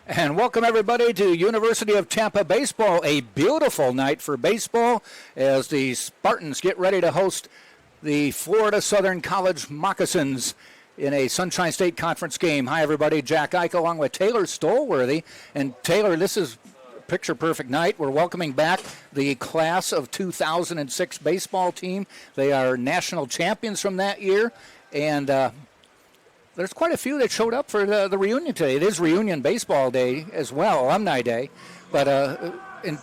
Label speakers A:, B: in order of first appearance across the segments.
A: And welcome everybody to University of Tampa Baseball. A beautiful night for baseball as the Spartans get ready to host the Florida Southern College Moccasins in a Sunshine State Conference game. Hi everybody, Jack Ike along with Taylor Stolworthy. And Taylor, this is a picture-perfect night. We're welcoming back the class of 2006 baseball team. They are national champions from that year. And there's quite a few that showed up for the reunion today. It is reunion baseball day as well, alumni day, but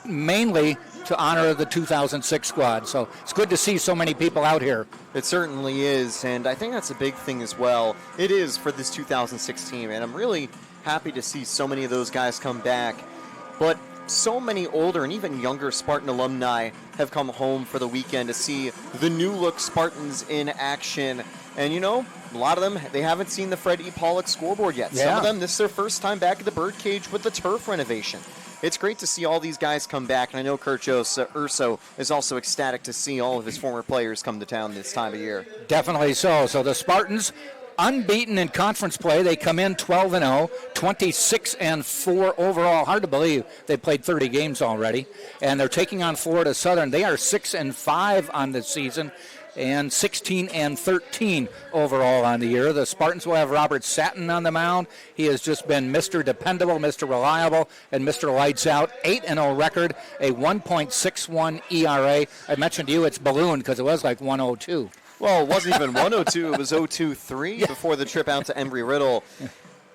A: mainly to honor the 2006 squad. So it's good to see so many people out here.
B: It certainly is, and I think that's a big thing as well. It is for this 2006 team, and I'm really happy to see so many of those guys come back. But so many older and even younger Spartan alumni have come home for the weekend to see the new-look Spartans in action. And, you know, a lot of them, they haven't seen the Fred E. Pollock scoreboard yet.
A: Yeah.
B: Some of them, this is their first time back at the Birdcage with the turf renovation. It's great to see all these guys come back, and I know Kurt Urso is also ecstatic to see all of his former players come to town this time of year.
A: Definitely so. So the Spartans, unbeaten in conference play. They come in 12-0, 26-4 overall. Hard to believe they played 30 games already. And they're taking on Florida Southern. They are 6-5 on the season and 16-13 overall on the year. The Spartans will have Robert Satin on the mound. He has just been Mr. Dependable, Mr. Reliable, and Mr. Lights Out. 8-0 record, a 1.61 ERA. I mentioned to you it's ballooned because it was like 102.
B: Well, it wasn't even 102. It was 0.23 before the trip out to Embry-Riddle.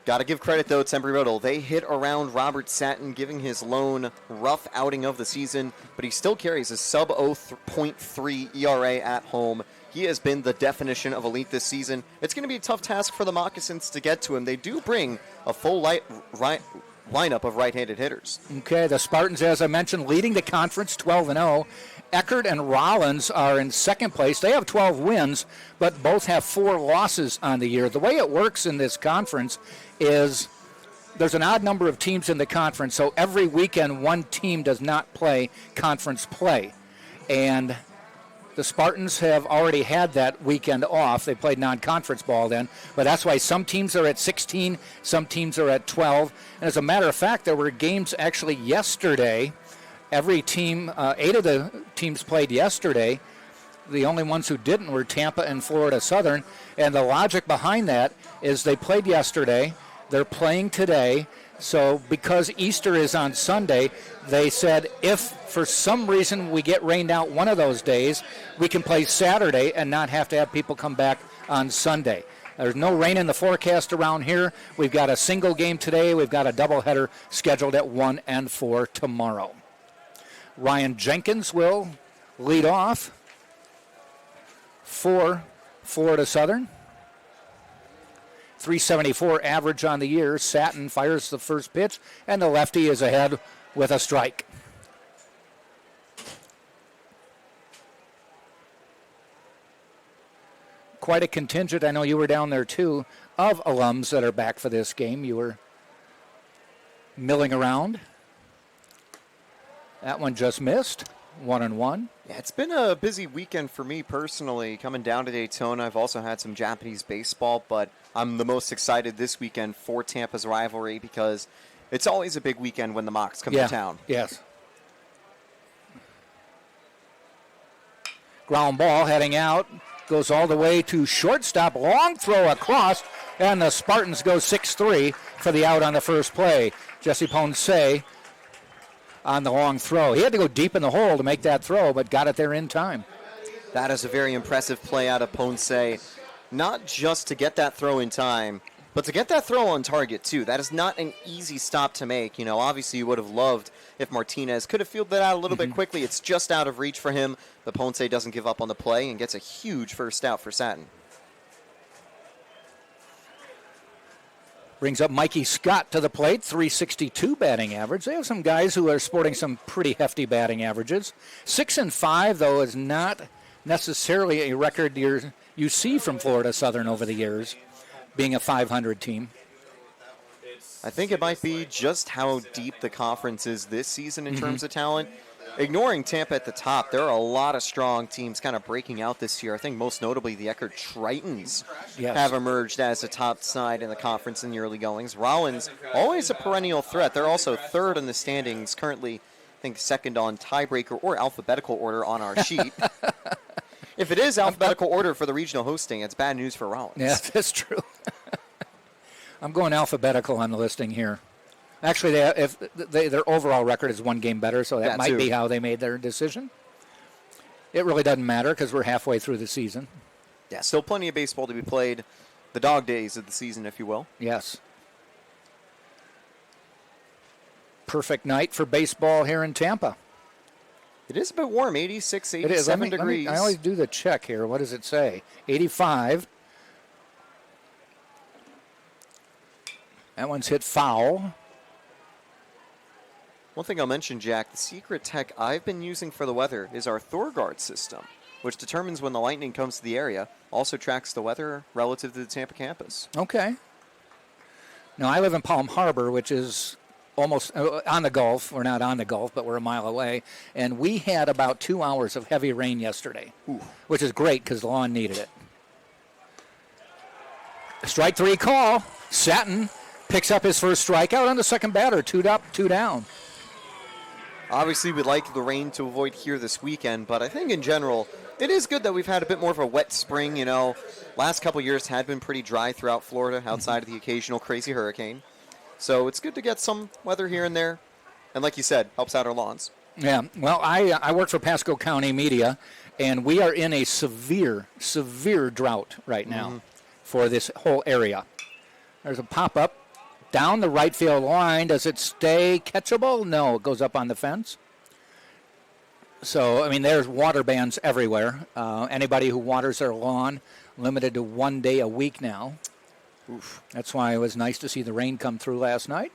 B: Got to give credit, though, to Embry-Riddle. They hit around Robert Satin, giving his lone rough outing of the season, but he still carries a sub-0.3 ERA at home. He has been the definition of elite this season. It's going to be a tough task for the Moccasins to get to him. They do bring a full lineup of right-handed hitters.
A: Okay, the Spartans, as I mentioned, leading the conference 12-0. Eckert and Rollins are in second place. They have 12 wins, but both have 4 losses on the year. The way it works in this conference is there's an odd number of teams in the conference, so every weekend one team does not play conference play. And the Spartans have already had that weekend off. They played non-conference ball then, but that's why some teams are at 16, some teams are at 12. And as a matter of fact, there were games actually yesterday. Every team, 8 of the teams played yesterday. The only ones who didn't were Tampa and Florida Southern. And the logic behind that is they played yesterday. They're playing today. So because Easter is on Sunday, they said if for some reason we get rained out one of those days, we can play Saturday and not have to have people come back on Sunday. There's no rain in the forecast around here. We've got a single game today. We've got a doubleheader scheduled at 1 and 4 tomorrow. Ryan Jenkins will lead off for Florida Southern. 374 average on the year. Satin fires the first pitch, and the lefty is ahead with a strike. Quite a contingent, I know you were down there too, of alums that are back for this game. You were milling around. That one just missed, 1-1.
B: Yeah, it's been a busy weekend for me personally. Coming down to Daytona, I've also had some Japanese baseball, but I'm the most excited this weekend for Tampa's rivalry because it's always a big weekend when the Mocs come to town.
A: Yes. Ground ball heading out, goes all the way to shortstop, long throw across, and the Spartans go 6-3 for the out on the first play. Jesse Ponce on the long throw. He had to go deep in the hole to make that throw, but got it there in time.
B: That is a very impressive play out of Ponce. Not just to get that throw in time, but to get that throw on target, too. That is not an easy stop to make. You know, obviously you would have loved if Martinez could have fielded that out a little bit quickly. It's just out of reach for him, but Ponce doesn't give up on the play and gets a huge first out for Satin.
A: Brings up Mikey Scott to the plate, 362 batting average. They have some guys who are sporting some pretty hefty batting averages. 6-5, though, is not necessarily a record you see from Florida Southern over the years, being a 500 team.
B: I think it might be just how deep the conference is this season in terms of talent. ignoring Tampa at the top, there are a lot of strong teams kind of breaking out this year. I think most notably the Eckerd Tritons have emerged as a top side in the conference in the early goings. Rollins, always a perennial threat. They're also third in the standings, currently, I think, second on tiebreaker or alphabetical order on our sheet. If it is alphabetical order for the regional hosting, it's bad news for Rollins.
A: Yeah, that's true. I'm going alphabetical on the listing here. Actually, their overall record is one game better, so that might be how they made their decision. It really doesn't matter because we're halfway through the season.
B: Yeah, still plenty of baseball to be played. The dog days of the season, if you will.
A: Yes. Perfect night for baseball here in Tampa.
B: It is a bit warm, 86, 87 degrees.
A: I always do the check here. What does it say? 85. That one's hit foul.
B: One thing I'll mention, Jack, the secret tech I've been using for the weather is our ThorGuard system, which determines when the lightning comes to the area, also tracks the weather relative to the Tampa campus.
A: Okay. Now, I live in Palm Harbor, which is almost on the Gulf. We're not on the Gulf, but we're a mile away. And we had about 2 hours of heavy rain yesterday, which is great because the lawn needed it. Strike three call. Satin picks up his first strikeout on the second batter. 2 up, 2 down.
B: Obviously, we'd like the rain to avoid here this weekend, but I think in general, it is good that we've had a bit more of a wet spring. You know, last couple years had been pretty dry throughout Florida outside of the occasional crazy hurricane. So it's good to get some weather here and there. And like you said, helps out our lawns.
A: Yeah, well, I work for Pasco County Media, and we are in a severe drought right now for this whole area. There's a pop-up down the right field line. Does it stay catchable? No, it goes up on the fence. So, I mean, there's water bans everywhere. Anybody who waters their lawn, limited to 1 day a week now. Oof. That's why it was nice to see the rain come through last night.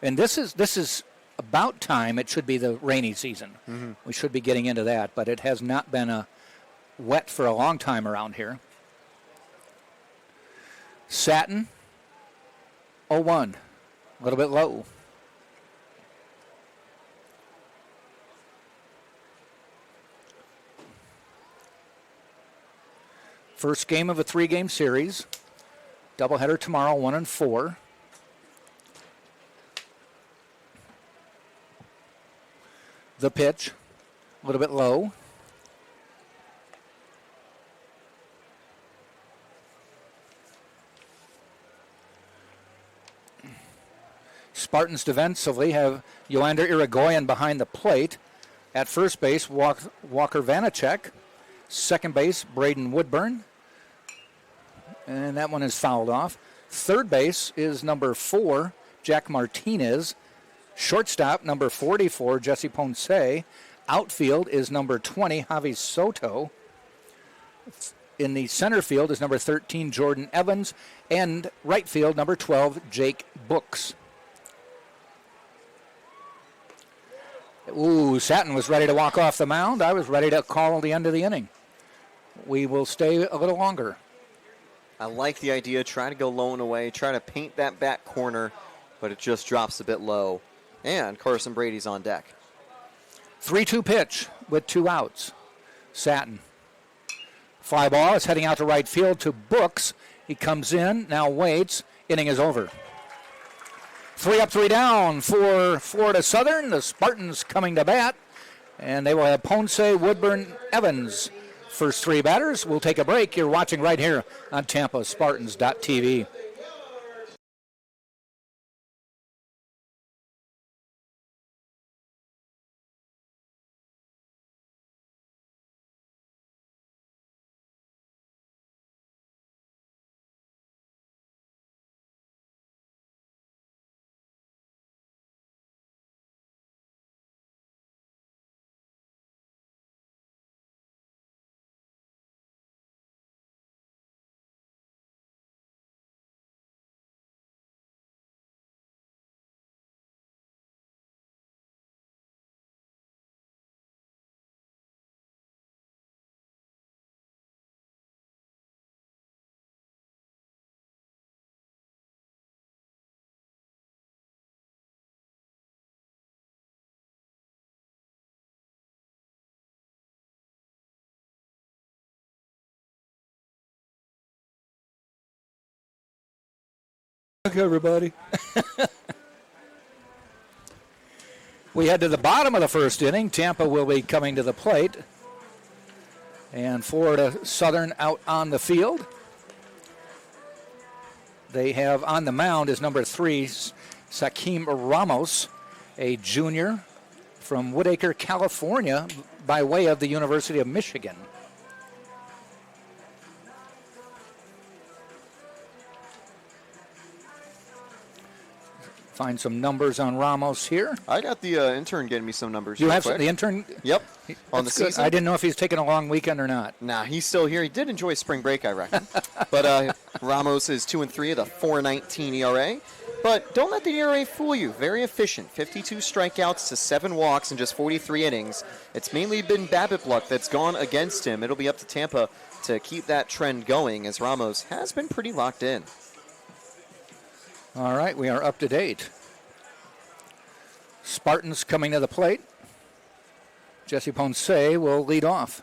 A: And this is about time. It should be the rainy season. We should be getting into that, but it has not been wet for a long time around here. Satin, 0-1, a little bit low. First game of a 3-game series. Doubleheader tomorrow, 1 and 4. The pitch, a little bit low. Spartans defensively have Yoander Irigoyen behind the plate. At first base, Walker Vanacek. Second base, Braden Woodburn. And that one is fouled off. Third base is number 4, Jack Martinez. Shortstop, number 44, Jesse Ponce. Outfield is number 20, Javi Soto. In the center field is number 13, Jordan Evans. And right field, number 12, Jake Books. Ooh, Satin was ready to walk off the mound. I was ready to call the end of the inning. We will stay a little longer.
B: I like the idea. Try to go low and away. Try to paint that back corner, but it just drops a bit low. And Carson Brady's on deck.
A: 3-2 pitch with 2 outs. Satin. Fly ball is heading out to right field to Books. He comes in, now waits. Inning is over. 3 up, 3 down for Florida Southern. The Spartans coming to bat. And they will have Ponce, Woodburn, Evans. First 3 batters. We'll take a break. You're watching right here on TampaSpartans.tv. Look, everybody. We head to the bottom of the first inning. Tampa will be coming to the plate. And Florida Southern out on the field. They have on the mound is number 3, Sakim Ramos, a junior from Woodacre, California, by way of the University of Michigan. Find some numbers on Ramos here.
B: I got the intern getting me some numbers.
A: You
B: real
A: have
B: quick.
A: the intern?
B: Yep. On the
A: That's good.
B: season.
A: I didn't know if he's taking a long weekend or not.
B: Nah, he's still here. He did enjoy spring break, I reckon. But Ramos is 2-3 with a 4.19 ERA. But don't let the ERA fool you. Very efficient. 52 strikeouts to 7 walks in just 43 innings. It's mainly been BABIP luck that's gone against him. It'll be up to Tampa to keep that trend going, as Ramos has been pretty locked in.
A: All right, we are up to date. Spartans coming to the plate. Jesse Ponce will lead off.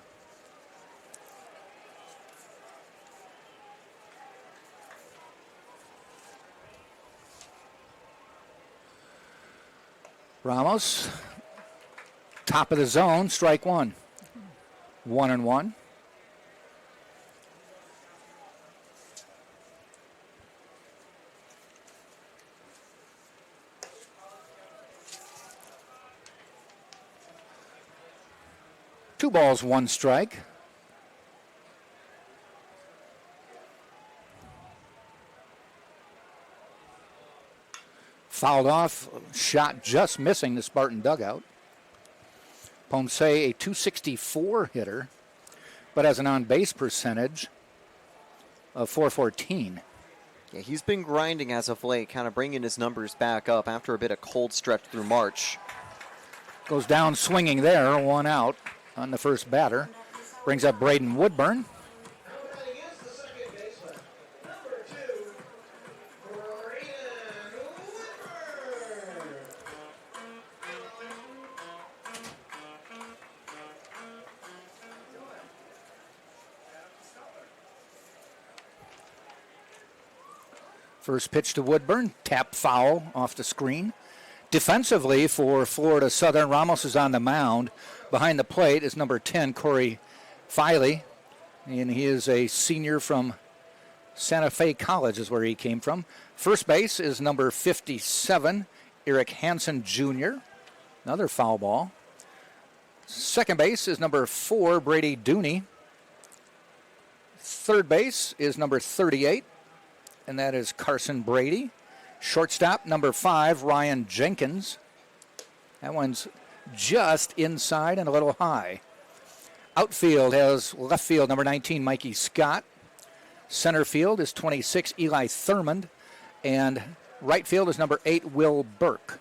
A: Ramos, top of the zone, strike one. 1-1. Two balls, one strike. Fouled off, shot just missing the Spartan dugout. Ponce, a 264 hitter, but has an on-base percentage of 414.
B: Yeah, he's been grinding as of late, kind of bringing his numbers back up after a bit of cold stretch through March.
A: Goes down swinging there, one out on the first batter. Brings up Braden Woodburn. First pitch to Woodburn, tap foul off the screen. Defensively for Florida Southern, Ramos is on the mound. Behind the plate is number 10, Corey Filey, and he is a senior from Santa Fe College is where he came from. First base is number 57, Eric Hansen Jr., another foul ball. Second base is number 4, Brady Dooney. Third base is number 38, and that is Carson Brady. Shortstop, number 5, Ryan Jenkins. That one's just inside and a little high. Outfield has left field, number 19, Mikey Scott. Center field is 26, Eli Thurmond. And right field is number 8, Will Burke.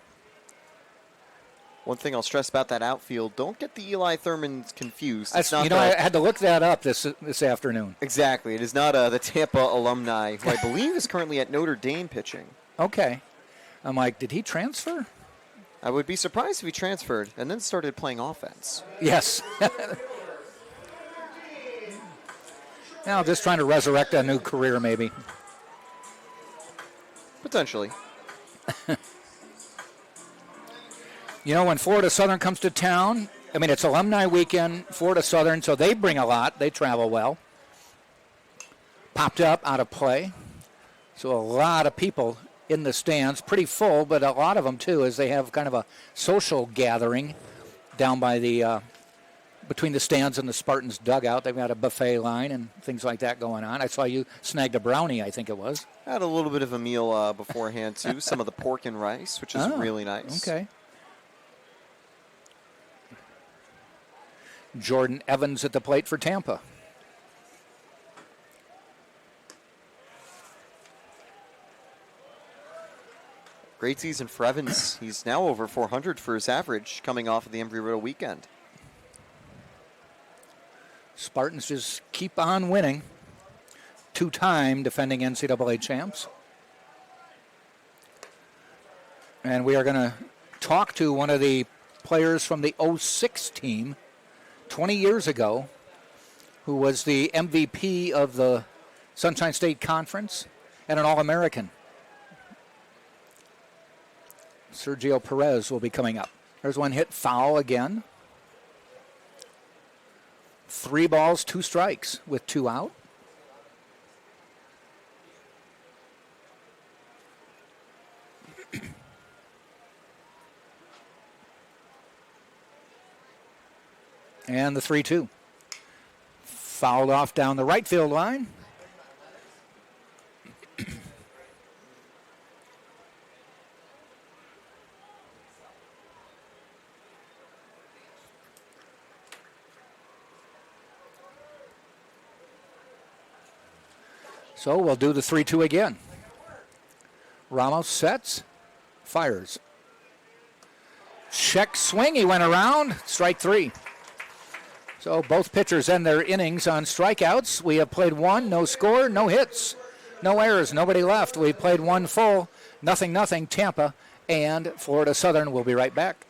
B: One thing I'll stress about that outfield, don't get the Eli Thurmond confused. It's
A: I had to look that up this afternoon.
B: Exactly. It is not the Tampa alumni, who I believe is currently at Notre Dame pitching.
A: Okay. I'm like, did he transfer?
B: I would be surprised if he transferred and then started playing offense.
A: Yes. Now just trying to resurrect a new career, maybe.
B: Potentially.
A: You know, when Florida Southern comes to town, I mean, it's alumni weekend, Florida Southern, so they bring a lot. They travel well. Popped up, out of play. So a lot of people in the stands, pretty full, but a lot of them, too, as they have kind of a social gathering down by the, between the stands and the Spartans dugout. They've got a buffet line and things like that going on. I saw you snagged a brownie, I think it was.
B: I had a little bit of a meal beforehand, too. Some of the pork and rice, which is really nice.
A: Okay. Jordan Evans at the plate for Tampa.
B: Great season for Evans. He's now over 400 for his average coming off of the Embry-Riddle weekend.
A: Spartans just keep on winning. Two-time defending NCAA champs. And we are going to talk to one of the players from the 06 team 20 years ago, who was the MVP of the Sunshine State Conference and an All-American Sergio Perez will be coming up. There's one hit foul again. 3 balls, 2 strikes with 2 out. And the 3-2. Fouled off down the right field line. So we'll do the 3-2 again. Ramos sets, fires. Check swing, he went around, strike 3. So both pitchers end their innings on strikeouts. We have played 1, no score, no hits, no errors, nobody left. We played 1 full, 0-0, Tampa and Florida Southern. Will be right back.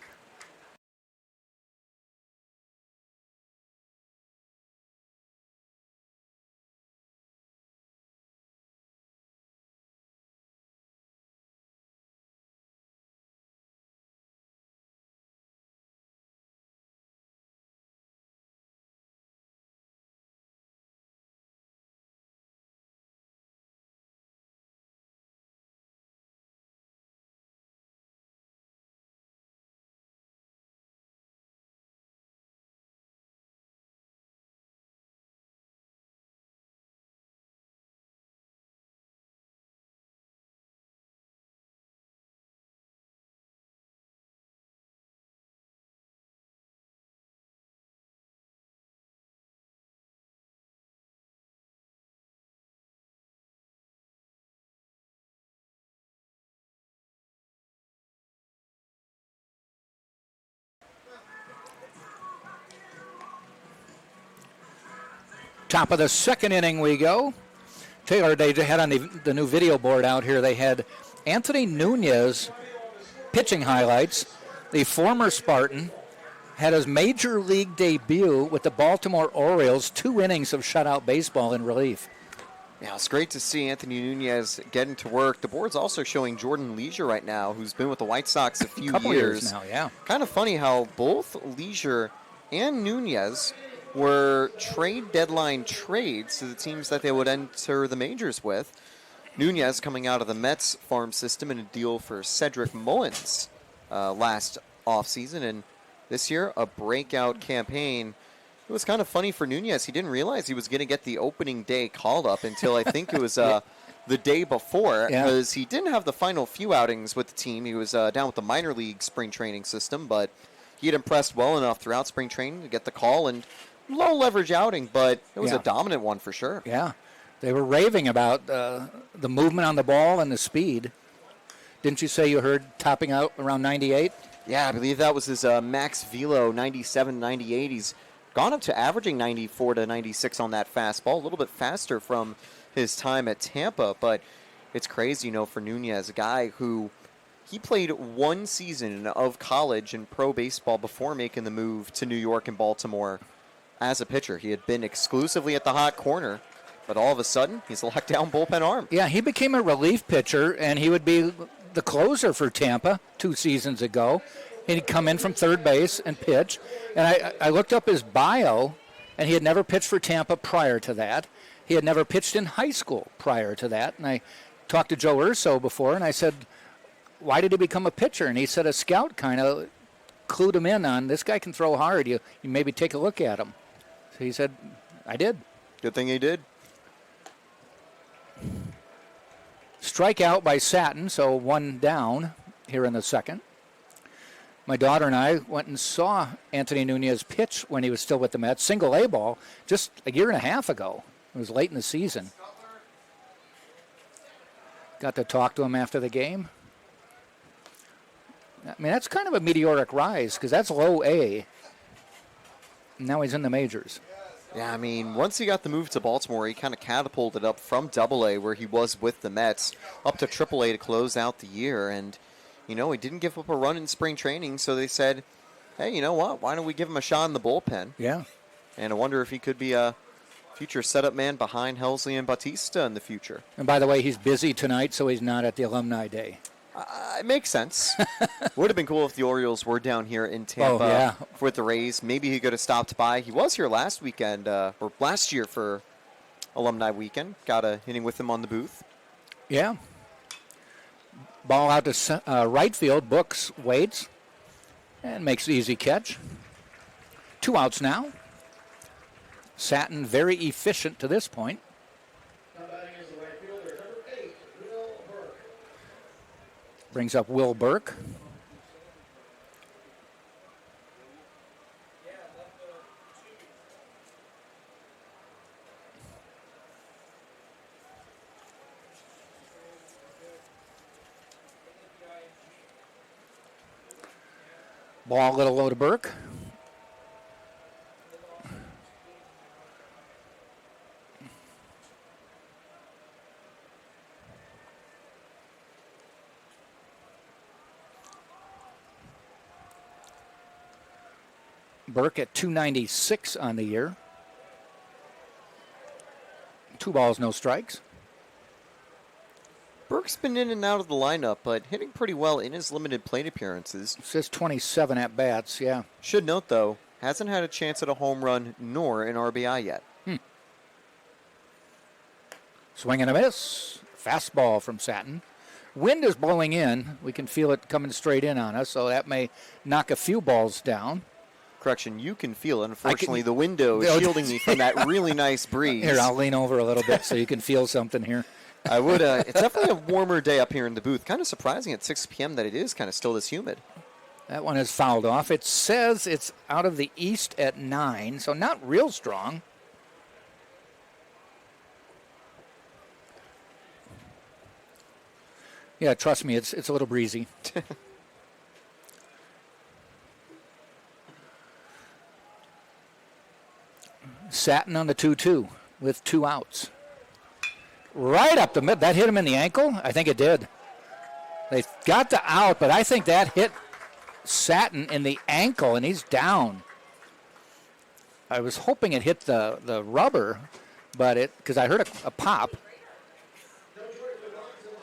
A: Top of the second inning we go. Taylor, they had on the new video board out here, they had Anthony Nunez pitching highlights. The former Spartan had his major league debut with the Baltimore Orioles, 2 innings of shutout baseball in relief.
B: Yeah, it's great to see Anthony Nunez getting to work. The board's also showing Jordan Leisure right now, who's been with the White Sox a few
A: years now, yeah.
B: Kind of funny how both Leisure and Nunez were trade deadline trades to the teams that they would enter the majors with. Nunez coming out of the Mets farm system in a deal for Cedric Mullins last offseason, and this year a breakout campaign. It was kind of funny for Nunez. He didn't realize he was going to get the opening day called up until I think it was the day before, because he didn't have the final few outings with the team. He was down with the minor league spring training system, but he had impressed well enough throughout spring training to get the call, and low leverage outing, but it was a dominant one for sure.
A: Yeah, they were raving about the movement on the ball and the speed. Didn't you say you heard topping out around 98?
B: Yeah, I believe that was his max velo, 97, 98. He's gone up to averaging 94 to 96 on that fastball, a little bit faster from his time at Tampa, but it's crazy, for Nunez, a guy who he played 1 season of college and pro baseball before making the move to New York and Baltimore. As a pitcher, he had been exclusively at the hot corner, but all of a sudden, he's a lockdown bullpen arm.
A: Yeah, he became a relief pitcher, and he would be the closer for Tampa 2 seasons ago. He'd come in from third base and pitch. And I looked up his bio, and he had never pitched for Tampa prior to that. He had never pitched in high school prior to that. And I talked to Joe Urso before, and I said, why did he become a pitcher? And he said a scout kind of clued him in on, this guy can throw hard. You maybe take a look at him. So he said, I did.
B: Good thing he did.
A: Strikeout by Satin, so 1 down here in the second. My daughter and I went and saw Anthony Nunez pitch when he was still with the Mets, single A ball, just a year and a half ago. It was late in the season. Got to talk to him after the game. I mean, that's kind of a meteoric rise, because that's low A. Now he's in the majors.
B: Yeah, I mean, once he got the move to Baltimore, he kind of catapulted up from Double-A, where he was with the Mets, up to Triple-A to close out the year. And, he didn't give up a run in spring training, so they said, hey, you know what? Why don't we give him a shot in the bullpen?
A: Yeah.
B: And I wonder if he could be a future setup man behind Helsley and Bautista in the future.
A: And by the way, he's busy tonight, so he's not at the Alumni Day.
B: It makes sense. Would have been cool if the Orioles were down here in Tampa with the Rays. Maybe he could have stopped by. He was here last weekend, or last year for Alumni Weekend. Got a inning with him on the booth.
A: Yeah. Ball out to right field. Books waits and makes the easy catch. 2 outs now. Satin very efficient to this point. Brings up Will Burke. Ball a little low to Burke. Burke at 296 on the year. 2 balls, no strikes.
B: Burke's been in and out of the lineup, but hitting pretty well in his limited plate appearances.
A: It says 27 at-bats, yeah.
B: Should note, though, hasn't had a chance at a home run nor an RBI yet.
A: Swing and a miss. Fastball from Satin. Wind is blowing in. We can feel it coming straight in on us, so that may knock a few balls down.
B: Correction, you can feel it. Unfortunately, the window is shielding me from that really nice breeze.
A: Here, I'll lean over a little bit so you can feel something here.
B: I would. It's definitely a warmer day up here in the booth. Kind of surprising at 6 p.m. that it is kind of still this humid.
A: That one is fouled off. It says it's out of the east at 9, so not real strong. Yeah, trust me, it's a little breezy. Satin on the 2-2 with 2 outs. Right up the mid. That hit him in the ankle? I think it did. They got the out, but I think that hit Satin in the ankle, and he's down. I was hoping it hit the rubber, but because I heard a pop.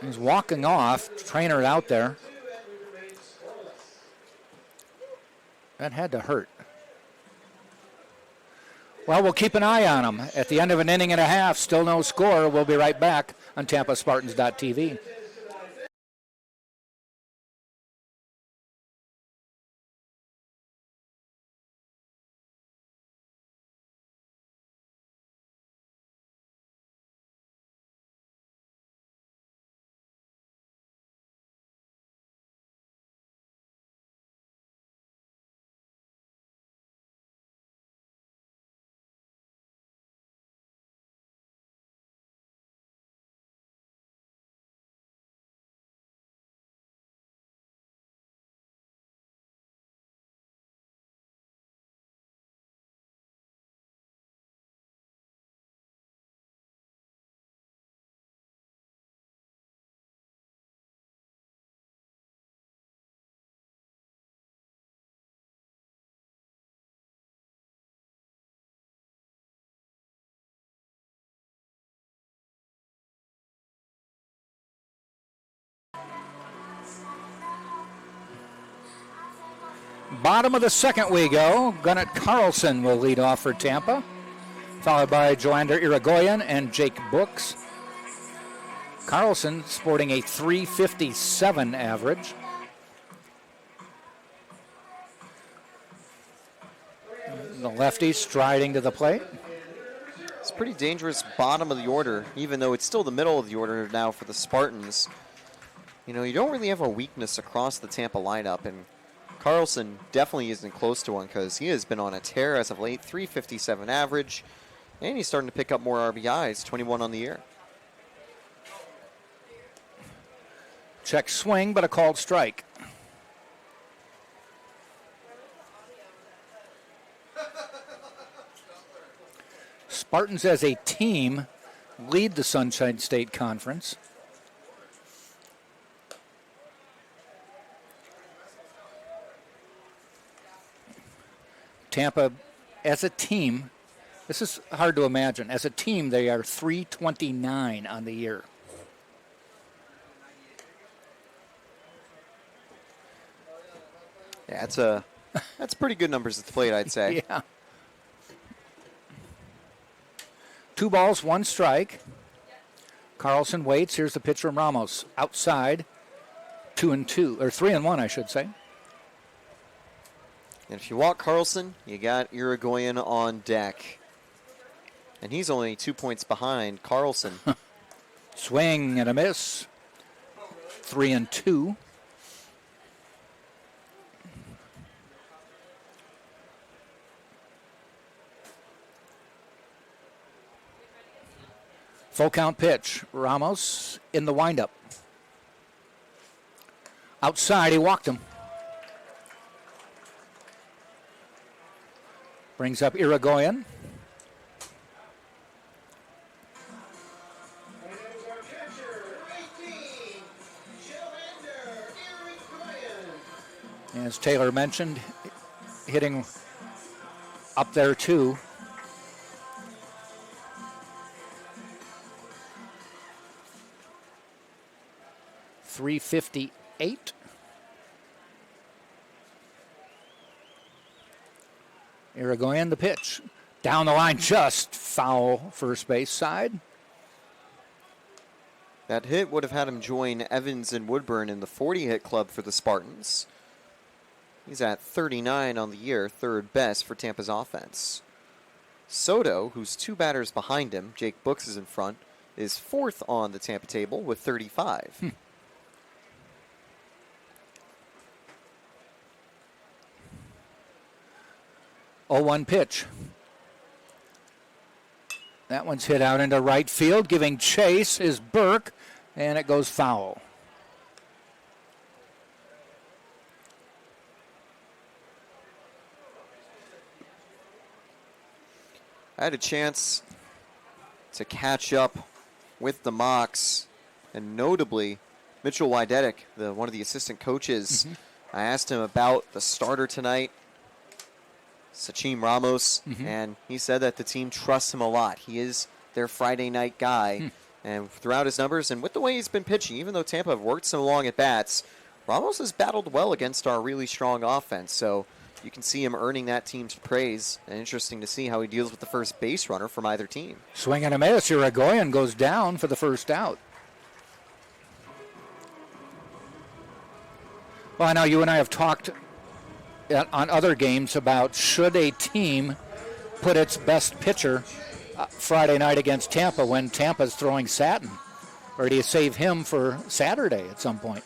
A: He's walking off. Trainer out there. That had to hurt. Well, we'll keep an eye on him. At the end of an inning and a half, still no score. We'll be right back on TampaSpartans.tv. Bottom of the second we go. Gunnett Carlson will lead off for Tampa, followed by Joander Irigoyen and Jake Books. Carlson sporting a .357 average. The lefty striding to the plate.
B: It's a pretty dangerous bottom of the order, even though it's still the middle of the order now for the Spartans. You know, you don't really have a weakness across the Tampa lineup, and Carlson definitely isn't close to one because he has been on a tear as of late. .357 average, and he's starting to pick up more RBIs, 21 on the year.
A: Check swing, but a called strike. Spartans as a team lead the Sunshine State Conference. Tampa, as a team, this is hard to imagine. As a team, they are .329 on the year.
B: Yeah, that's pretty good numbers at the plate, I'd say.
A: Yeah. 2 balls, 1 strike. Carlson waits. Here's the pitch from Ramos. Outside, 2-2, or 3-1, I should say.
B: And if you walk Carlson, you got Irigoyen on deck. And he's only 2 points behind Carlson.
A: Swing and a miss. 3-2. Full count pitch. Ramos in the windup. Outside, he walked him. Brings up Irigoyen. As Taylor mentioned, hitting up there too. .358. Irigoyen the pitch. Down the line, just foul first base side.
B: That hit would have had him join Evans and Woodburn in the 40-hit club for the Spartans. He's at 39 on the year, third best for Tampa's offense. Soto, who's 2 batters behind him, Jake Books is in front, is 4th on the Tampa table with 35.
A: 0-1 pitch. That one's hit out into right field. Giving chase is Burke, and it goes foul.
B: I had a chance to catch up with the mocks, and notably Mitchell Weidetic, one of the assistant coaches. I asked him about the starter tonight, Sachin Ramos, and he said that the team trusts him a lot. He is their Friday night guy, and throughout his numbers and with the way he's been pitching, even though Tampa have worked so long at bats, Ramos has battled well against our really strong offense, so you can see him earning that team's praise, and interesting to see how he deals with the first base runner from either team.
A: Swing and a miss. Irigoyen goes down for the first out. Well, I know you and I have talked on other games about should a team put its best pitcher Friday night against Tampa when Tampa's throwing Satin? Or do you save him for Saturday at some point?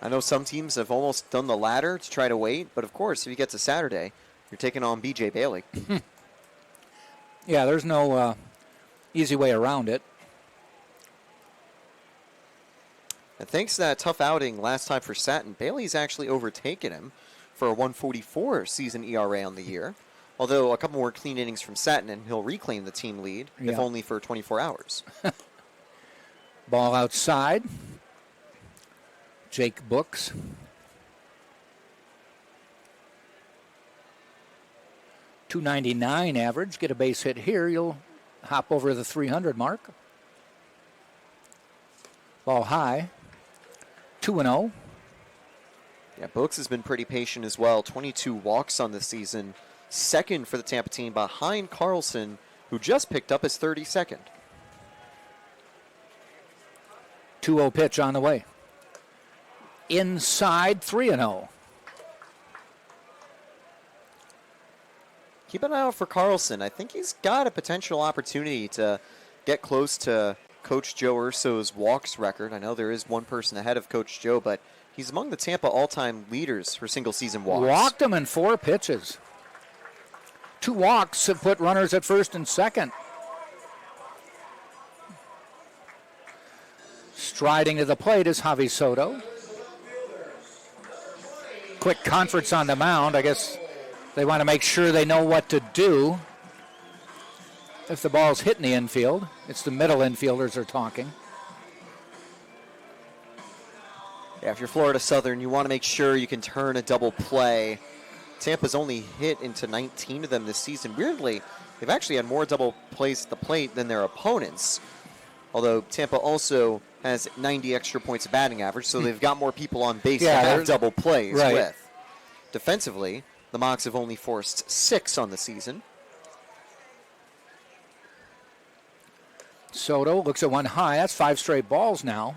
B: I know some teams have almost done the latter to try to wait, but of course, if you get to Saturday, you're taking on B.J. Bailey.
A: Yeah, there's no easy way around it.
B: And thanks to that tough outing last time for Satin, Bailey's actually overtaken him for a 144 season ERA on the year. Although a couple more clean innings from Satin, and he'll reclaim the team lead, if only for 24 hours.
A: Ball outside. Jake Books. .299 average. Get a base hit here, you'll hop over the 300 mark. Ball high. 2-0.
B: Yeah, Books has been pretty patient as well. 22 walks on the season. Second for the Tampa team behind Carlson, who just picked up his 32nd.
A: 2-0 pitch on the way. Inside, 3-0.
B: Keep an eye out for Carlson. I think he's got a potential opportunity to get close to Coach Joe Urso's walks record. I know there is one person ahead of Coach Joe, but he's among the Tampa all-time leaders for single-season walks.
A: Walked him in 4 pitches. 2 walks have put runners at first and second. Striding to the plate is Javi Soto. Quick conference on the mound. I guess they want to make sure they know what to do if the ball's hitting the infield. It's the middle infielders are talking.
B: Yeah, if you're Florida Southern, you want to make sure you can turn a double play. Tampa's only hit into 19 of them this season. Weirdly, they've actually had more double plays at the plate than their opponents. Although Tampa also has 90 extra points of batting average, so they've got more people on base to have double plays with. Defensively, the Mocs have only forced 6 on the season.
A: Soto looks at one high. That's 5 straight balls now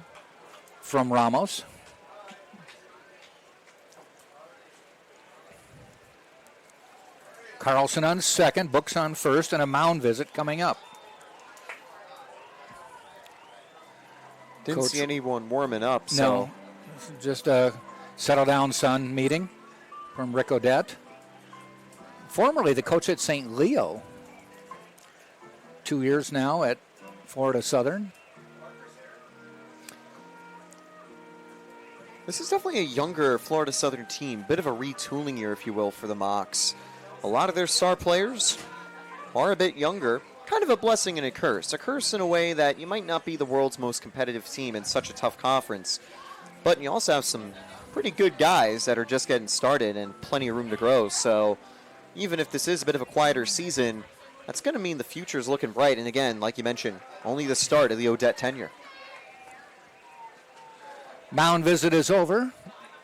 A: from Ramos. Carlson on second, Books on first, and a mound visit coming up.
B: Didn't see anyone warming up. So.
A: No, just a settle down, son meeting from Rick Odette. Formerly the coach at St. Leo. 2 years now at Florida Southern.
B: This is definitely a younger Florida Southern team. Bit of a retooling year, if you will, for the Mocs. A lot of their star players are a bit younger. Kind of a blessing and a curse. A curse in a way that you might not be the world's most competitive team in such a tough conference. But you also have some pretty good guys that are just getting started and plenty of room to grow. So even if this is a bit of a quieter season, that's going to mean the future is looking bright. And again, like you mentioned, only the start of the Odette tenure.
A: Mound visit is over.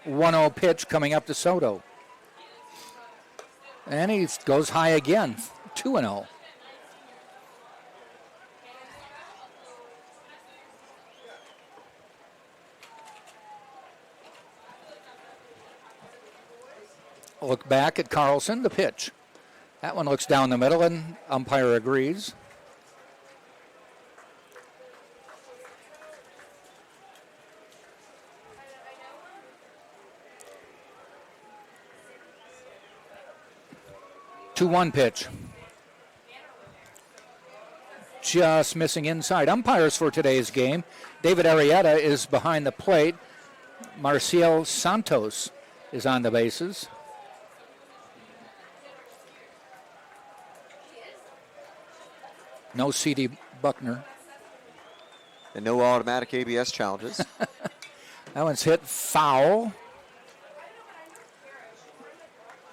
A: 1-0 pitch coming up to Soto. And he goes high again, 2-0. Look back at Carlson, the pitch. That one looks down the middle, and umpire agrees. Two one pitch. Just missing inside. Umpires for today's game. David Arrieta is behind the plate. Marcial Santos is on the bases. No C.D. Buckner.
B: And no automatic ABS challenges.
A: That one's hit foul.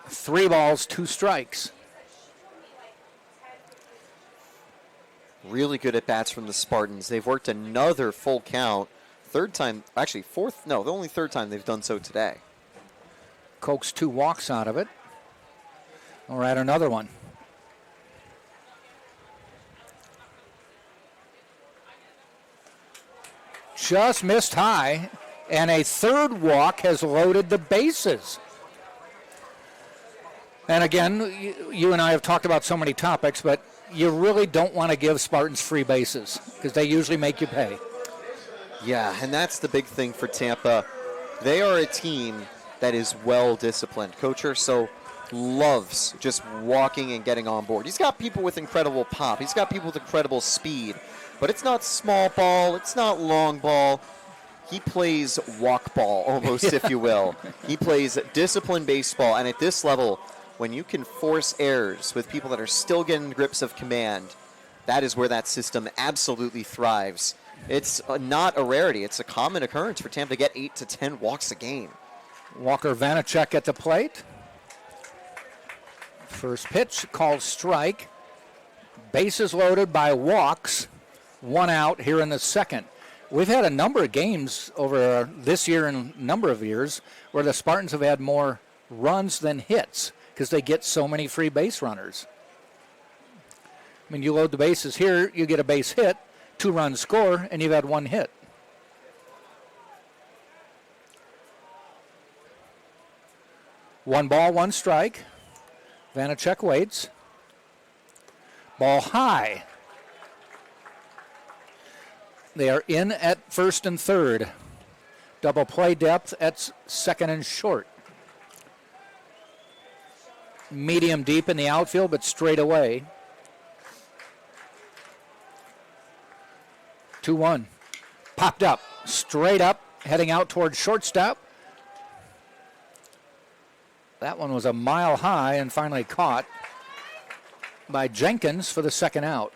A: 3 balls, 2 strikes.
B: Really good at bats from the Spartans. They've worked another full count. Third time, actually fourth, no, the only third time they've done so today.
A: Coax 2 walks out of it. We'll add another one. Just missed high, and a third walk has loaded the bases. And again, you and I have talked about so many topics, but you really don't want to give Spartans free bases because they usually make you pay.
B: Yeah, and that's the big thing for Tampa. They are a team that is well disciplined. Coach Urso loves just walking and getting on board. He's got people with incredible pop. He's got people with incredible speed. But it's not small ball. It's not long ball. He plays walk ball, almost, if you will. He plays disciplined baseball. And at this level, when you can force errors with people that are still getting grips of command, that is where that system absolutely thrives. It's not a rarity. It's a common occurrence for Tampa to get 8 to 10 walks a game.
A: Walker Vanacek at the plate. First pitch called strike. Bases loaded by walks. 1 out here in the second. We've had a number of games over this year and a number of years where the Spartans have had more runs than hits because they get so many free base runners. I mean, you load the bases here, you get a base hit, 2 runs score, and you've had 1 hit. One ball, 1 strike. Vanacek waits. Ball high. They are in at first and third. Double play depth at second and short. Medium deep in the outfield, but straight away. 2-1. Popped up. Straight up, heading out towards shortstop. That one was a mile high and finally caught by Jenkins for the second out.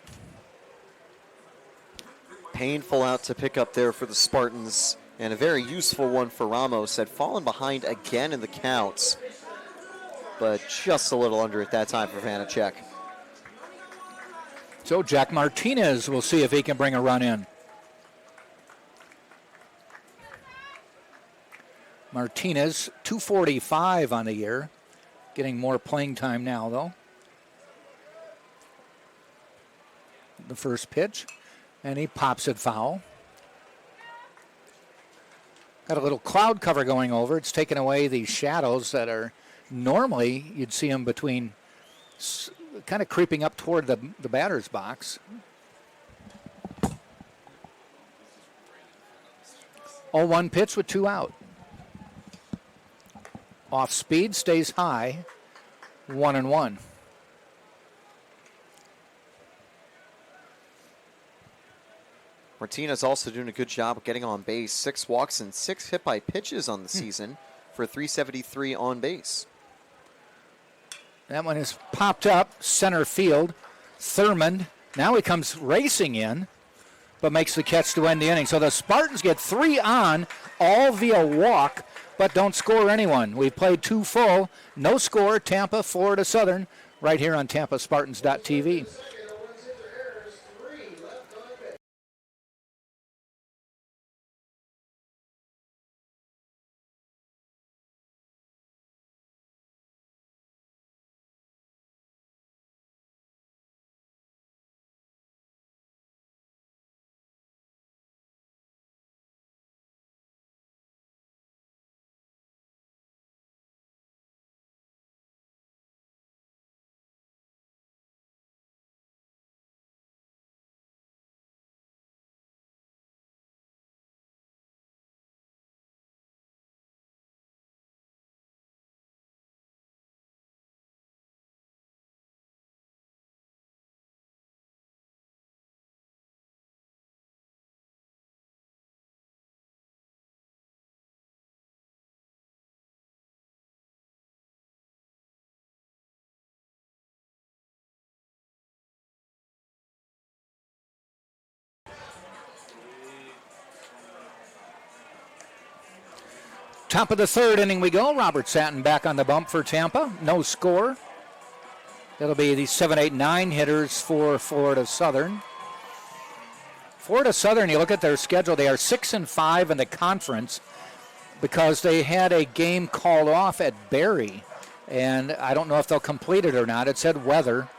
B: Painful out to pick up there for the Spartans, and a very useful one for Ramos. Had fallen behind again in the counts, but just a little under at that time for Vanacek.
A: So Jack Martinez will see if he can bring a run in. Martinez, 245 on the year. Getting more playing time now, though. The first pitch, and he pops it foul. Got a little cloud cover going over. It's taken away the shadows that are normally, you'd see them between, kind of creeping up toward the batter's box. 0-1 pitch with 2 out. Off speed, stays high, 1-1.
B: Martinez also doing a good job of getting on base. 6 walks and 6 hit by pitches on the season for 373 on base.
A: That one is popped up center field. Thurmond, now he comes racing in, but makes the catch to end the inning. So the Spartans get 3 on, all via walk, but don't score anyone. We've played 2 full, no score, Tampa, Florida Southern, right here on TampaSpartans.tv. Top of the third inning we go. Robert Satin back on the bump for Tampa. No score. That'll be the 7, 8, 9 hitters for Florida Southern. Florida Southern, you look at their schedule, they are 6-5 in the conference because they had a game called off at Barry. And I don't know if they'll complete it or not. It said weather.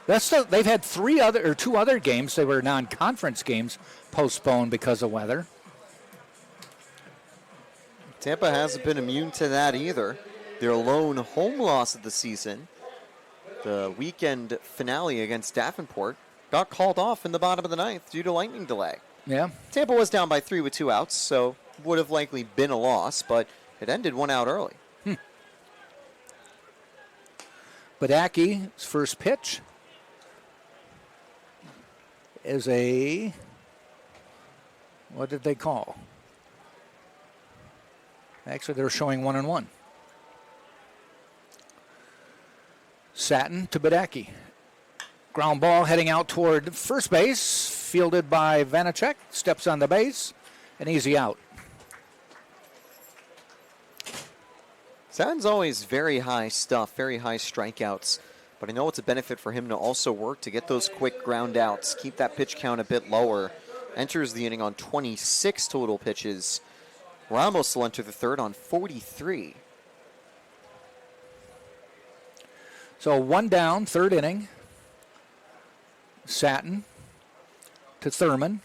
A: They've had 2 other games. They were non-conference games postponed because of weather.
B: Tampa hasn't been immune to that either. Their lone home loss of the season, the weekend finale against Davenport, got called off in the bottom of the 9th due to lightning delay.
A: Yeah.
B: Tampa was down by 3 with 2 outs, so would have likely been a loss, but it ended 1 out early.
A: Badaki's first pitch is a, what did they call? Actually, they're showing 1-1. Satin to Badaki. Ground ball heading out toward first base, fielded by Vanacek. Steps on the base, an easy out.
B: Satin's always very high stuff, very high strikeouts, but I know it's a benefit for him to also work to get those quick ground outs, keep that pitch count a bit lower. Enters the inning on 26 total pitches. Ramos will enter the third on 43.
A: So 1 down, third inning. Satin to Thurman.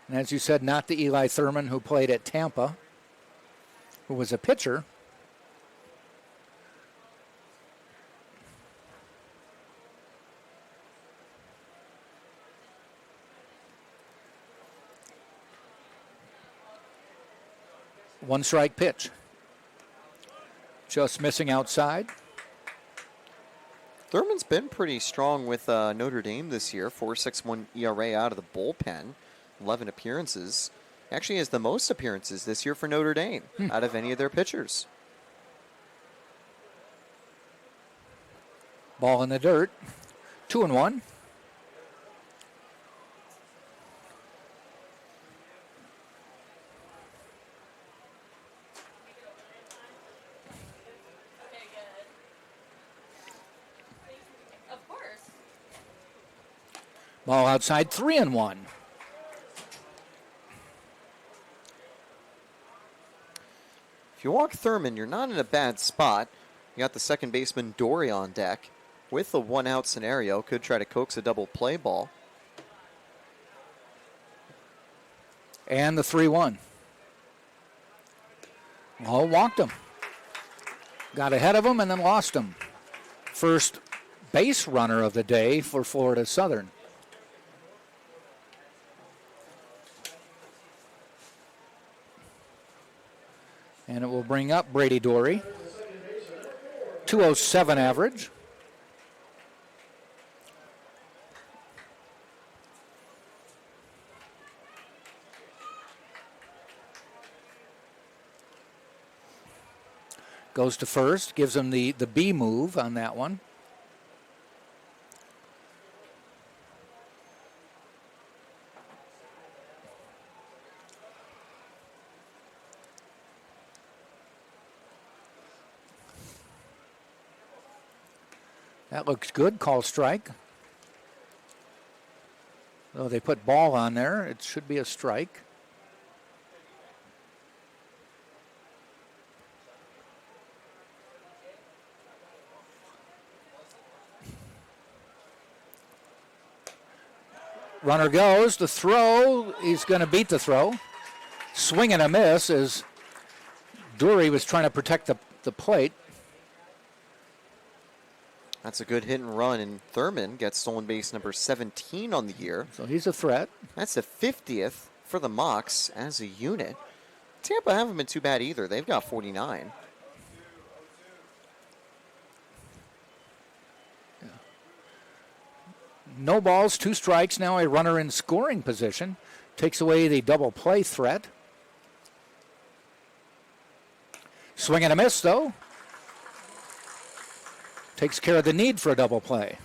A: And as you said, not the Eli Thurman who played at Tampa, who was a pitcher. One strike pitch. Just missing outside.
B: Thurman's been pretty strong with Notre Dame this year. 4.61 ERA out of the bullpen. 11 appearances. Actually has the most appearances this year for Notre Dame out of any of their pitchers.
A: Ball in the dirt. 2-1. Ball outside, 3-1.
B: If you walk Thurman, you're not in a bad spot. You got the second baseman Dory on deck with the 1-out scenario. Could try to coax a double play ball.
A: And the 3-1. Oh, walked him. Got ahead of him and then lost him. First base runner of the day for Florida Southern. And it will bring up Brady Dory. 207 average. Goes to first, gives him the B move on that one. That looks good. Call strike. Though they put ball on there, it should be a strike. Runner goes. The throw. He's going to beat the throw. Swing and a miss as Dury was trying to protect the plate.
B: That's a good hit and run, and Thurman gets stolen base number 17 on the year.
A: So he's a threat.
B: That's the 50th for the Mocs as a unit. Tampa haven't been too bad either. They've got 49.
A: Yeah. No balls, 2 strikes. Now a runner in scoring position. Takes away the double play threat. Swing and a miss, though. Takes care of the need for a double play.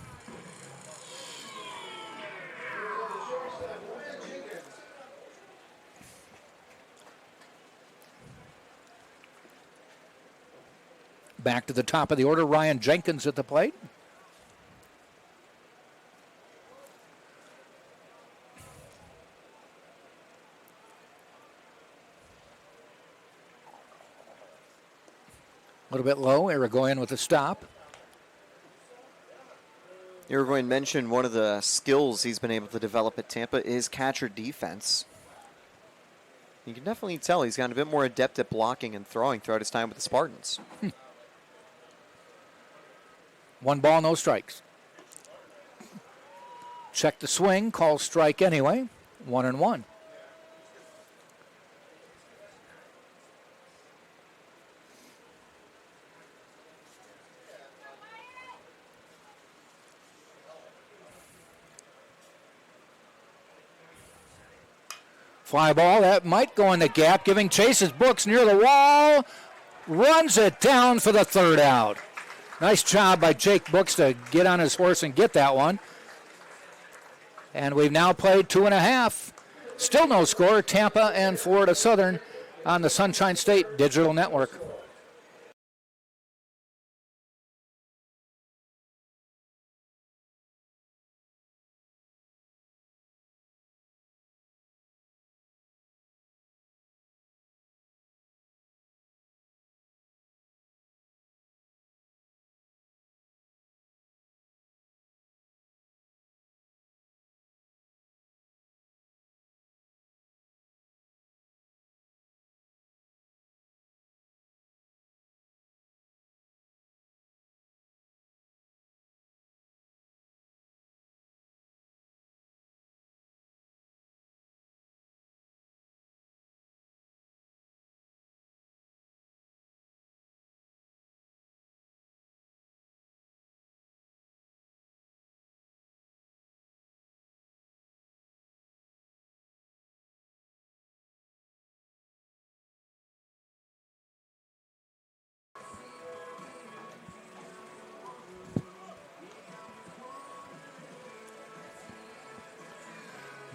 A: Back to the top of the order, Ryan Jenkins at the plate. A little bit low, Irigoyen with a stop.
B: Irigoyen mentioned one of the skills he's been able to develop at Tampa is catcher defense. You can definitely tell he's gotten a bit more adept at blocking and throwing throughout his time with the Spartans.
A: 1 ball, no strikes. Check the swing, call strike anyway. 1-1. Fly ball, that might go in the gap, giving chase. His Books near the wall. Runs it down for the 3rd out. Nice job by Jake Books to get on his horse and get that one. And we've now played 2.5. Still no score. Tampa and Florida Southern on the Sunshine State Digital Network.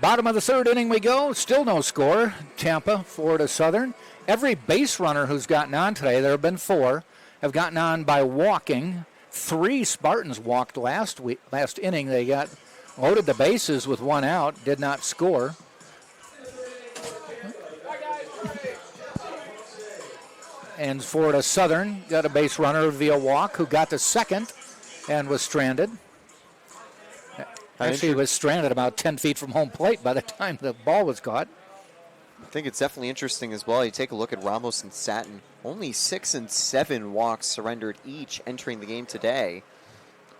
A: Bottom of the 3rd inning we go. Still no score. Tampa, Florida Southern. Every base runner who's gotten on today, there have been 4, have gotten on by walking. 3 Spartans walked last inning. They got loaded the bases with 1 out, did not score. And Florida Southern got a base runner via walk who got to second and was stranded. Actually, he was stranded about 10 feet from home plate by the time the ball was caught.
B: I think it's definitely interesting as well. You take a look at Ramos and Satin. Only 6 and 7 walks surrendered each entering the game today.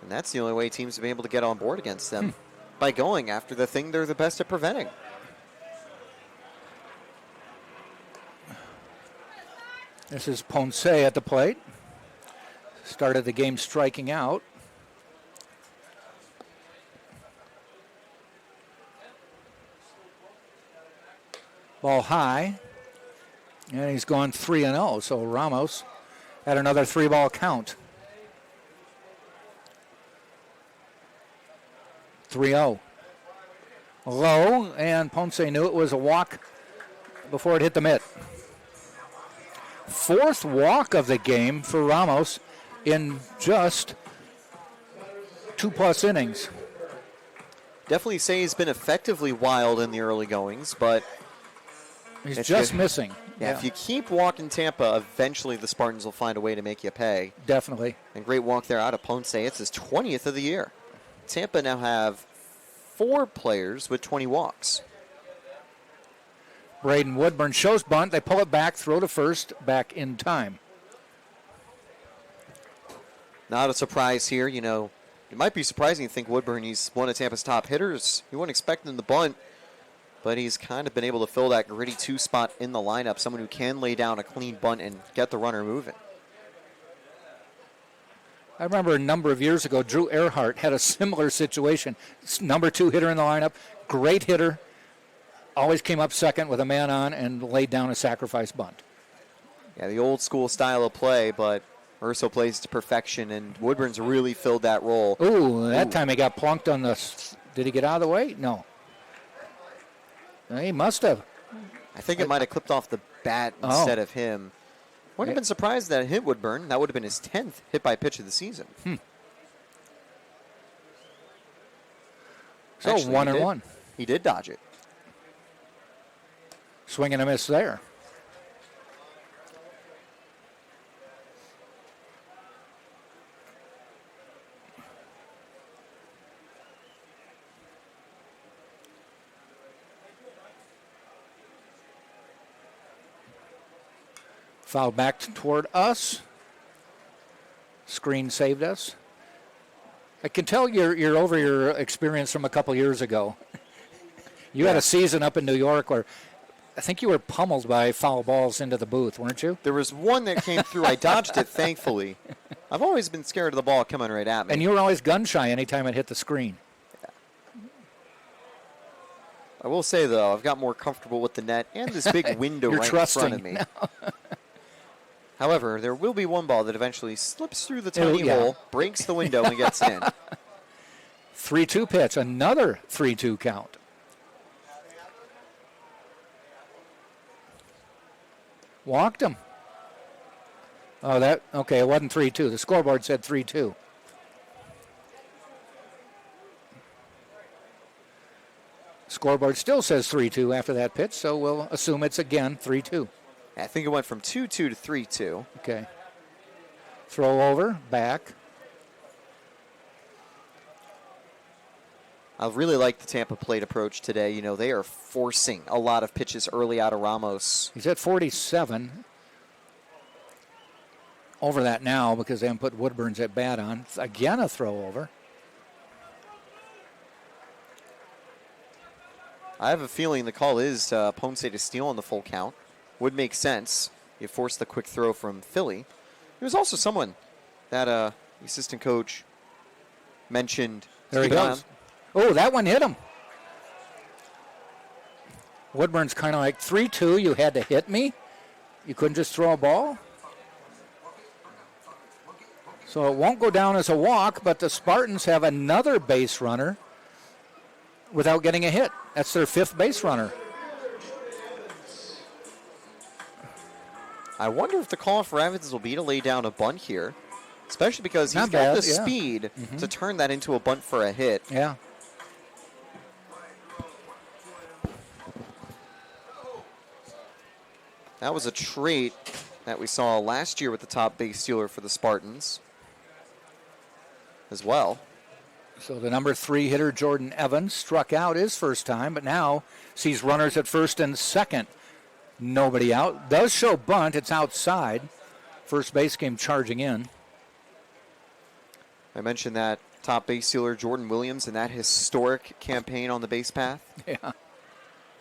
B: And that's the only way teams have been able to get on board against them, by going after the thing they're the best at preventing.
A: This is Ponce at the plate. Started the game striking out. Ball high. And he's gone 3-0. So Ramos had another 3-ball count. 3-0. Low, and Ponce knew it was a walk before it hit the mitt. Fourth walk of the game for Ramos in just 2+ innings.
B: Definitely say he's been effectively wild in the early goings, but
A: he's just missing.
B: Yeah, if you keep walking Tampa, eventually the Spartans will find a way to make you pay.
A: Definitely.
B: And great walk there out of Ponce. It's his 20th of the year. Tampa now have 4 players with 20 walks.
A: Braden Woodburn shows bunt. They pull it back, throw to first, back in time.
B: Not a surprise here. You know, it might be surprising to think Woodburn, he's one of Tampa's top hitters. You wouldn't expect him to bunt, but he's kind of been able to fill that gritty 2 spot in the lineup, someone who can lay down a clean bunt and get the runner moving.
A: I remember a number of years ago, Drew Earhart had a similar situation. Number 2 hitter in the lineup, great hitter, always came up second with a man on and laid down a sacrifice bunt.
B: Yeah, the old school style of play, but Urso plays to perfection, and Woodburn's really filled that role.
A: Ooh, that time he got plunked on the... Did he get out of the way? No. He must have.
B: I think it might have clipped off the bat instead of him. Wouldn't have been surprised that it hit Woodburn. That would have been his 10th hit by pitch of the season.
A: So
B: Actually,
A: 1-1.
B: He did dodge it.
A: Swing and a miss there. Foul back toward us. Screen saved us. I can tell you're over your experience from a couple years ago. You had a season up in New York where I think you were pummeled by foul balls into the booth, weren't you?
B: There was one that came through. I dodged it, thankfully. I've always been scared of the ball coming right at me.
A: And you were always gun shy anytime it hit the screen.
B: I will say, though, I've got more comfortable with the net and this big window right in front of me. However, there will be one ball that eventually slips through the tiny hole, breaks the window, and gets in.
A: 3-2 pitch, another 3-2 count. Walked him. Oh, okay, it wasn't 3-2. The scoreboard said 3-2. Scoreboard still says 3-2 after that pitch, so we'll assume it's again 3-2.
B: I think it went from 2-2 to 3-2.
A: Okay. Throw over, back.
B: I really like the Tampa plate approach today. You know, they are forcing a lot of pitches early out of Ramos.
A: He's at 47. Over that now because they haven't put Woodburn's at bat on. Again, a throw over.
B: I have a feeling the call is Ponce to steal on the full count. Would make sense. You forced the quick throw from Philly. There was also someone that the assistant coach mentioned.
A: There he goes. Oh, that one hit him. Woodburn's kind of like 3-2. You had to hit me. You couldn't just throw a ball. So it won't go down as a walk, but the Spartans have another base runner without getting a hit. That's their 5th base runner.
B: I wonder if the call for Evans will be to lay down a bunt here, especially because he's got the speed to turn that into a bunt for a hit.
A: Yeah.
B: That was a trait that we saw last year with the top base stealer for the Spartans as well.
A: So the number 3 hitter, Jordan Evans, struck out his first time, but now sees runners at first and second. Nobody out. Does show bunt. It's outside. First base came charging in.
B: I mentioned that top base stealer, Jordan Williams, and that historic campaign on the base path.
A: Yeah.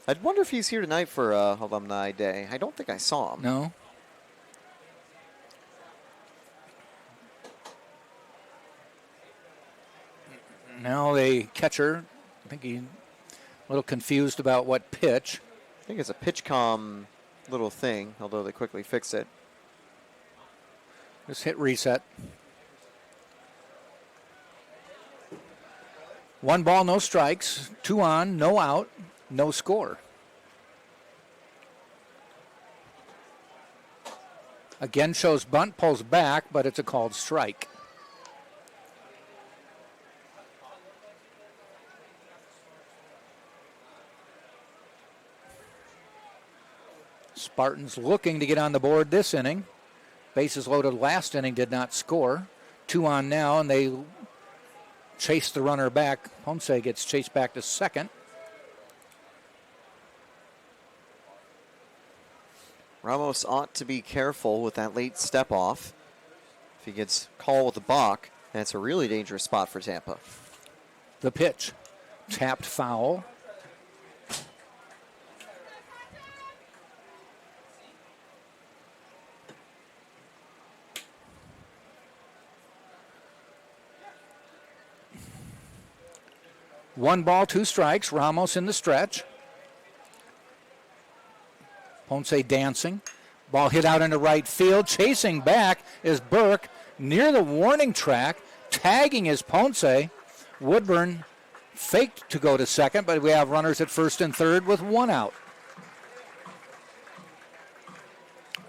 B: I wonder if he's here tonight for Alumni Day. I don't think I saw him.
A: No. Now the catcher, I think he's a little confused about what pitch.
B: I think it's a pitch comm little thing, although they quickly fix it.
A: Just hit reset. 1 ball, no strikes. 2 on, no out, no score. Again shows bunt, pulls back, but it's a called strike. Spartans looking to get on the board this inning. Bases loaded last inning, did not score. 2 on now, and they chase the runner back. Ponce gets chased back to second.
B: Ramos ought to be careful with that late step off. If he gets called with a balk, that's a really dangerous spot for Tampa.
A: The pitch. Tapped foul. One ball, 2 strikes. Ramos in the stretch. Ponce dancing. Ball hit out into right field. Chasing back is Burke near the warning track. Tagging is Ponce. Woodburn faked to go to second, but we have runners at first and third with 1 out.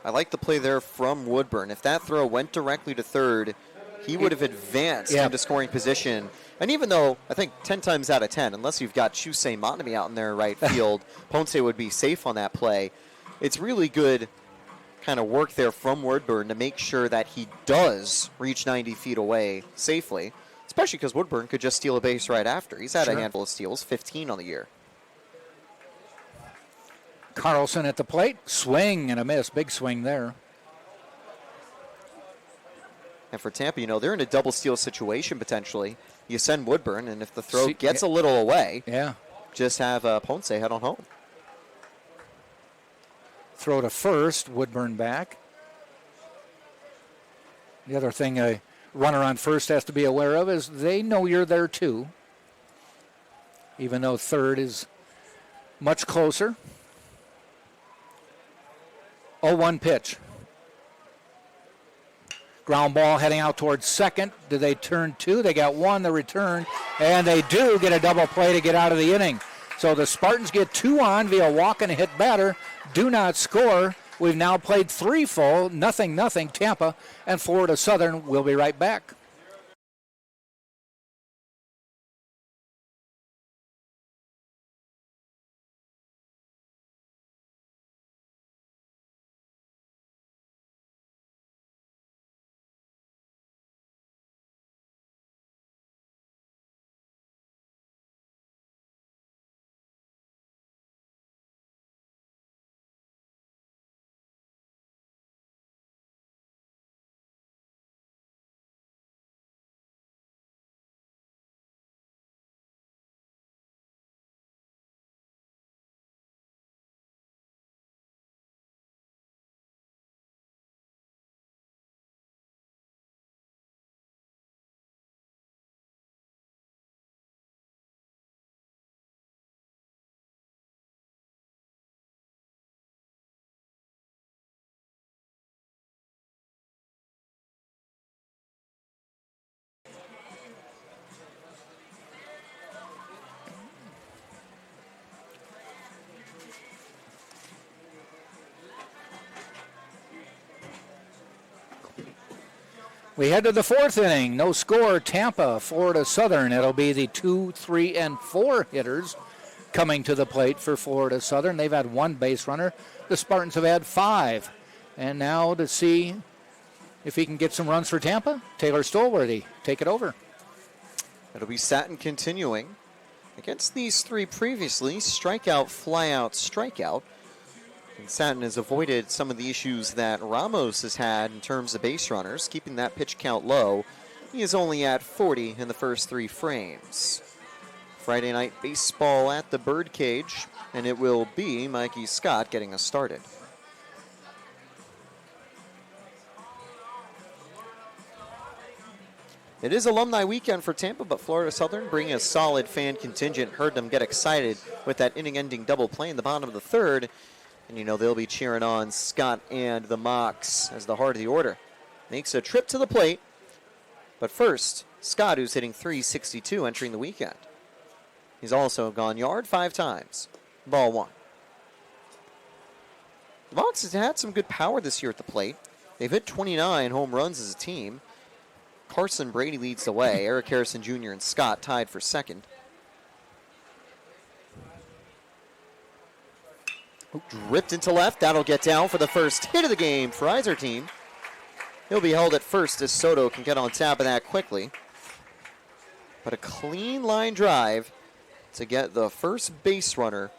B: I like the play there from Woodburn. If that throw went directly to third, he would have advanced into scoring position. And even though, I think 10 times out of 10, unless you've got Chusei Monami out in there right field, Ponce would be safe on that play. It's really good kind of work there from Woodburn to make sure that he does reach 90 feet away safely, especially because Woodburn could just steal a base right after. He's had a handful of steals, 15 on the year.
A: Carlson at the plate. Swing and a miss. Big swing there.
B: And for Tampa, they're in a double steal situation potentially. You send Woodburn, and if the throw gets a little away, just have Ponce head on home.
A: Throw to first, Woodburn back. The other thing a runner on first has to be aware of is they know you're there too, even though third is much closer. 0-1 pitch. Ground ball heading out towards second. Do they turn 2? They got 1, the return, and they do get a double play to get out of the inning. So the Spartans get 2 on via walk and a hit batter, do not score. We've now played 3 full, 0-0. Tampa and Florida Southern will be right back. We head to the 4th inning. No score. Tampa, Florida Southern. It'll be the 2, 3, and 4 hitters coming to the plate for Florida Southern. They've had 1 base runner. The Spartans have had 5. And now to see if he can get some runs for Tampa, Taylor Stolworthy, take it over.
B: It'll be Satin continuing. Against these three previously, strikeout, flyout, strikeout. And Satin has avoided some of the issues that Ramos has had in terms of base runners, keeping that pitch count low. He is only at 40 in the first three frames. Friday night baseball at the Birdcage, and it will be Mikey Scott getting us started. It is alumni weekend for Tampa, but Florida Southern bringing a solid fan contingent. Heard them get excited with that inning-ending double play in the bottom of the third. And you know they'll be cheering on Scott and the Mocs as the heart of the order makes a trip to the plate. But first, Scott, who's hitting .362 entering the weekend. He's also gone yard 5 times. Ball 1. The Mocs has had some good power this year at the plate. They've hit 29 home runs as a team. Carson Brady leads the way. Eric Harrison Jr. and Scott tied for second. Ripped into left. That'll get down for the first hit of the game for either team. He'll be held at first as Soto can get on top of that quickly. But a clean line drive to get the first base runner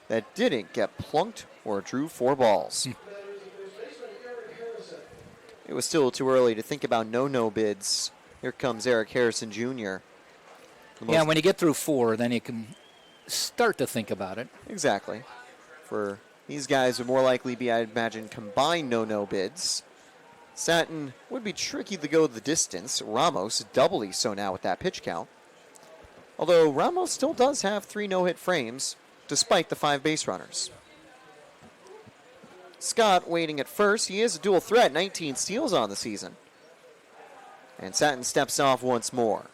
B: that didn't get plunked or drew 4 balls. It was still too early to think about no bids. Here comes Eric Harrison Jr.
A: Yeah, when you get through 4, then you can start to think about it.
B: Exactly. For these guys would more likely be, I'd imagine, combined no bids. Satin would be tricky to go the distance. Ramos doubly so now with that pitch count. Although Ramos still does have 3 no-hit frames, despite the 5 base runners. Scott waiting at first. He is a dual threat, 19 steals on the season. And Satin steps off once more.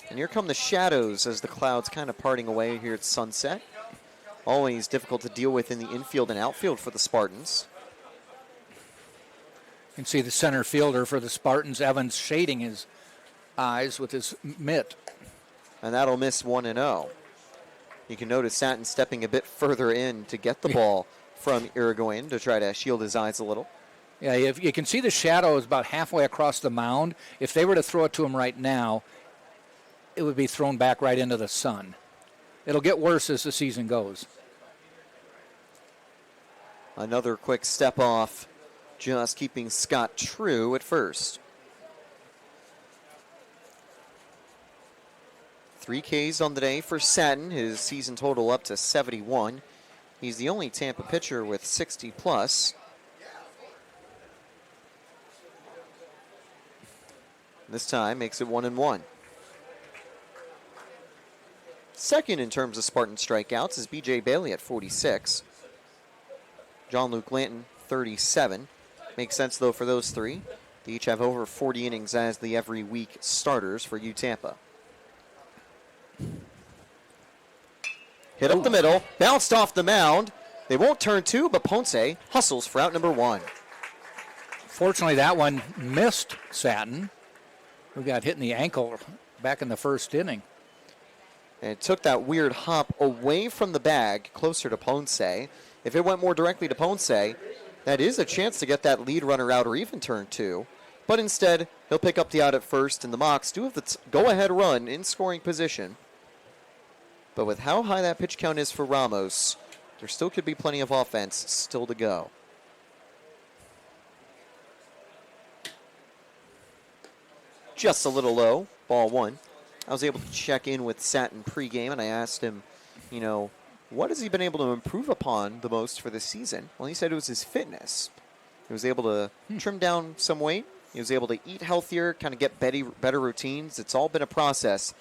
B: And here come the shadows as the clouds kind of parting away here at sunset. Always difficult to deal with in the infield and outfield for the Spartans.
A: You can see the center fielder for the Spartans, Evans, shading his eyes with his mitt.
B: And that'll miss 1-0. You can notice Satin stepping a bit further in to get the ball from Irigoyen to try to shield his eyes a little.
A: Yeah, you can see the shadows about halfway across the mound. If they were to throw it to him right now, it would be thrown back right into the sun. It'll get worse as the season goes.
B: Another quick step off, just keeping Scott true at first. 3 Ks on the day for Satin, his season total up to 71. He's the only Tampa pitcher with 60+. This time makes it 1-1. Second in terms of Spartan strikeouts is B.J. Bailey at 46. John-Luke Lanton, 37. Makes sense, though, for those 3. They each have over 40 innings as the every week starters for Tampa. Hit up the middle, bounced off the mound. They won't turn 2, but Ponce hustles for out number 1.
A: Fortunately, that one missed Satin, who got hit in the ankle back in the first inning.
B: And it took that weird hop away from the bag, closer to Ponce. If it went more directly to Ponce, that is a chance to get that lead runner out or even turn 2. But instead, he'll pick up the out at first, and the Mocs do have the go-ahead run in scoring position. But with how high that pitch count is for Ramos, there still could be plenty of offense still to go. Just a little low, ball 1. I was able to check in with Satin pregame, and I asked him, what has he been able to improve upon the most for this season? Well, he said it was his fitness. He was able to trim down some weight. He was able to eat healthier, kind of get better routines. It's all been a process,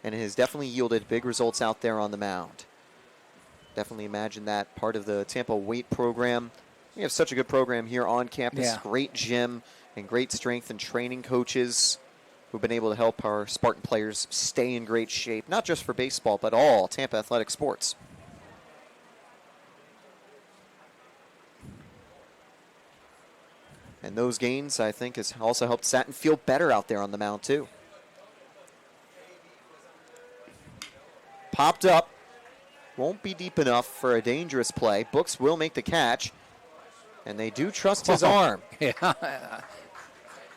B: and it has definitely yielded big results out there on the mound. Definitely imagine that part of the Tampa weight program. We have such a good program here on campus.
A: Yeah.
B: Great gym and great strength and training coaches who've been able to help our Spartan players stay in great shape, not just for baseball, but all Tampa athletic sports. And those gains, I think, has also helped Satin feel better out there on the mound, too. Popped up. Won't be deep enough for a dangerous play. Brooks will make the catch. And they do trust his arm.
A: Yeah.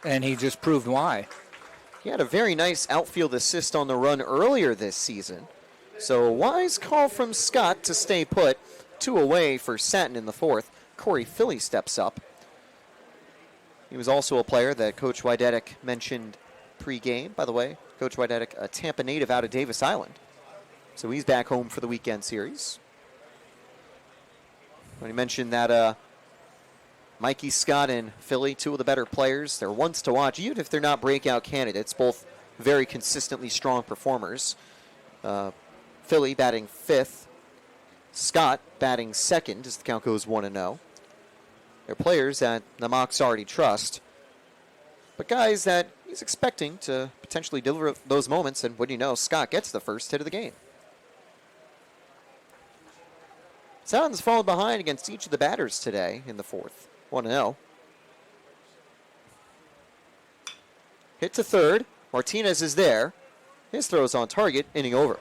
A: And he just proved why.
B: He had a very nice outfield assist on the run earlier this season. So a wise call from Scott to stay put. 2 away for Satin in the 4th. Corey Philly steps up. He was also a player that Coach Widetic mentioned pre-game. By the way, Coach Widetic, a Tampa native out of Davis Island. So he's back home for the weekend series. When he mentioned that Mikey Scott and Philly, 2 of the better players. They're ones to watch, even if they're not breakout candidates. Both very consistently strong performers. Philly batting 5th. Scott batting 2nd as the count goes 1-0. They're players that the Mocs already trust. But guys that he's expecting to potentially deliver those moments. And what do you know, Scott gets the first hit of the game. Sounds fallen behind against each of the batters today in the 4th. 1-0. Hit to third. Martinez is there. His throw's on target. Inning over.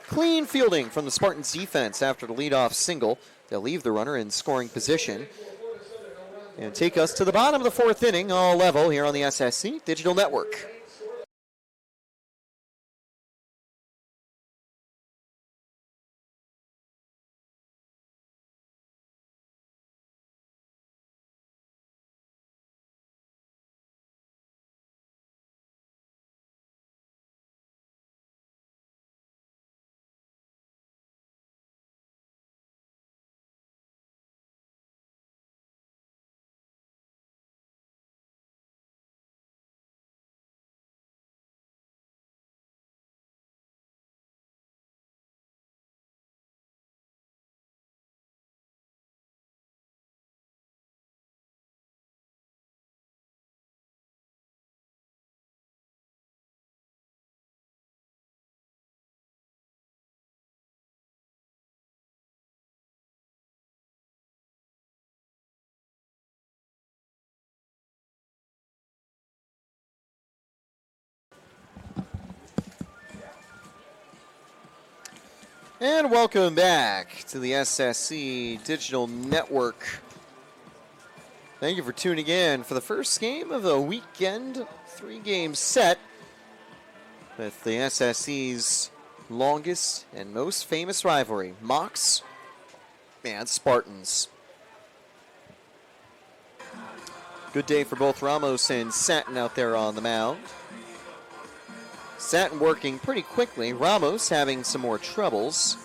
B: Clean fielding from the Spartans defense after the leadoff single. They'll leave the runner in scoring position. And take us to the bottom of the 4th inning, all level here on the SSC Digital Network. And welcome back to the SSC Digital Network. Thank you for tuning in for the first game of the weekend 3-game set with the SSC's longest and most famous rivalry, Mocs and Spartans. Good day for both Ramos and Satin out there on the mound. Satin working pretty quickly. Ramos having some more troubles.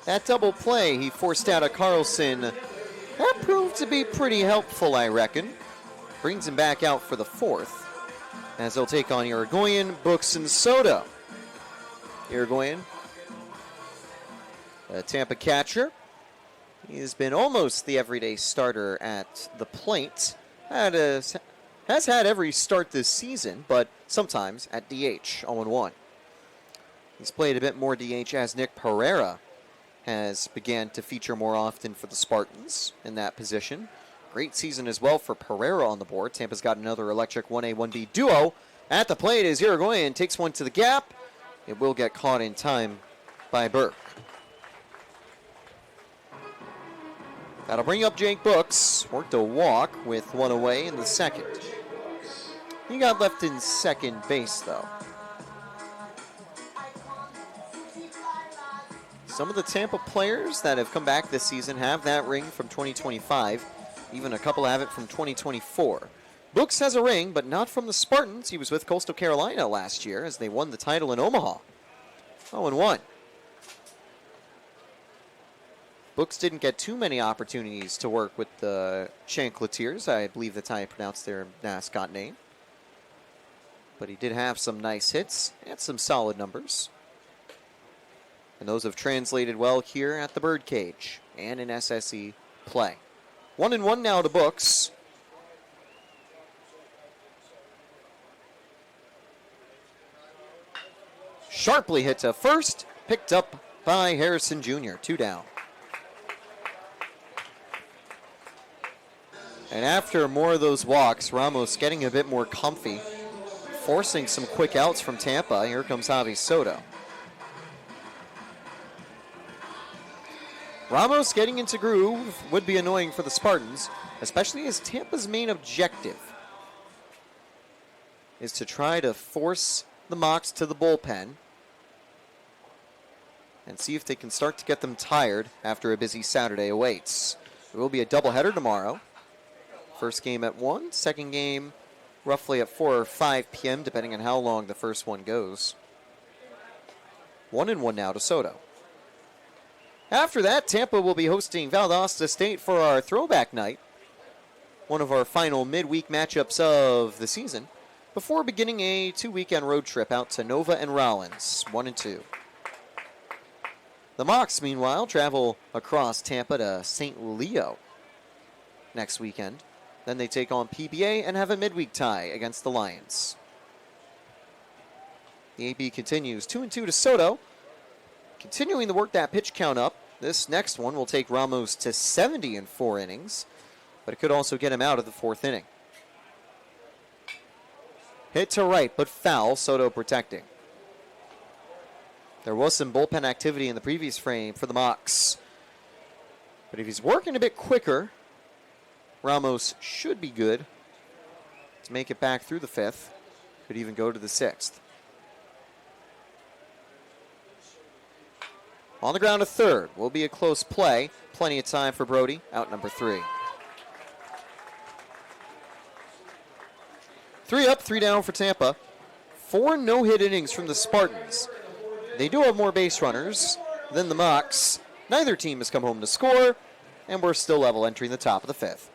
B: That double play he forced out of Carlson, that proved to be pretty helpful, I reckon. Brings him back out for the 4th as they'll take on Irigoyen, Books, and Soto. Irigoyen, a Tampa catcher. He has been almost the everyday starter at the plate. Has had every start this season, but sometimes at DH, 0-1. He's played a bit more DH as Nick Pereira has began to feature more often for the Spartans in that position. Great season as well for Pereira on the board. Tampa's got another electric 1A, 1B duo. At the plate is Irigoyen, takes one to the gap. It will get caught in time by Burke. That'll bring up Jake Books. Worked a walk with one away in the 2nd. He got left in second base, though. Some of the Tampa players that have come back this season have that ring from 2025. Even a couple have it from 2024. Books has a ring, but not from the Spartans. He was with Coastal Carolina last year as they won the title in Omaha. 0-1. Books didn't get too many opportunities to work with the Chancletiers. I believe that's how you pronounce their mascot name. But he did have some nice hits and some solid numbers. And those have translated well here at the Birdcage and in SSE play. 1-1 now to Books. Sharply hit to first, picked up by Harrison Jr., 2 down. And after more of those walks, Ramos getting a bit more comfy, forcing some quick outs from Tampa. Here comes Javi Soto. Ramos getting into groove would be annoying for the Spartans, especially as Tampa's main objective is to try to force the Mocs to the bullpen and see if they can start to get them tired after a busy Saturday awaits. It will be a doubleheader tomorrow. First game at 1, second game roughly at 4 or 5 p.m., depending on how long the first one goes. 1-1 now to Soto. After that, Tampa will be hosting Valdosta State for our throwback night, one of our final midweek matchups of the season, before beginning a 2-weekend road trip out to Nova and Rollins, 1-2. The Mocs, meanwhile, travel across Tampa to St. Leo next weekend. Then they take on PBA and have a midweek tie against the Lions. The AB continues 2-2 to Soto. Continuing to work that pitch count up. This next one will take Ramos to 70 in 4 innings, but it could also get him out of the 4th inning. Hit to right, but foul. Soto protecting. There was some bullpen activity in the previous frame for the Mocs. But if he's working a bit quicker, Ramos should be good to make it back through the 5th. Could even go to the 6th. On the ground to 3rd. Will be a close play. Plenty of time for Brody. Out number 3. 3 up, 3 down for Tampa. 4 no-hit innings from the Spartans. They do have more base runners than the Mocs. Neither team has come home to score, and we're still level entering the top of the 5th.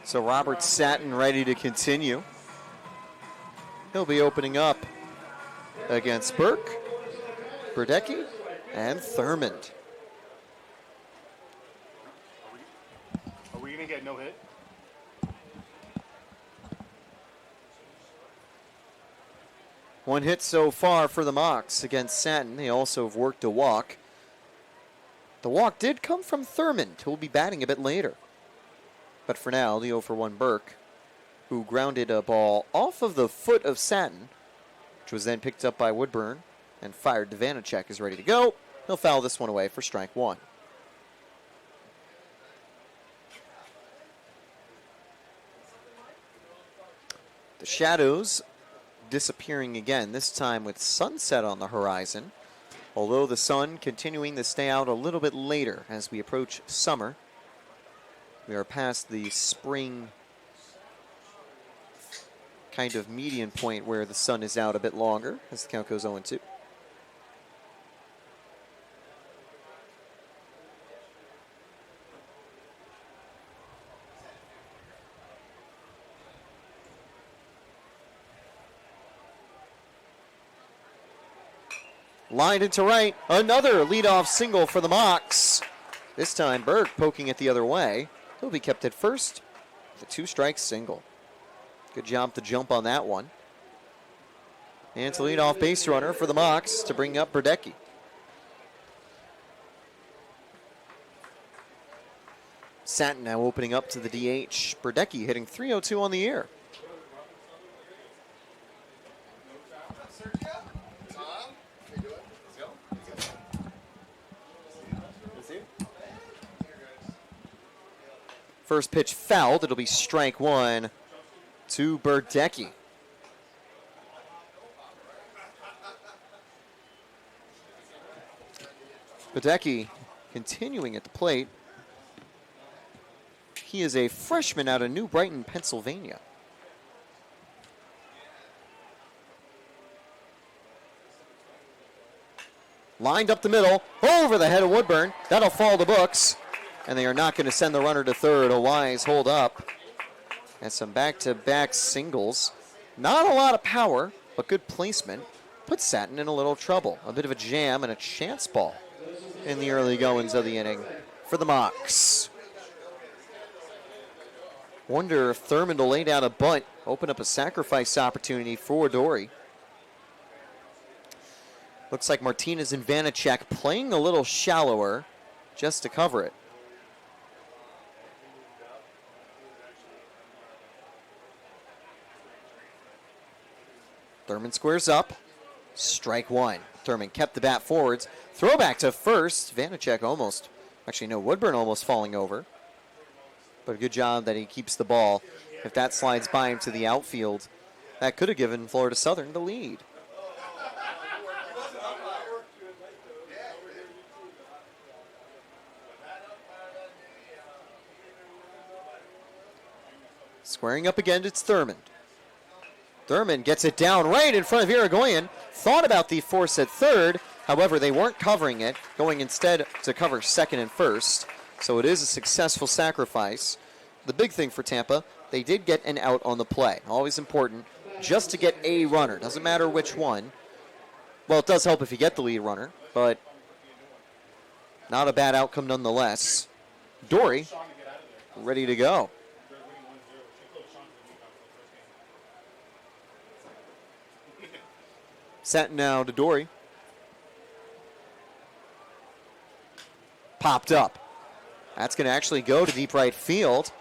B: So Robert Satin ready to continue. He'll be opening up against Burke, Burdecki, and Thurmond.
C: Are we going to get no hit?
B: One hit so far for the Mocs against Satin. They also have worked a walk. The walk did come from Thurmond, who will be batting a bit later. But for now, the 0-for-1 Burke, who grounded a ball off of the foot of Satin, which was then picked up by Woodburn and fired to Vanacek, is ready to go. He'll foul this one away for strike 1. The shadows disappearing again, this time with sunset on the horizon, although the sun continuing to stay out a little bit later as we approach summer. We are past the spring kind of median point where the sun is out a bit longer as the count goes 0-2. Lined into right, another leadoff single for the Mocs. This time Burke poking it the other way. He'll be kept at first with a 2-strike single. Good job to jump on that one. And to lead off base runner for the Mocs to bring up Burdecki. Satin now opening up to the DH. Burdecki hitting .302 on the year. First pitch fouled. It'll be strike one to Burdecki. Burdecki continuing at the plate. He is a freshman out of New Brighton, Pennsylvania. Lined up the middle, over the head of Woodburn. That'll fall to books. And they are not going to send the runner to third. A wise hold up. And some back-to-back singles. Not a lot of power, but good placement. Put Satin in a little trouble. A bit of a jam and a chance ball in the early goings of the inning for the Mocs. Wonder if Thurman will lay down a bunt, open up a sacrifice opportunity for Dory. Looks like Martinez and Vanacek playing a little shallower just to cover it. Thurman squares up. Strike one. Thurman kept the bat forwards. Throwback to first. Vanacek almost, actually no, Woodburn almost falling over. But a good job that he keeps the ball. If that slides by him to the outfield, that could have given Florida Southern the lead. Squaring up again, it's Thurman. Thurman gets it down right in front of Irigoyen. Thought about the force at third. However, they weren't covering it, going instead to cover second and first. So it is a successful sacrifice. The big thing for Tampa, they did get an out on the play. Always important just to get a runner. Doesn't matter which one. Well, it does help if you get the lead runner, but not a bad outcome nonetheless. Dory ready to go. Set now to Dory. Popped up. That's going to actually go to deep right field.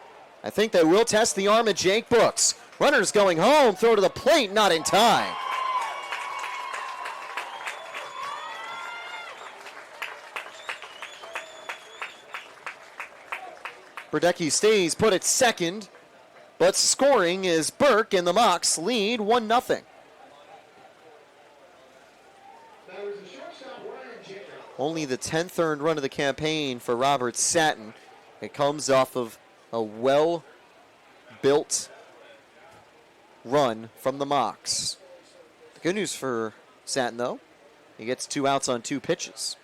B: I think they will test the arm of Jake Brooks. Runner's going home. Throw to the plate, not in time. Burdecki stays put at second, but scoring is Burke, and the Mocs lead 1-0. Only the 10th earned run of the campaign for Robert Satin. It comes off of a well-built run from the Mocs. The good news for Satin, though, he gets 2 outs on 2 pitches.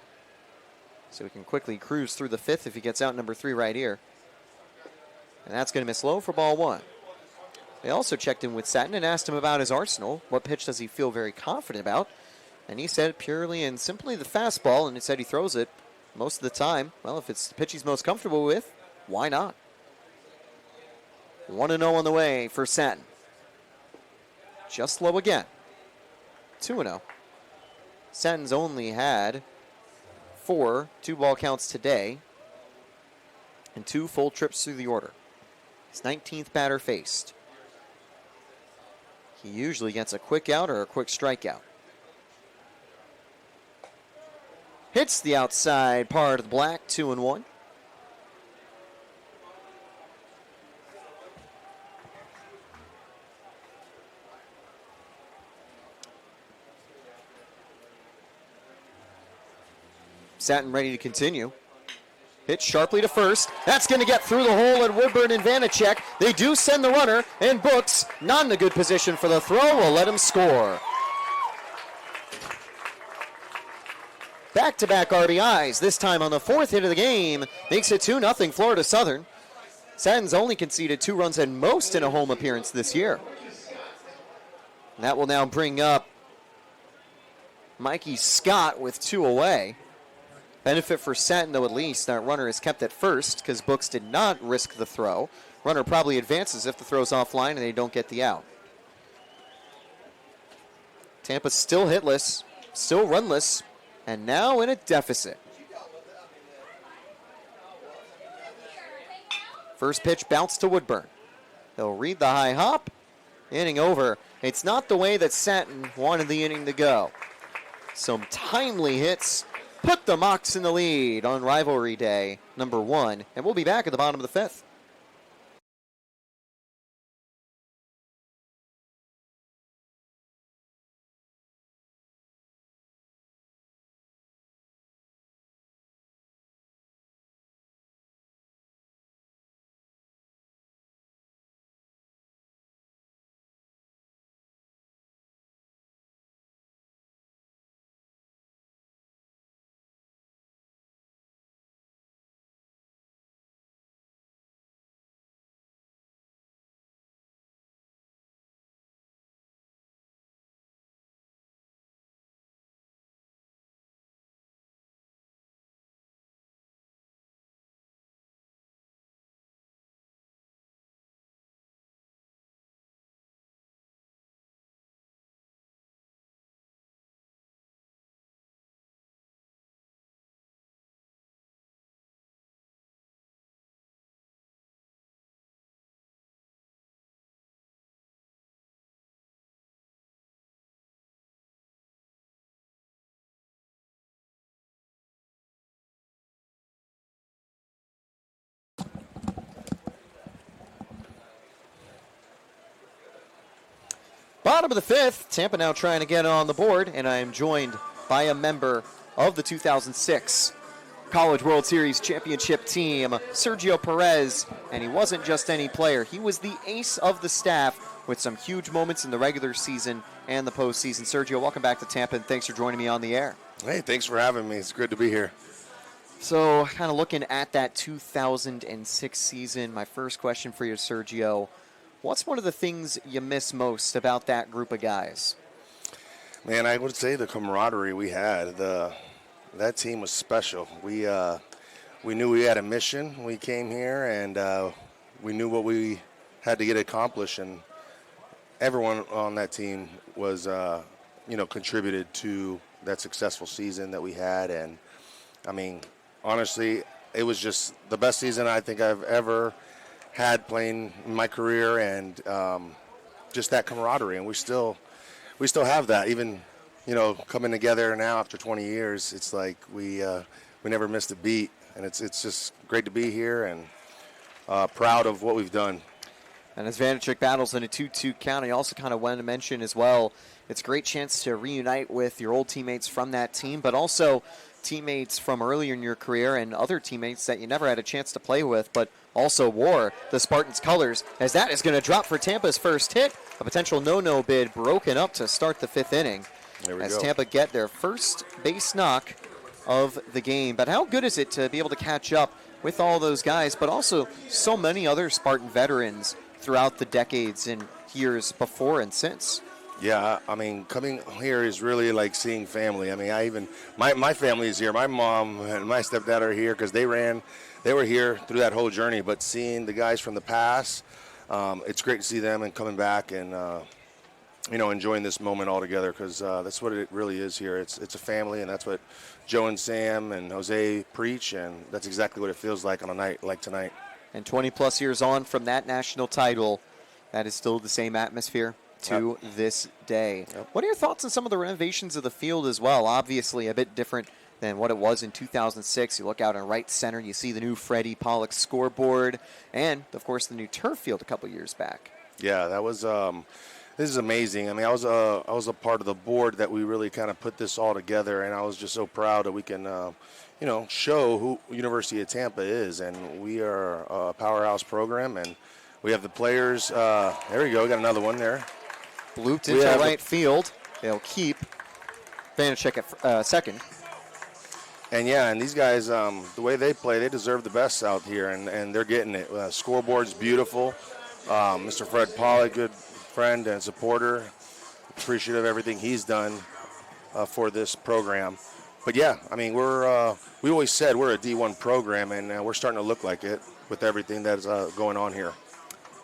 B: So he can quickly cruise through the 5th if he gets out number 3 right here. And that's going to miss low for ball 1. They also checked in with Satin and asked him about his arsenal. What pitch does he feel very confident about? And he said purely and simply the fastball, and he said he throws it most of the time. Well, if it's the pitch he's most comfortable with, why not? 1-0 on the way for Satin. Just low again. 2-0. Satin's only had 4 2-ball counts today and 2 full trips through the order. His 19th batter faced. He usually gets a quick out or a quick strikeout. Hits the outside part of the black, 2-1. Satin ready to continue. Hit sharply to first. That's going to get through the hole at Woodburn and Vanacek. They do send the runner, and Brooks, not in a good position for the throw, will let him score. Back-to-back RBIs, this time on the 4th hit of the game. Makes it 2-0 Florida Southern. Satin's only conceded 2 runs at most in a home appearance this year. And that will now bring up Mikey Scott with 2 away. Benefit for Satin, though, at least. That runner is kept at first because Brooks did not risk the throw. Runner probably advances if the throw's offline and they don't get the out. Tampa's still hitless, still runless, and now in a deficit. First pitch bounced to Woodburn. They'll read the high hop. Inning over. It's not the way that Satin wanted the inning to go. Some timely hits put the Mocs in the lead on rivalry day number 1, and we'll be back at the bottom of the 5th. Bottom of the 5th, Tampa now trying to get on the board, and I am joined by a member of the 2006 College World Series championship team, Sergio Perez, and he wasn't just any player. He was the ace of the staff with some huge moments in the regular season and the postseason. Sergio, welcome back to Tampa, and thanks for joining me on the air.
D: Hey, thanks for having me. It's good to be here.
B: So, kind of looking at that 2006 season, my first question for you, Sergio, what's one of the things you miss most about that group of guys?
D: Man, I would say the camaraderie we had. That team was special. We knew we had a mission when we came here, and we knew what we had to get accomplished. And everyone on that team was, contributed to that successful season that we had. And I mean, honestly, it was just the best season I think I've ever had playing in my career, and just that camaraderie, and we still have that, even coming together now after 20 years. It's like we never missed a beat, and it's just great to be here and proud of what we've done.
B: And as Vanacek battles in a 2-2 count, I also kind of wanted to mention as well, it's a great chance to reunite with your old teammates from that team, but also teammates from earlier in your career and other teammates that you never had a chance to play with, but also wore the Spartans colors, as that is going to drop for Tampa's first hit. A potential no-no bid broken up to start the 5th inning as Tampa get their first base knock of the game. But how good is it to be able to catch up with all those guys, but also so many other Spartan veterans throughout the decades and years before and since?
D: Yeah, I mean, coming here is really like seeing family. I mean, my family is here. My mom and my stepdad are here because they were here through that whole journey. But seeing the guys from the past, it's great to see them and coming back and enjoying this moment all together, because that's what it really is here. It's a family, and that's what Joe and Sam and Jose preach, and that's exactly what it feels like on a night like tonight. And
B: 20-plus years on from that national title, that is still the same atmosphere to this day. Yep. What are your thoughts on some of the renovations of the field as well? Obviously a bit different than what it was in 2006. You look out in right center, you see the new Freddie Pollock scoreboard, and, of course, the new turf field a couple years back.
D: Yeah, that was this is amazing. I mean, I was a part of the board that we really kind of put this all together, and I was just so proud that we can show who University of Tampa is, and we are a powerhouse program, and we have the players. There we go. We got another one there.
B: Looped into right field. They'll keep Vanacek at second.
D: And these guys, the way they play, they deserve the best out here, and they're getting it. Scoreboard's beautiful. Mr. Fred Pollock, good friend and supporter, appreciative of everything he's done for this program. But I mean, we always said we're a D1 program, and we're starting to look like it with everything that's going on here.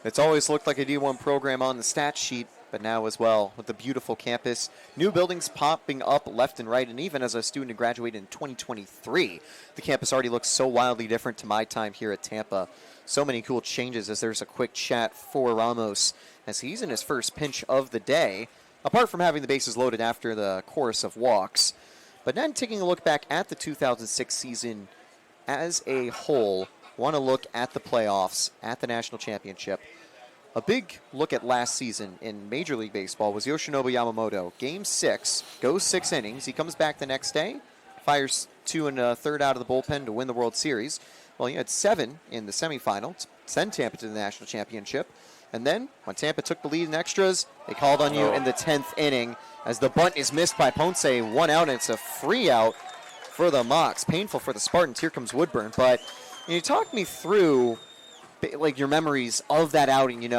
B: It's always looked like a D1 program on the stat sheet, but now as well with the beautiful campus. New buildings popping up left and right, and even as a student who graduated in 2023, the campus already looks so wildly different to my time here at Tampa. So many cool changes as there's a quick chat for Ramos as he's in his first pinch of the day, apart from having the bases loaded after the chorus of walks. But then taking a look back at the 2006 season as a whole, want to look at the playoffs, at the national championship. A big look at last season in Major League Baseball was Yoshinobu Yamamoto. Game 6, goes 6 innings. He comes back the next day, fires 2 1/3 out of the bullpen to win the World Series. Well, he had 7 in the semifinal to send Tampa to the national championship. And then, when Tampa took the lead in extras, they called on you in the 10th inning as the bunt is missed by Ponce. 1 out, and it's a free out for the Mocs. Painful for the Spartans. Here comes Woodburn. But you talk me through like your memories of that outing,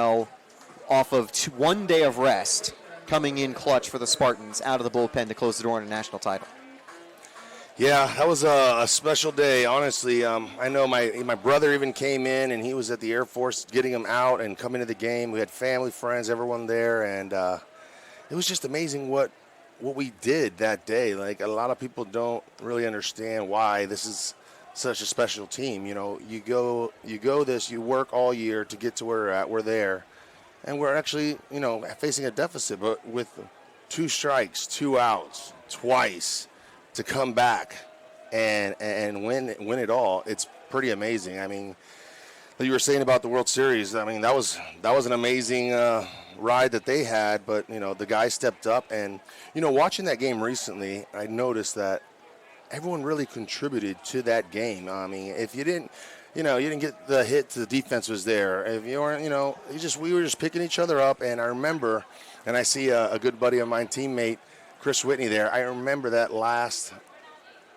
B: off of 1 day of rest, coming in clutch for the Spartans out of the bullpen to close the door on a national title.
D: Yeah, that was a special day, honestly. I know my brother even came in, and he was at the Air Force getting him out and coming to the game. We had family, friends, everyone there, and it was just amazing what we did that day. Like, a lot of people don't really understand why this is such a special team. You work all year to get to where we're at. We're there, and we're actually, facing a deficit, but with 2 strikes, 2 outs, twice, to come back and win it all, it's pretty amazing. I mean, like you were saying about the World Series, I mean, that was an amazing ride that they had, but the guys stepped up, and watching that game recently, I noticed that everyone really contributed to that game. I mean, if you didn't get the hit, the defense was there. If you weren't, we were just picking each other up. And I remember, and I see a good buddy of mine, teammate Chris Whitney there. I remember that last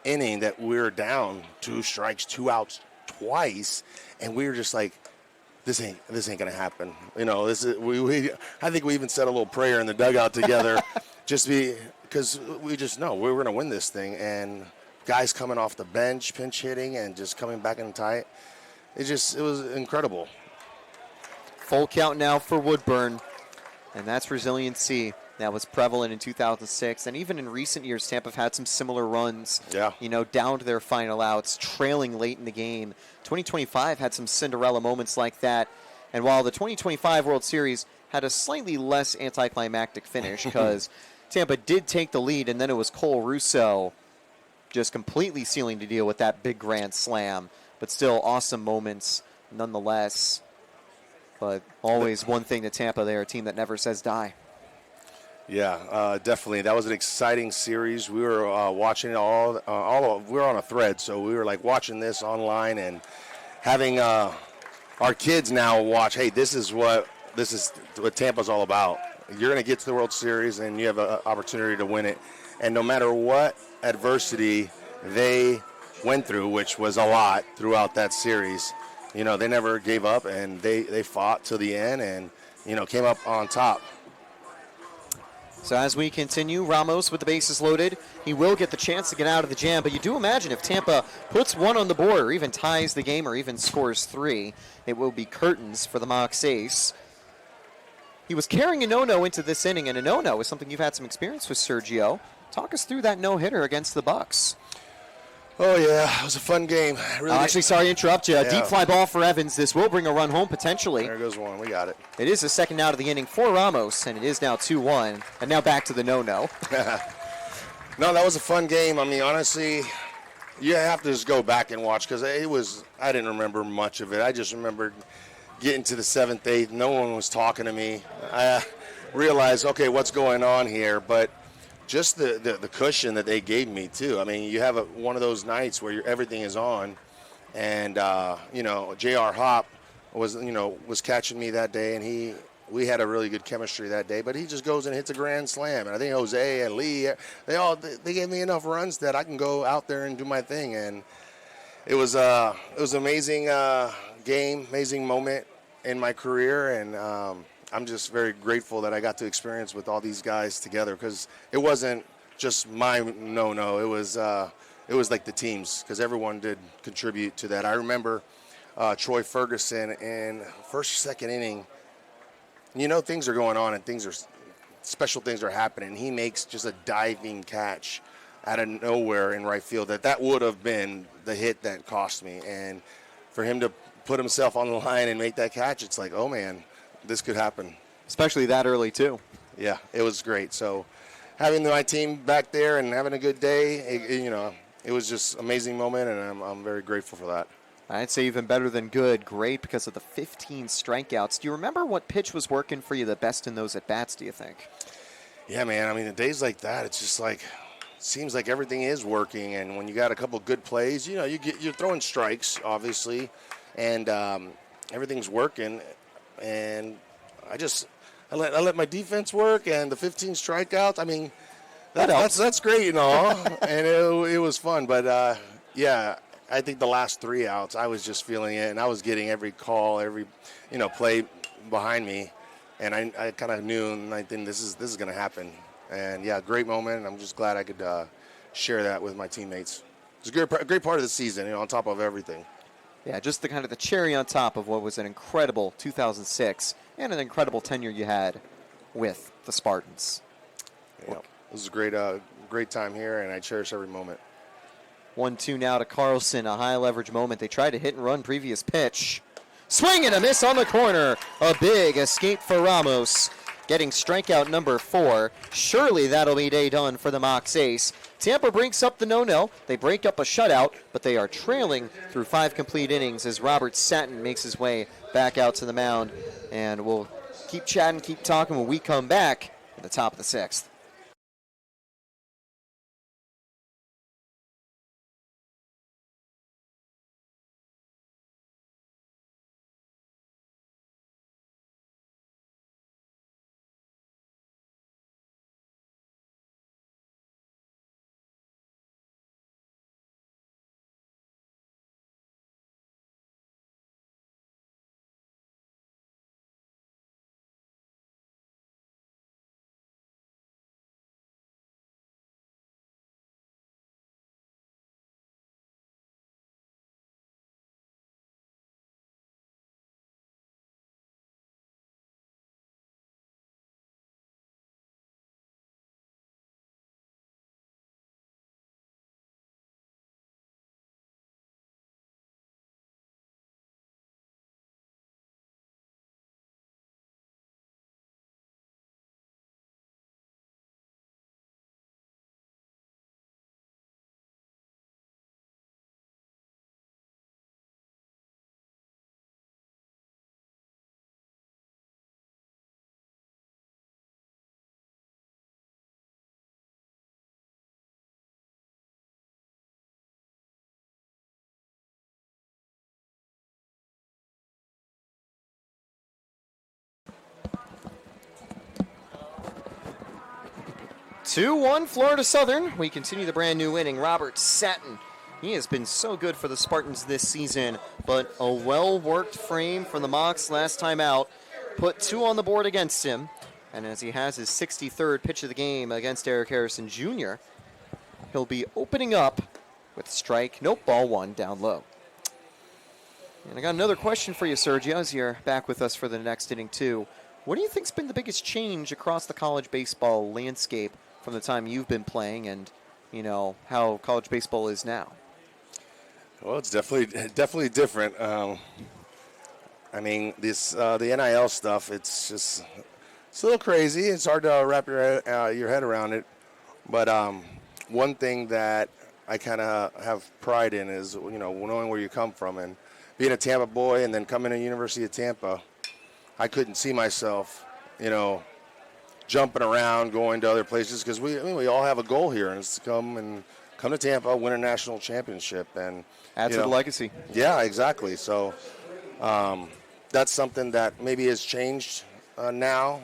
D: inning that we were down 2 strikes, 2 outs twice, and we were just like, this ain't gonna happen. This is I think we even said a little prayer in the dugout together, because we just know we were gonna win this thing. And guys coming off the bench, pinch hitting, and just coming back in tight. It was incredible.
B: Full count now for Woodburn, and that's resiliency that was prevalent in 2006. And even in recent years, Tampa have had some similar runs, down to their final outs, trailing late in the game. 2025 had some Cinderella moments like that. And while the 2025 World Series had a slightly less anticlimactic finish because Tampa did take the lead, and then it was Cole Russo just completely sealing the deal with that big grand slam. But still awesome moments nonetheless. But always one thing to Tampa, they're a team that never says die.
D: Yeah, definitely. That was an exciting series. We were watching it we were on a thread, so we were like watching this online and having our kids now watch, hey, this is what Tampa's all about. You're going to get to the World Series, and you have an opportunity to win it. And no matter what adversity they went through, which was a lot throughout that series, they never gave up, and they fought till the end and, came up on top.
B: So as we continue, Ramos with the bases loaded, he will get the chance to get out of the jam, but you do imagine if Tampa puts 1 on the board or even ties the game or even scores 3, it will be curtains for the Mocs ace. He was carrying a no-no into this inning, and a no-no is something you've had some experience with, Sergio. Talk us through that no-hitter against the Bucks.
D: Oh, yeah, it was a fun game.
B: Actually, sorry to interrupt you. A deep fly ball for Evans. This will bring a run home potentially.
D: There goes one. We got it.
B: It is the second out of the inning for Ramos, and it is now 2-1. And now back to the no-no.
D: No, that was a fun game. I mean, honestly, you have to just go back and watch because I didn't remember much of it. I just remembered getting to the 7th, 8th. No one was talking to me. I realized, okay, what's going on here? But just the cushion that they gave me, too. I mean, you have one of those nights where everything is on. And, J.R. Hop was catching me that day, and we had a really good chemistry that day. But he just goes and hits a grand slam. And I think Jose and Lee, they gave me enough runs that I can go out there and do my thing. And it was an amazing game, amazing moment in my career. And I'm just very grateful that I got to experience with all these guys together because it wasn't just my no-no. It was like the teams because everyone did contribute to that. I remember Troy Ferguson in first or second inning. Things are going on and special things are happening. He makes just a diving catch out of nowhere in right field. That would have been the hit that cost me. And for him to put himself on the line and make that catch, it's like, oh man, this could happen.
B: Especially that early too.
D: Yeah, it was great. So having my team back there and having a good day, it was just an amazing moment, and I'm very grateful for that.
B: I'd say even better than good. Great because of the 15 strikeouts. Do you remember what pitch was working for you the best in those at-bats, do you think?
D: Yeah, man. I mean, the days like that, it's just like, seems like everything is working. And when you got a couple good plays, you're throwing strikes, obviously, and everything's working. And I let my defense work, and the 15 strikeouts, I mean, that's great and all. And it was fun. But, yeah, I think the last 3 outs, I was just feeling it, and I was getting every call, every play behind me, and I kind of knew, and I think this is going to happen. And yeah, great moment. And I'm just glad I could share that with my teammates. It's a great part of the season, on top of everything.
B: Yeah, just the kind of the cherry on top of what was an incredible 2006 and an incredible tenure you had with the Spartans.
D: Yeah, it was a great time here, and I cherish every moment.
B: 1-2 now to Carlson, a high leverage moment. They tried to hit and run previous pitch. Swing and a miss on the corner. A big escape for Ramos, getting strikeout number 4. Surely that'll be day done for the Mocs ace. Tampa breaks up the no-no. They break up a shutout, but they are trailing through 5 complete innings as Robert Satin makes his way back out to the mound. And we'll keep chatting, keep talking when we come back at the top of the 6th. Two-one Florida Southern. We continue the brand new inning. Robert Satin. He has been so good for the Spartans this season, but a well-worked frame from the Mocs last time out put 2 on the board against him. And as he has his 63rd pitch of the game against Eric Harrison Jr., he'll be opening up with strike. Nope, ball 1 down low. And I got another question for you, Sergio, as you're back with us for the next inning, too. What do you think's been the biggest change across the college baseball landscape from the time you've been playing and, how college baseball is now?
D: Well, it's definitely different. I mean, the NIL stuff, it's a little crazy. It's hard to wrap your head around it. But one thing that I kind of have pride in is, knowing where you come from. And being a Tampa boy and then coming to University of Tampa, I couldn't see myself, jumping around, going to other places, because we all have a goal here, and it's to come to Tampa, win a national championship, and
B: add to the legacy.
D: Yeah, exactly. So that's something that maybe has changed now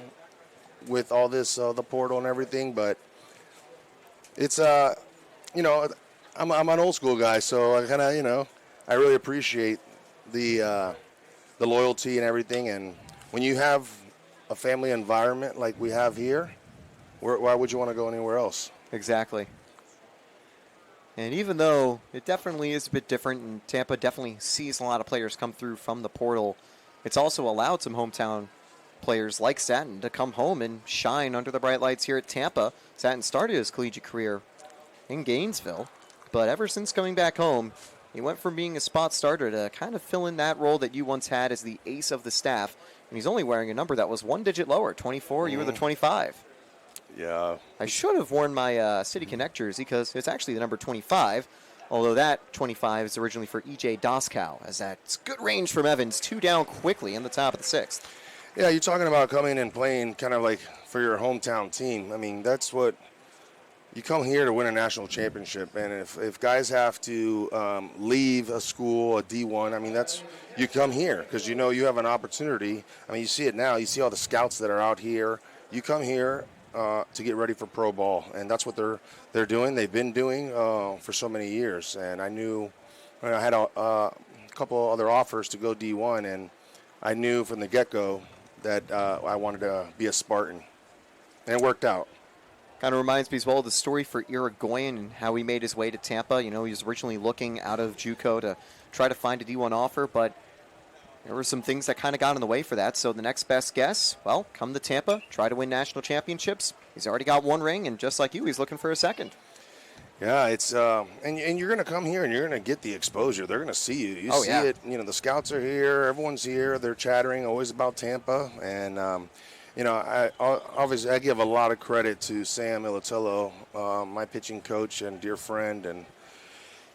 D: with all this the portal and everything, but it's I'm an old school guy, so I kind of I really appreciate the loyalty and everything, and when you have a family environment like we have here, why would you want to go anywhere else?
B: Exactly. And even though it definitely is a bit different, and Tampa definitely sees a lot of players come through from the portal, it's also allowed some hometown players like Satin to come home and shine under the bright lights here at Tampa. Satin started his collegiate career in Gainesville, but ever since coming back home, he went from being a spot starter to kind of fill in that role that you once had as the ace of the staff. And he's only wearing a number that was one digit lower, 24. You were the 25.
D: Yeah.
B: I should have worn my City Connect jersey because it's actually the number 25, although that 25 is originally for E.J. Doskow, as that's good range from Evans, 2 down quickly in the top of the 6th.
D: Yeah, you're talking about coming and playing kind of like for your hometown team. I mean, that's what you come here to win a national championship. And if guys have to leave a school, a D1, I mean, you come here because you know you have an opportunity. I mean, you see it now. You see all the scouts that are out here. You come here to get ready for pro ball, and that's what they're doing. They've been doing for so many years. And I knew I had a couple other offers to go D1, and I knew from the get-go that I wanted to be a Spartan, and it worked out.
B: Kind of reminds me as well of the story for Irigoyen and how he made his way to Tampa. You know, he was originally looking out of JUCO to try to find a D1 offer, but there were some things that kind of got in the way for that. So the next best guess, well, come to Tampa, try to win national championships. He's already got 1 ring, and just like you, he's looking for a second.
D: Yeah, it's and you're going to come here and you're going to get the exposure. They're going to see you. You see it. You know, the scouts are here. Everyone's here. They're chattering always about Tampa, and you know, I give a lot of credit to Sam Ilatello, my pitching coach and dear friend, and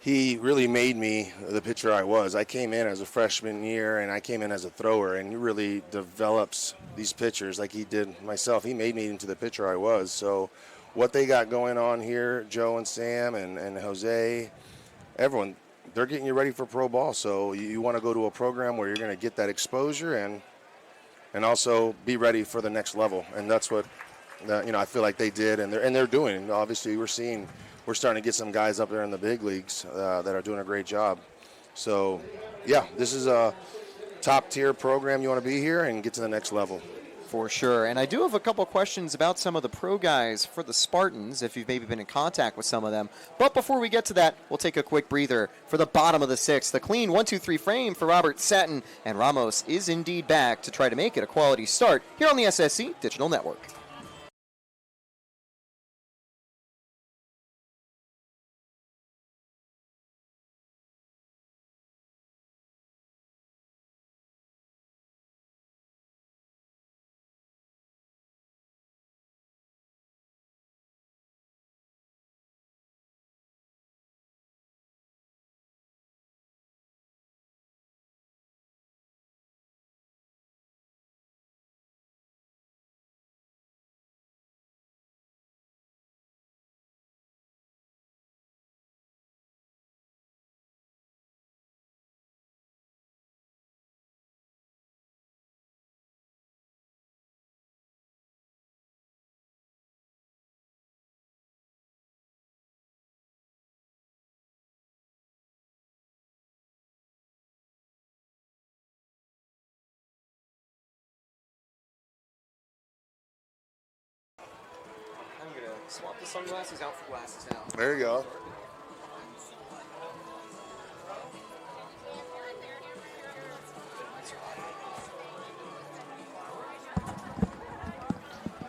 D: he really made me the pitcher I was. I came in as a freshman year, and I came in as a thrower, and he really develops these pitchers like he did myself. He made me into the pitcher I was. So what they got going on here, Joe and Sam and Jose, everyone, they're getting you ready for pro ball. So you want to go to a program where you're going to get that exposure and also be ready for the next level. And that's what I feel like they did, and they're doing. Obviously, we're starting to get some guys up there in the big leagues that are doing a great job. So, yeah, this is a top-tier program. You want to be here and get to the next level.
B: For sure. And I do have a couple questions about some of the pro guys for the Spartans, if you've maybe been in contact with some of them. But before we get to that, we'll take a quick breather for the bottom of the 6th. The clean 1-2-3 frame for Robert Satin, and Ramos is indeed back to try to make it a quality start here on the SSC Digital Network. I'm going to swap the sunglasses out for glasses now.
D: There you go.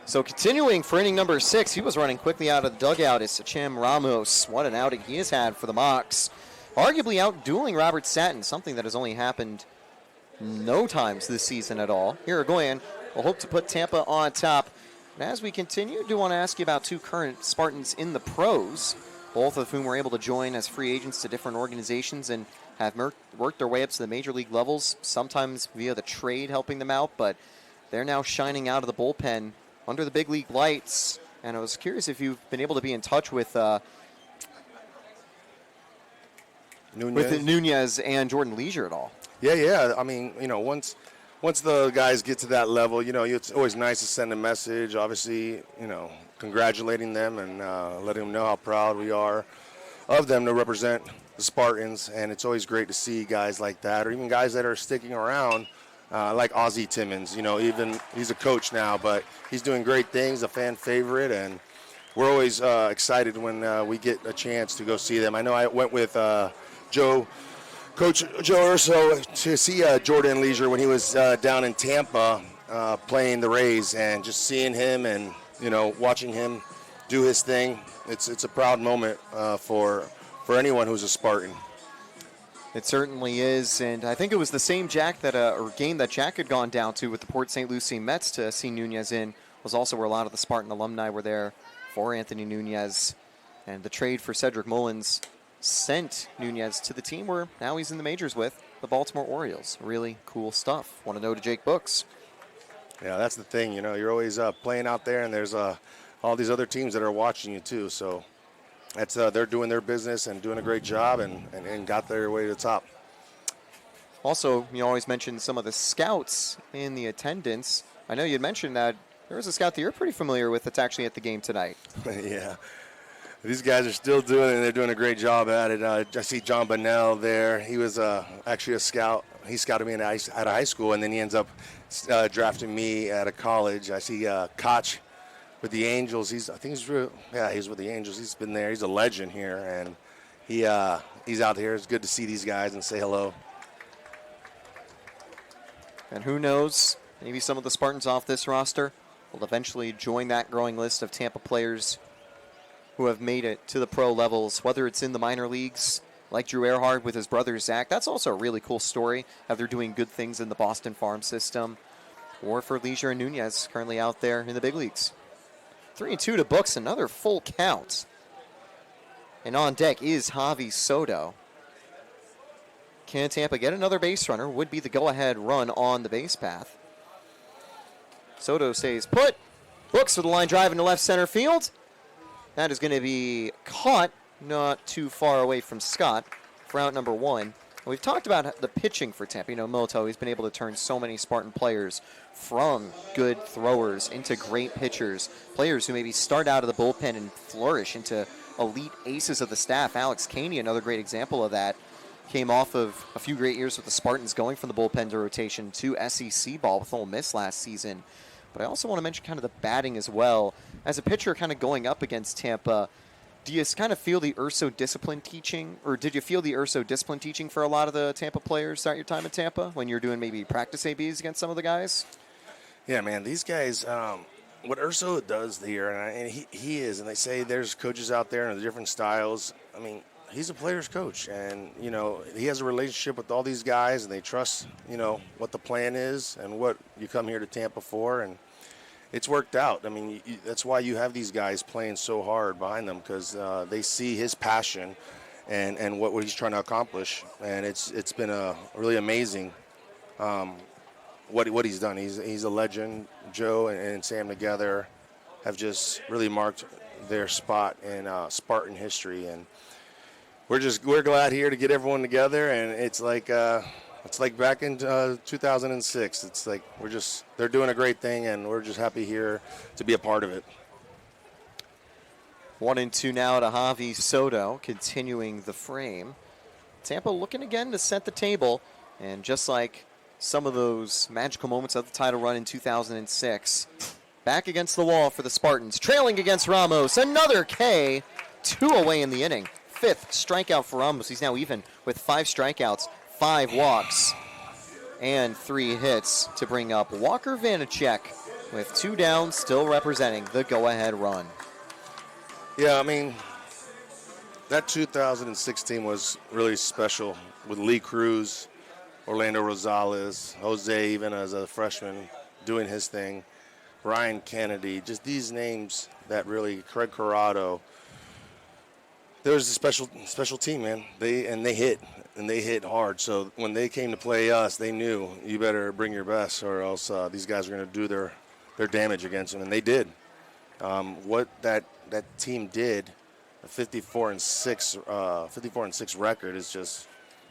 B: So continuing for inning number 6, he was running quickly out of the dugout is Sachem Ramos. What an outing he has had for the Mocs. Arguably out-dueling Robert Satin, something that has only happened no times this season at all. Irigoyen will hope to put Tampa on top. And as we continue, I do want to ask you about 2 current Spartans in the pros, both of whom were able to join as free agents to different organizations and have worked their way up to the major league levels, sometimes via the trade helping them out, but they're now shining out of the bullpen under the big league lights. And I was curious if you've been able to be in touch with Nunez and Jordan Leisure at all.
D: Yeah. I mean, you know, once the guys get to that level, you know, it's always nice to send a message, obviously, you know, congratulating them and letting them know how proud we are of them to represent the Spartans. And it's always great to see guys like that, or even guys that are sticking around, like Ozzie Timmons. You know, even he's a coach now, but he's doing great things, a fan favorite, and we're always excited when we get a chance to go see them. I know I went with Coach Joe Urso, to see Jordan Leisure when he was down in Tampa playing the Rays, and just seeing him and watching him do his thing. It's a proud moment for anyone who's a Spartan.
B: It certainly is, and I think it was the same Jack that or game that Jack had gone down to with the Port St. Lucie Mets to see Nunez in, was also where a lot of the Spartan alumni were there for Anthony Nunez. And the trade for Cedric Mullins sent Nunez to the team where now he's in the majors with the Baltimore Orioles. Really cool stuff. Want to know to Jake Books.
D: Yeah, that's the thing. You're always playing out there, and there's all these other teams that are watching you too. So that's they're doing their business and doing a great job, and got their way to the top.
B: Also, you always mention some of the scouts in the attendance. I know you'd mentioned that there was a scout that you're pretty familiar with that's actually at the game tonight.
D: Yeah. These guys are still doing it, and they're doing a great job at it. I see John Bunnell there. He was actually a scout. He scouted me out of high school, and then he ends up drafting me out of college. I see Koch with the Angels. He's with the Angels. He's been there. He's a legend here, and he's out here. It's good to see these guys and say hello.
B: And who knows, maybe some of the Spartans off this roster will eventually join that growing list of Tampa players who have made it to the pro levels, whether it's in the minor leagues, like Drew Earhart with his brother Zach. That's also a really cool story, how they're doing good things in the Boston farm system. Or for Leisure and Nunez, currently out there in the big leagues. 3-2 to Books, another full count. And on deck is Javi Soto. Can Tampa get another base runner? Would be the go-ahead run on the base path. Soto stays put. Books with a line drive into left center field. That is going to be caught not too far away from Scott for out number one. We've talked about the pitching for Tampa. Moto, he's been able to turn so many Spartan players from good throwers into great pitchers, players who maybe start out of the bullpen and flourish into elite aces of the staff. Alex Caney, another great example of that, came off of a few great years with the Spartans, going from the bullpen to rotation to SEC ball with Ole Miss last season. But I also want to mention kind of the batting as well. As a pitcher kind of going up against Tampa, do you kind of feel the Urso discipline teaching, or did you feel the Urso discipline teaching for a lot of the Tampa players throughout your time at Tampa when you're doing maybe practice ABs against some of the guys?
D: Yeah, man, these guys, what Urso does here, and he is, and they say there's coaches out there and different styles. I mean, he's a player's coach, and, he has a relationship with all these guys, and they trust, what the plan is and what you come here to Tampa for, and it's worked out. I mean, that's why you have these guys playing so hard behind them, because they see his passion and what he's trying to accomplish, and it's been a really amazing what he's done. He's a legend. Joe and Sam together have just really marked their spot in Spartan history, and we're glad here to get everyone together, and it's like back in 2006. It's like they're doing a great thing, and we're just happy here to be a part of it.
B: 1-2 now to Javi Soto, continuing the frame. Tampa looking again to set the table, and just like some of those magical moments of the title run in 2006, back against the wall for the Spartans, trailing against Ramos. Another K, 2 away in the inning. 5th strikeout for Ramos. He's now even with 5 strikeouts, 5 walks, and 3 hits to bring up Walker Vanacek with 2 down, still representing the go-ahead run.
D: Yeah, I mean, that 2016 was really special with Lee Cruz, Orlando Rosales, Jose even as a freshman doing his thing, Ryan Kennedy, just these names that really, Craig Corrado. There was a special team, man. They hit hard. So when they came to play us, they knew you better bring your best, or else these guys are going to do their damage against them, and they did. What that team did, a 54-6 record is just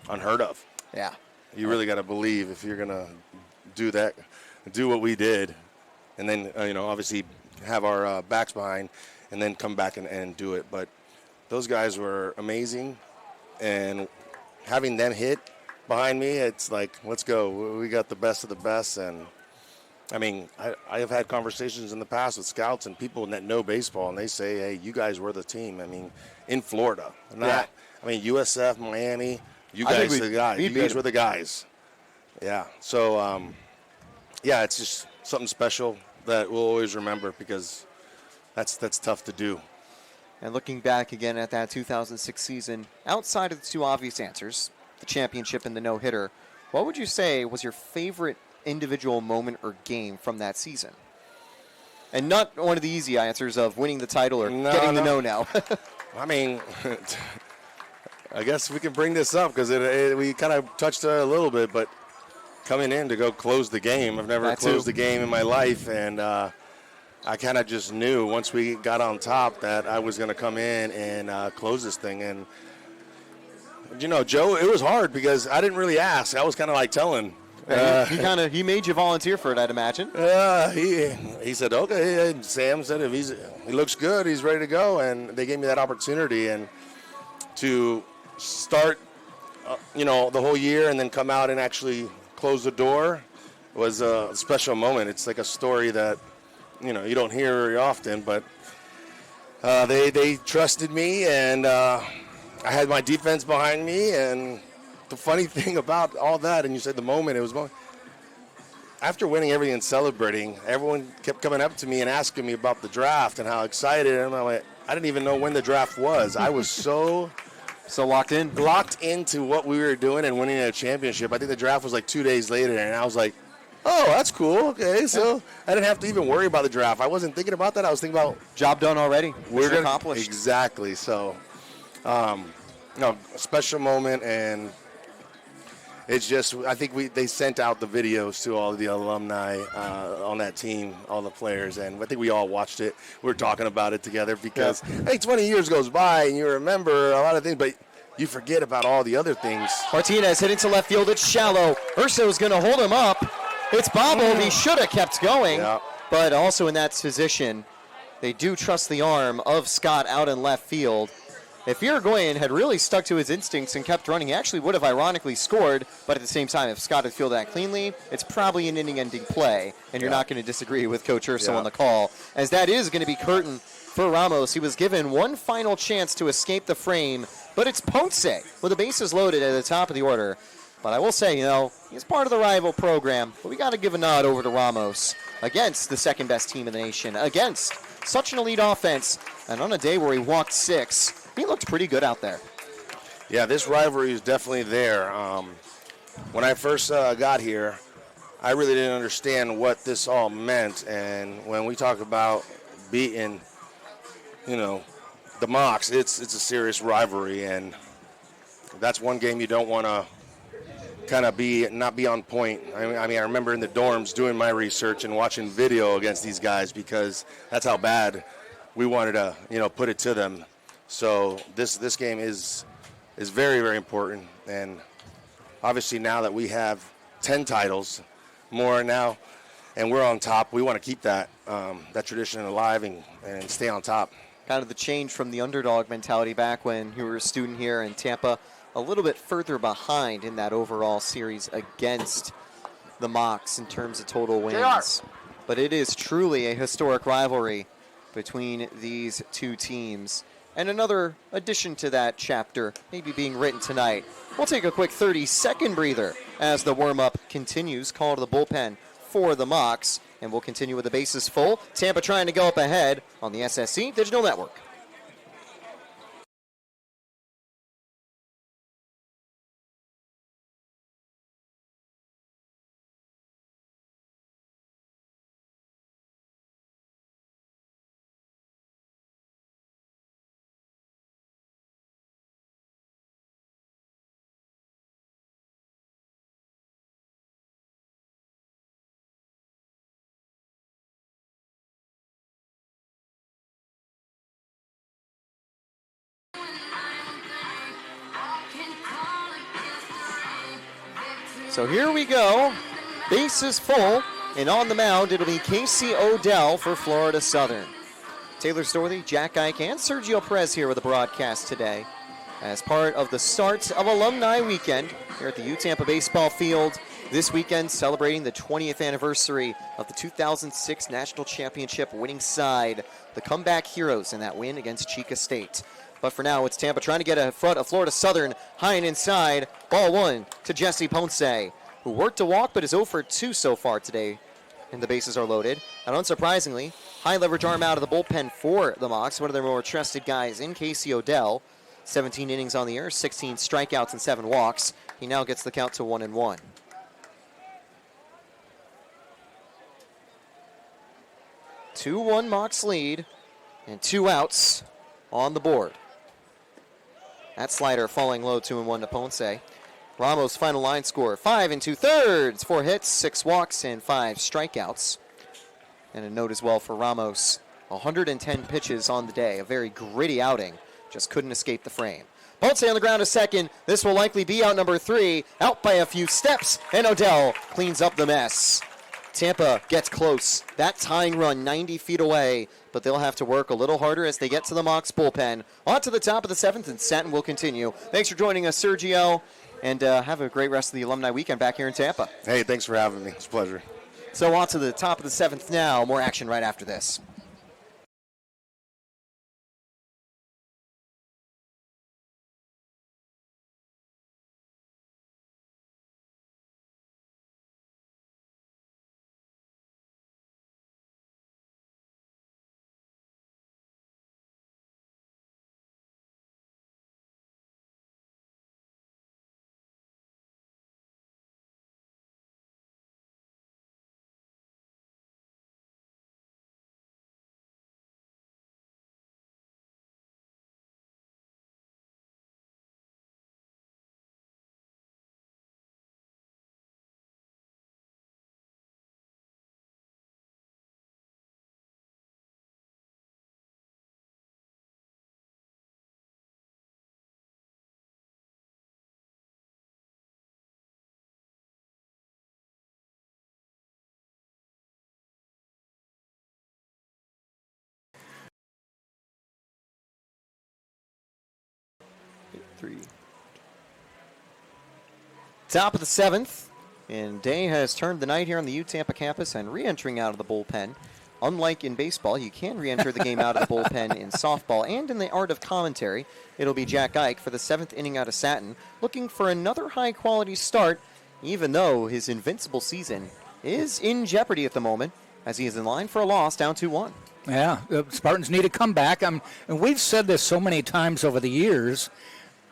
D: unheard of.
B: Yeah,
D: you really got to believe if you're going to do what we did, and then obviously have our backs behind, and then come back and do it. But those guys were amazing, and having them hit behind me, it's like, let's go. We got the best of the best, and I mean, I have had conversations in the past with scouts and people that know baseball, and they say, hey, you guys were the team. I mean, in Florida. Not, I mean, USF, Miami, you guys are the guys. You guys were the guys. Yeah. So, yeah, it's just something special that we'll always remember because that's tough to do.
B: And looking back again at that 2006 season, outside of the two obvious answers, the championship and the no-hitter, what would you say was your favorite individual moment or game from that season? And not one of the easy answers of winning the title or getting the no now.
D: I mean, I guess we can bring this up because we kind of touched on it a little bit, but coming in to go close the game, I've never closed a game in my life, and I kind of just knew once we got on top that I was going to come in and close this thing. And, you know, Joe, it was hard because I didn't really ask. I was kind of like telling.
B: He made you volunteer for it, I'd imagine.
D: He said, okay. And Sam said, he looks good, he's ready to go. And they gave me that opportunity and to start, the whole year and then come out and actually close the door was a special moment. It's like a story that, you don't hear very often, but they trusted me, and I had my defense behind me. And the funny thing about all that, and you said the moment, after winning everything and celebrating, everyone kept coming up to me and asking me about the draft and how excited. And I'm like, I didn't even know when the draft was. I was so
B: locked
D: into what we were doing and winning a championship. I think the draft was like 2 days later, and I was like, oh, that's cool. Okay, so I didn't have to even worry about the draft. I wasn't thinking about that. I was thinking about
B: job done already. We're accomplished.
D: Exactly. So, a special moment, and it's just I think they sent out the videos to all the alumni on that team, all the players, and I think we all watched it. We were talking about it together because 20 years goes by and you remember a lot of things, but you forget about all the other things.
B: Martinez hitting to left field. It's shallow. Urso's going to hold him up. It's bobbled. He should have kept going.
D: Yeah.
B: But also in that position, they do trust the arm of Scott out in left field. If Irigoyen had really stuck to his instincts and kept running, he actually would have ironically scored. But at the same time, if Scott had fielded that cleanly, it's probably an inning-ending play. And you're not going to disagree with Coach Urso on the call, as that is going to be curtain for Ramos. He was given one final chance to escape the frame, but it's Ponce with the bases loaded at the top of the order. But I will say, he's part of the rival program, but we got to give a nod over to Ramos against the second-best team in the nation, against such an elite offense, and on a day where he walked 6, he looked pretty good out there.
D: Yeah, this rivalry is definitely there. When I first got here, I really didn't understand what this all meant, and when we talk about beating, the Mocs, it's a serious rivalry, and that's one game you don't want to kind of not be on point. I mean, I remember in the dorms doing my research and watching video against these guys because that's how bad we wanted to, put it to them. So this game is very, very important. And obviously now that we have 10 titles, more now, and we're on top, we want to keep that tradition alive and stay on top.
B: Kind of the change from the underdog mentality back when you were a student here in Tampa, a little bit further behind in that overall series against the Mocs in terms of total wins. But it is truly a historic rivalry between these two teams. And another addition to that chapter maybe being written tonight. We'll take a quick 30-second breather as the warm-up continues. Call to the bullpen for the Mocs. And we'll continue with the bases full. Tampa trying to go up ahead on the SSC Digital Network. So here we go. Bases full, and on the mound, it'll be Casey Odell for Florida Southern. Taylor Storthy, Jack Ike, and Sergio Perez here with the broadcast today as part of the start of Alumni Weekend here at the UTampa Baseball Field this weekend celebrating the 20th anniversary of the 2006 National Championship winning side, the comeback heroes in that win against Chica State. But for now, it's Tampa trying to get a front of Florida Southern, high and inside. Ball 1 to Jesse Ponce, who worked to walk but is 0 for 2 so far today, and the bases are loaded. And unsurprisingly, high leverage arm out of the bullpen for the Mocs, one of their more trusted guys in Casey Odell. 17 innings on the air, 16 strikeouts and 7 walks. He now gets the count to 1-1. Two-1 Mocs lead, and 2 outs on the board. That slider falling low, 2-1 to Ponce. Ramos' final line score, 5 2/3, 4 hits, 6 walks, and 5 strikeouts. And a note as well for Ramos, 110 pitches on the day, a very gritty outing, just couldn't escape the frame. Ponce on the ground to second. This will likely be out number 3, out by a few steps, and Odell cleans up the mess. Tampa gets close. That tying run 90 feet away, but they'll have to work a little harder as they get to the Mocs bullpen. On to the top of the 7th, and Satin will continue. Thanks for joining us, Sergio, and have a great rest of the alumni weekend back here in Tampa.
D: Hey, thanks for having me. It's a pleasure.
B: So on to the top of the 7th now. More action right after this. Top of the 7th, and day has turned the night here on the U-Tampa campus and re-entering out of the bullpen. Unlike in baseball, you can re-enter the game out of the bullpen in softball and in the art of commentary. It'll be Jack Ike for the 7th inning out of Satin, looking for another high-quality start, even though his invincible season is in jeopardy at the moment, as he is in line for a loss, down 2-1.
A: Yeah, the Spartans need a comeback. And we've said this so many times over the years.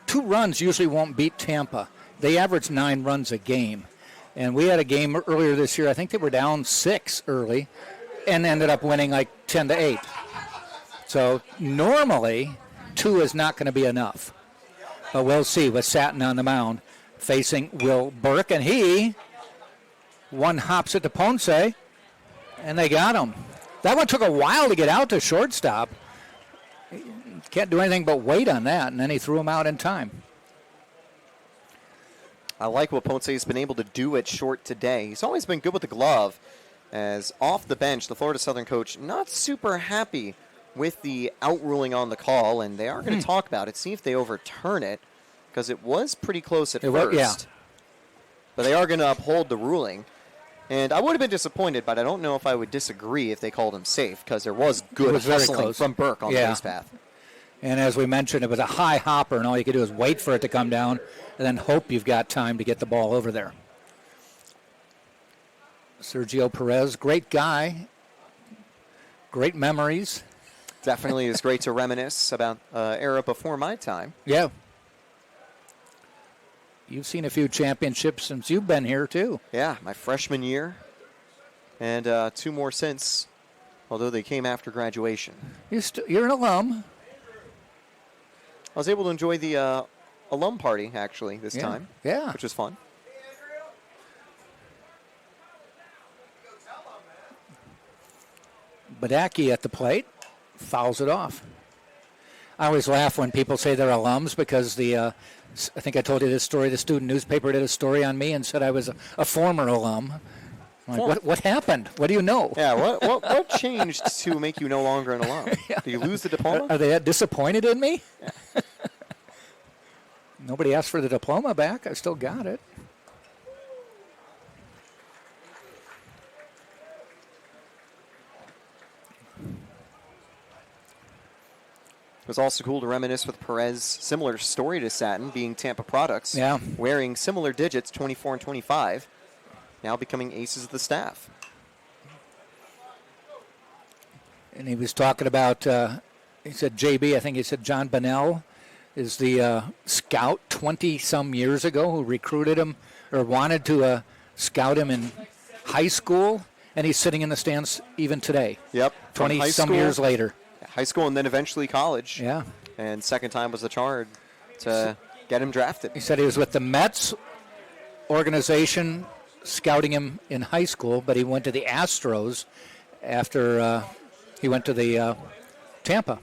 A: 2 runs usually won't beat Tampa. They average 9 runs a game. And we had a game earlier this year. I think they were down 6 early and ended up winning like 10-8. So normally 2 is not going to be enough. But we'll see with Satin on the mound facing Will Burke. And he one hops it to Ponce, and they got him. That one took a while to get out to shortstop. Can't do anything but wait on that, and then he threw him out in time.
B: I like what Ponce has been able to do at short today. He's always been good with the glove, as off the bench, the Florida Southern coach not super happy with the outruling on the call, and they are going to talk about it, see if they overturn it, because it was pretty close at first.
A: Yeah.
B: But they are going to uphold the ruling. And I would have been disappointed, but I don't know if I would disagree if they called him safe, because there was good hustling from Burke on the base path.
A: And as we mentioned, it was a high hopper, and all you could do is wait for it to come down and then hope you've got time to get the ball over there. Sergio Perez, great guy, great memories.
B: Definitely is great to reminisce about era before my time.
A: Yeah. You've seen a few championships since you've been here, too.
B: Yeah, my freshman year, and 2 more since, although they came after graduation.
A: You're an alum.
B: I was able to enjoy the alum party, actually, this time.
A: Yeah.
B: Which was fun.
A: Badaki at the plate fouls it off. I always laugh when people say they're alums because I think I told you this story. The student newspaper did a story on me and said I was a former alum. I'm like, what happened? What do you know?
B: Yeah, what changed to make you no longer an alum?
A: Yeah.
B: Did you lose the diploma?
A: Are they that disappointed in me? Yeah. Nobody asked for the diploma back. I still got it.
B: It was also cool to reminisce with Perez, similar story to Satin, being Tampa products,
A: Yeah.
B: wearing similar digits, 24 and 25, now becoming aces of the staff.
A: And he was talking about, he said JB, I think he said John Bonnell is the scout 20-some years ago who recruited him or wanted to scout him in high school, and he's sitting in the stands even today.
B: Yep. From high
A: 20-some
B: school-
A: years later.
B: High school and then eventually college.
A: Yeah.
B: And second time was the charge to get him drafted.
A: He said he was with the Mets organization scouting him in high school, but he went to the Astros after he went to the Tampa,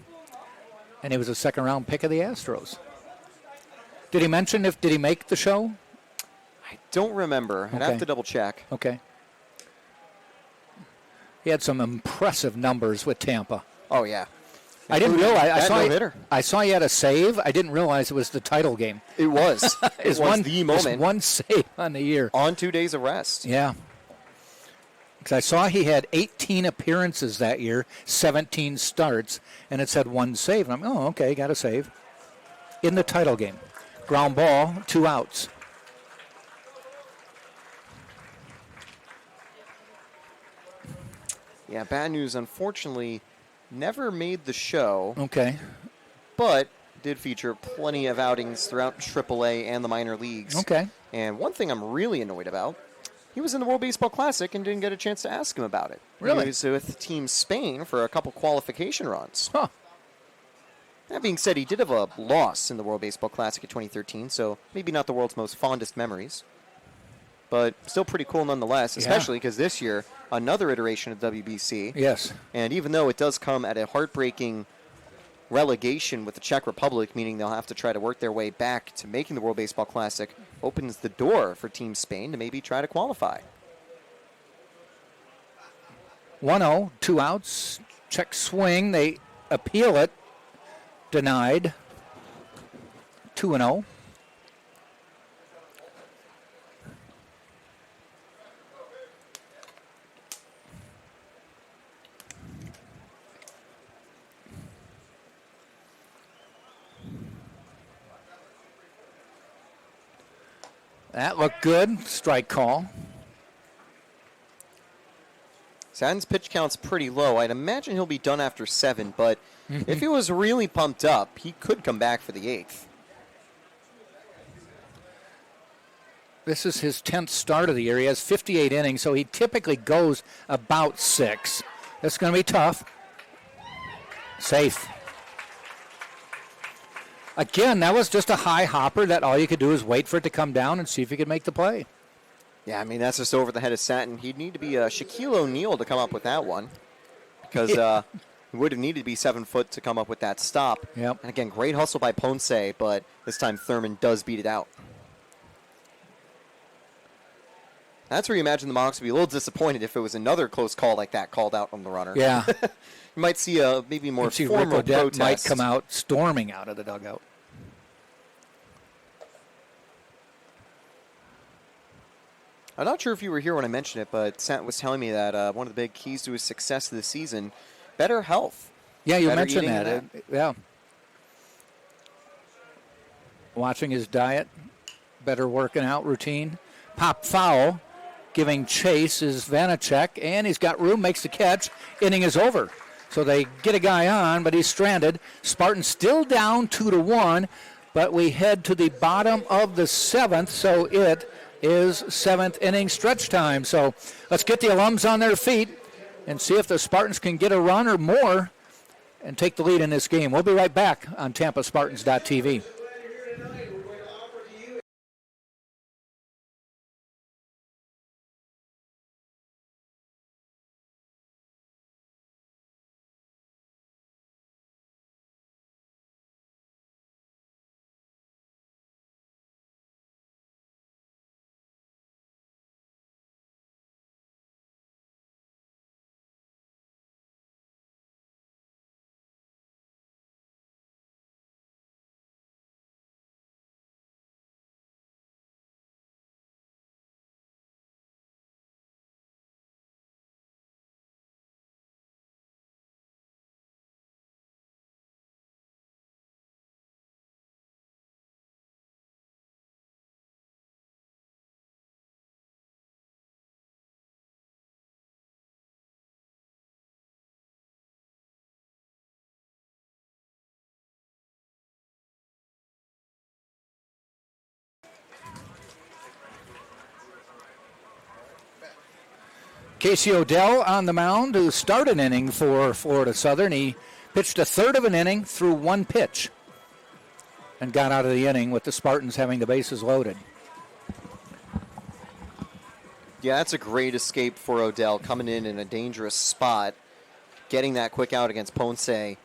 A: and he was a second-round pick of the Astros. Did he mention did he make the show?
B: I don't remember. I'd
A: Okay.
B: have to double check.
A: Okay. He had some impressive numbers with Tampa.
B: Oh, yeah.
A: I didn't realize.
B: That no-hitter.
A: I saw he had a save. I didn't realize it was the title game.
B: It was. It
A: It's
B: was the moment.
A: It's one save on the year.
B: On 2 days of rest.
A: Yeah. Because I saw he had 18 appearances that year, 17 starts, and it said one save. And I'm, okay, got a save. In the title game. Ground ball, 2 outs.
B: Yeah, bad news, unfortunately, never made the show,
A: Okay.
B: but did feature plenty of outings throughout AAA and the minor leagues.
A: Okay.
B: And one thing I'm really annoyed about, he was in the World Baseball Classic and didn't get a chance to ask him about it.
A: Really?
B: He was with Team Spain for a couple qualification runs.
A: Huh.
B: That being said, he did have a loss in the World Baseball Classic of 2013, so maybe not the world's most fondest memories. But still pretty cool nonetheless, especially because this year, another iteration of WBC.
A: Yes.
B: And even though it does come at a heartbreaking relegation with the Czech Republic, meaning they'll have to try to work their way back to making the World Baseball Classic, opens the door for Team Spain to maybe try to qualify.
A: 1-0, 2 outs. Check swing. They appeal it. Denied. 2-0. That looked good. Strike call.
B: Satin's pitch count's pretty low. I'd imagine he'll be done after 7, but if he was really pumped up, he could come back for the 8th.
A: This is his 10th start of the year. He has 58 innings, so he typically goes about 6. That's going to be tough. Safe. Again, that was just a high hopper that all you could do is wait for it to come down and see if you could make the play.
B: Yeah, I mean, that's just over the head of Satin. He'd need to be Shaquille O'Neal to come up with that one, because he would have needed to be 7 foot to come up with that stop.
A: Yep.
B: And again, great hustle by Ponce, but this time Thurman does beat it out. That's where you imagine the Mocs would be a little disappointed if it was another close call like that called out on the runner.
A: Yeah.
B: You might see a maybe more
A: See, Rick
B: formal
A: Odette
B: protest.
A: might come out storming out of the dugout.
B: I'm not sure if you were here when I mentioned it, but Sant was telling me that one of the big keys to his success this season, better health.
A: Yeah, you
B: Better
A: mentioned
B: eating
A: that.
B: and
A: Yeah. Watching his diet, better working out routine. Pop foul, giving chase is Vanacek, and he's got room, makes the catch. Inning is over. So they get a guy on, but he's stranded. Spartans still down 2-1, but we head to the bottom of the 7th, so it is 7th inning stretch time. So let's get the alums on their feet and see if the Spartans can get a run or more and take the lead in this game. We'll be right back on TampaSpartans.tv. Casey Odell on the mound, who started an inning for Florida Southern. He pitched a third of an inning through one pitch and got out of the inning with the Spartans having the bases loaded.
B: Yeah, that's a great escape for Odell, coming in a dangerous spot, getting that quick out against Ponce.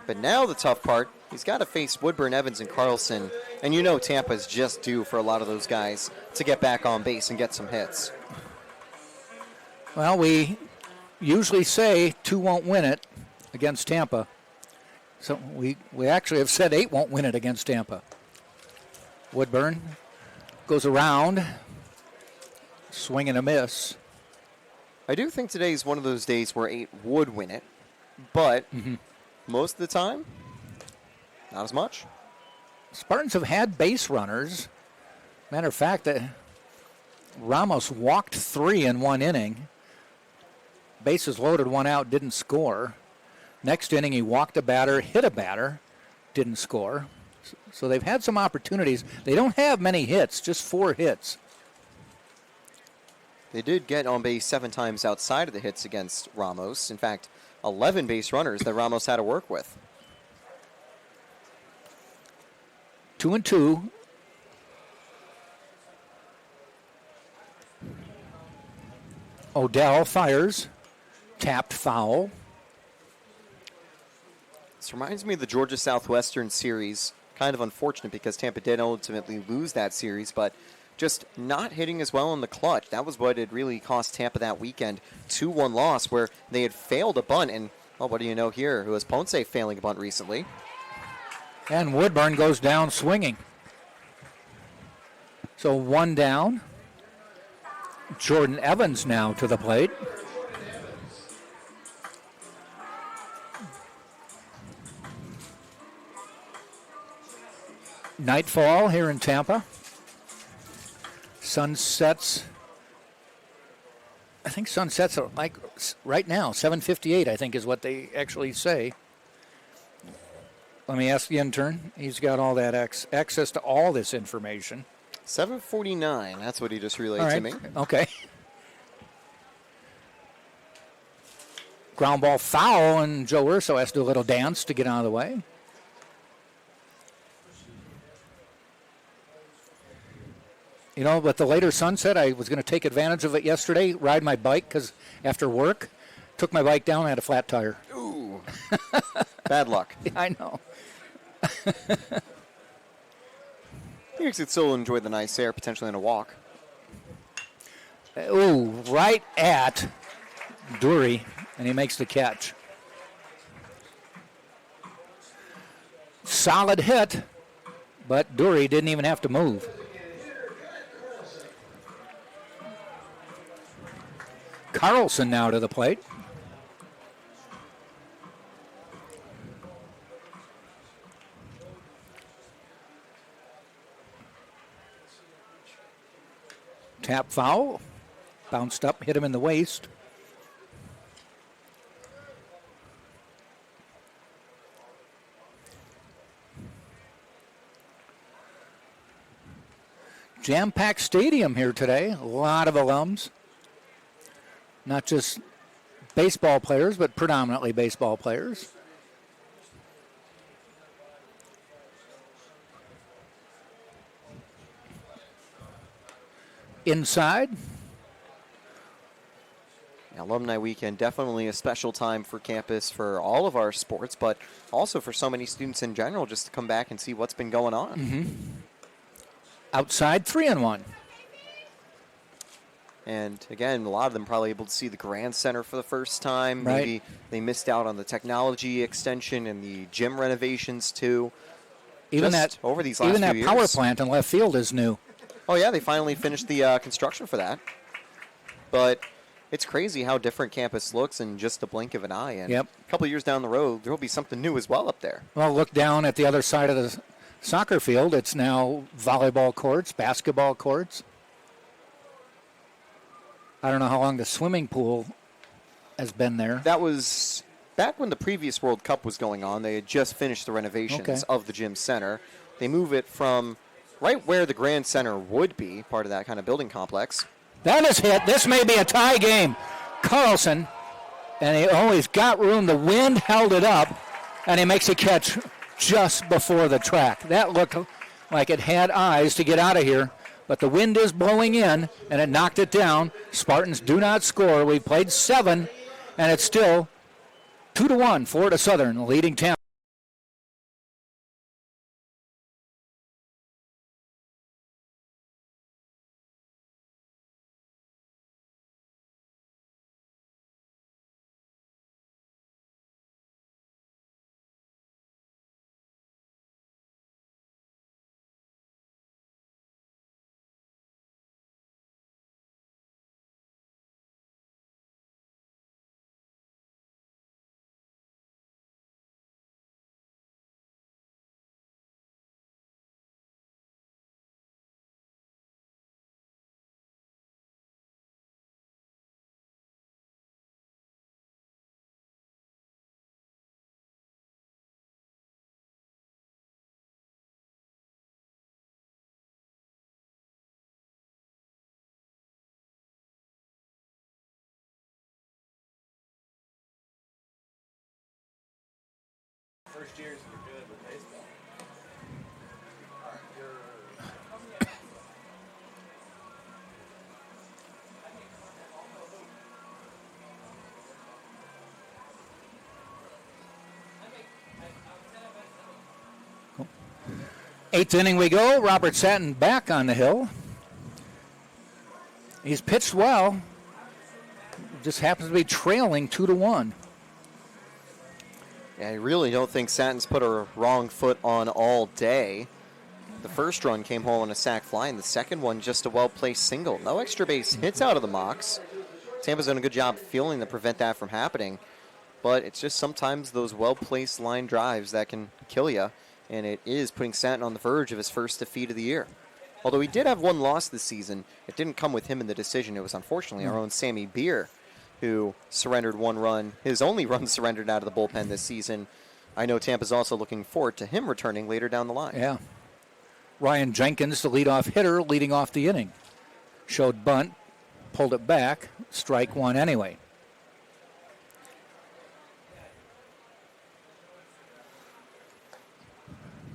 B: But now the tough part, he's got to face Woodburn, Evans, and Carlson. And you know Tampa's just due for a lot of those guys to get back on base and get some hits.
A: Well, we usually say 2 won't win it against Tampa. So we actually have said 8 won't win it against Tampa. Woodburn goes around, swing and a miss.
B: I do think today is one of those days where 8 would win it, but most of the time, not as much.
A: Spartans have had base runners. Matter of fact, Ramos walked 3 in one inning. Bases loaded, 1 out, didn't score. Next inning, he walked a batter, hit a batter, didn't score. So they've had some opportunities. They don't have many hits, just 4 hits.
B: They did get on base 7 times outside of the hits against Ramos. In fact, 11 base runners that Ramos had to work with.
A: 2-2. Odell fires. Tapped foul.
B: This reminds me of the Georgia Southwestern series. Kind of unfortunate because Tampa did ultimately lose that series, but just not hitting as well in the clutch. That was what had really cost Tampa that weekend. 2-1 loss where they had failed a bunt. And, well, what do you know here? Who was Ponce failing a bunt recently?
A: And Woodburn goes down swinging. So 1 down. Jordan Evans now to the plate. Nightfall here in Tampa. Sun sets. I think sun sets are like right now, 7:58, I think is what they actually say. Let me ask the intern. He's got all that access to all this information.
B: 7:49. That's what he just relayed
A: All right.
B: to me.
A: Okay. Ground ball foul, and Joe Urso has to do a little dance to get out of the way. You know, with the later sunset, I was going to take advantage of it yesterday, ride my bike, because after work, took my bike down, I had a flat tire.
B: Ooh. Bad luck.
A: I know.
B: You could still enjoy the nice air, potentially on a walk.
A: Ooh, right at Dury, and he makes the catch. Solid hit, but Dury didn't even have to move. Carlson now to the plate. Tap foul. Bounced up, hit him in the waist. Jam-packed stadium here today. A lot of alums. Not just baseball players, but predominantly baseball players. Inside.
B: Alumni Weekend, definitely a special time for campus for all of our sports, but also for so many students in general just to come back and see what's been going on.
A: Mm-hmm. Outside, 3-1.
B: And again, a lot of them probably able to see the Grand Center for the first time.
A: Right.
B: Maybe they missed out on the technology extension and the gym renovations too.
A: Even
B: Just
A: that
B: over these last
A: even that
B: few
A: power
B: years.
A: plant in left field is new.
B: Oh yeah, they finally finished the construction for that. But it's crazy how different campus looks in just a blink of an eye. And
A: Yep.
B: a couple of years down the road, there will be something new as well up there.
A: Well, look down at the other side of the soccer field. It's now volleyball courts, basketball courts. I don't know how long the swimming pool has been there.
B: That was back when the previous World Cup was going on. They had just finished the renovations of the gym center. They move it from right where the Grand Center would be, part of that kind of building complex.
A: That is hit. This may be a tie game. Carlson, and he's got room. The wind held it up, and he makes a catch just before the track. That looked like it had eyes to get out of here, but the wind is blowing in, and it knocked it down. Spartans do not score. We played 7, and it's still 2-1, Florida Southern leading Tampa.
E: First years were good with baseball.
A: Eighth inning we go. Robert Satin back on the hill. He's pitched well. Just happens to be trailing 2-1.
B: Yeah, I really don't think Satin's put a wrong foot on all day. The first run came home on a sac fly, and the second one just a well-placed single. No extra base hits out of the Mocs. Tampa's done a good job fielding to prevent that from happening. But it's just sometimes those well-placed line drives that can kill you, and it is putting Satin on the verge of his first defeat of the year. Although he did have one loss this season, it didn't come with him in the decision. It was unfortunately our own Sammy Beer who surrendered one run, his only run surrendered out of the bullpen this season. I know Tampa's also looking forward to him returning later down the line.
A: Yeah. Ryan Jenkins, the leadoff hitter, leading off the inning. Showed bunt, pulled it back, strike one anyway.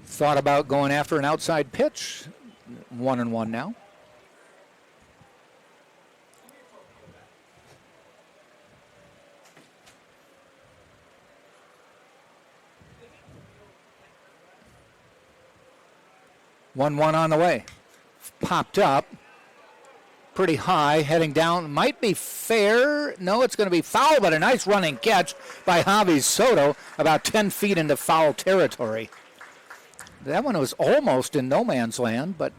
A: Thought about going after an outside pitch. 1-1 now. One on the way. Popped up. Pretty high, heading down. Might be fair. No, it's going to be foul, but a nice running catch by Javi Soto about 10 feet into foul territory. That one was almost in no man's land, but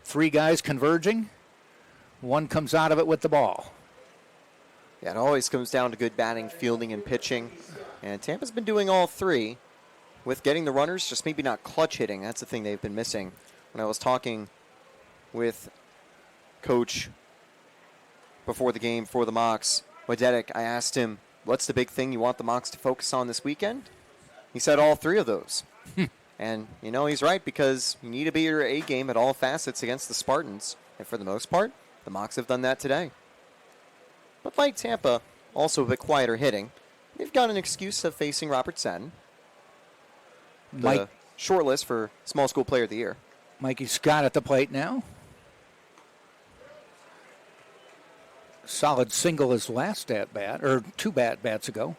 A: 3 guys converging. One comes out of it with the ball.
B: Yeah, it always comes down to good batting, fielding, and pitching. And Tampa's been doing all 3. With getting the runners, just maybe not clutch hitting. That's the thing they've been missing. When I was talking with Coach before the game for the Mocs, Wadetic, I asked him, what's the big thing you want the Mocs to focus on this weekend? He said all 3 of those. And, he's right, because you need to be your A game at all facets against the Spartans. And for the most part, the Mocs have done that today. But like Tampa, also a bit quieter hitting, they've got an excuse of facing Robert Satin. The short list for Small School Player of the Year.
A: Mikey Scott at the plate now. Solid single his last at bat, or 2 bats ago.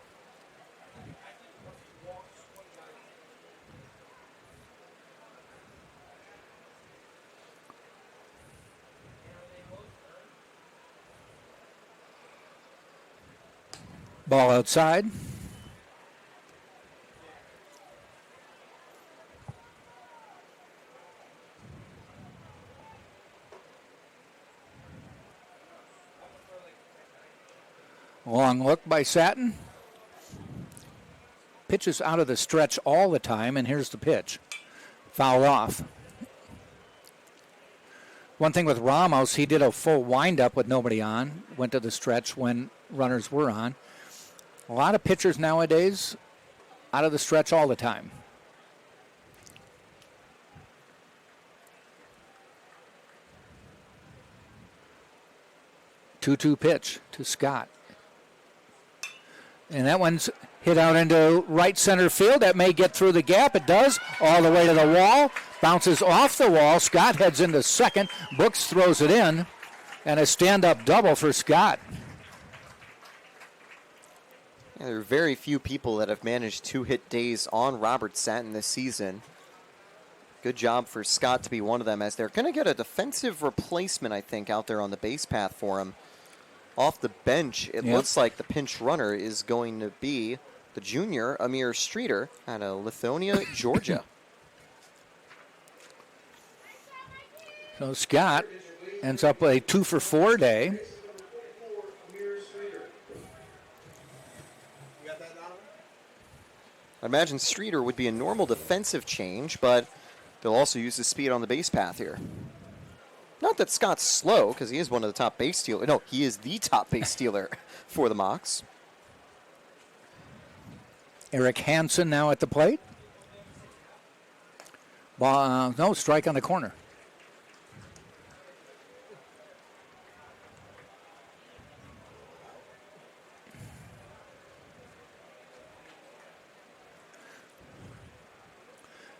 A: Ball outside. Long look by Satin. Pitches out of the stretch all the time, and here's the pitch. Foul off. One thing with Ramos, he did a full windup with nobody on, went to the stretch when runners were on. A lot of pitchers nowadays out of the stretch all the time. 2-2 pitch to Scott. And that one's hit out into right center field. That may get through the gap. It does. All the way to the wall. Bounces off the wall. Scott heads into second. Brooks throws it in. And a stand-up double for Scott.
B: Yeah, there are very few people that have managed 2-hit days on Robert Satin this season. Good job for Scott to be one of them, as they're going to get a defensive replacement, I think, out there on the base path for him. Off the bench, it looks like the pinch runner is going to be the junior, Amir Streeter, out of Lithonia, Georgia.
A: So Scott ends up with a 2-for-4 day.
B: I imagine Streeter would be a normal defensive change, but they'll also use his speed on the base path here. Not that Scott's slow, because he is one of the top base stealers. No, he is the top base stealer for the Mocs.
A: Eric Hansen now at the plate. No, strike on the corner.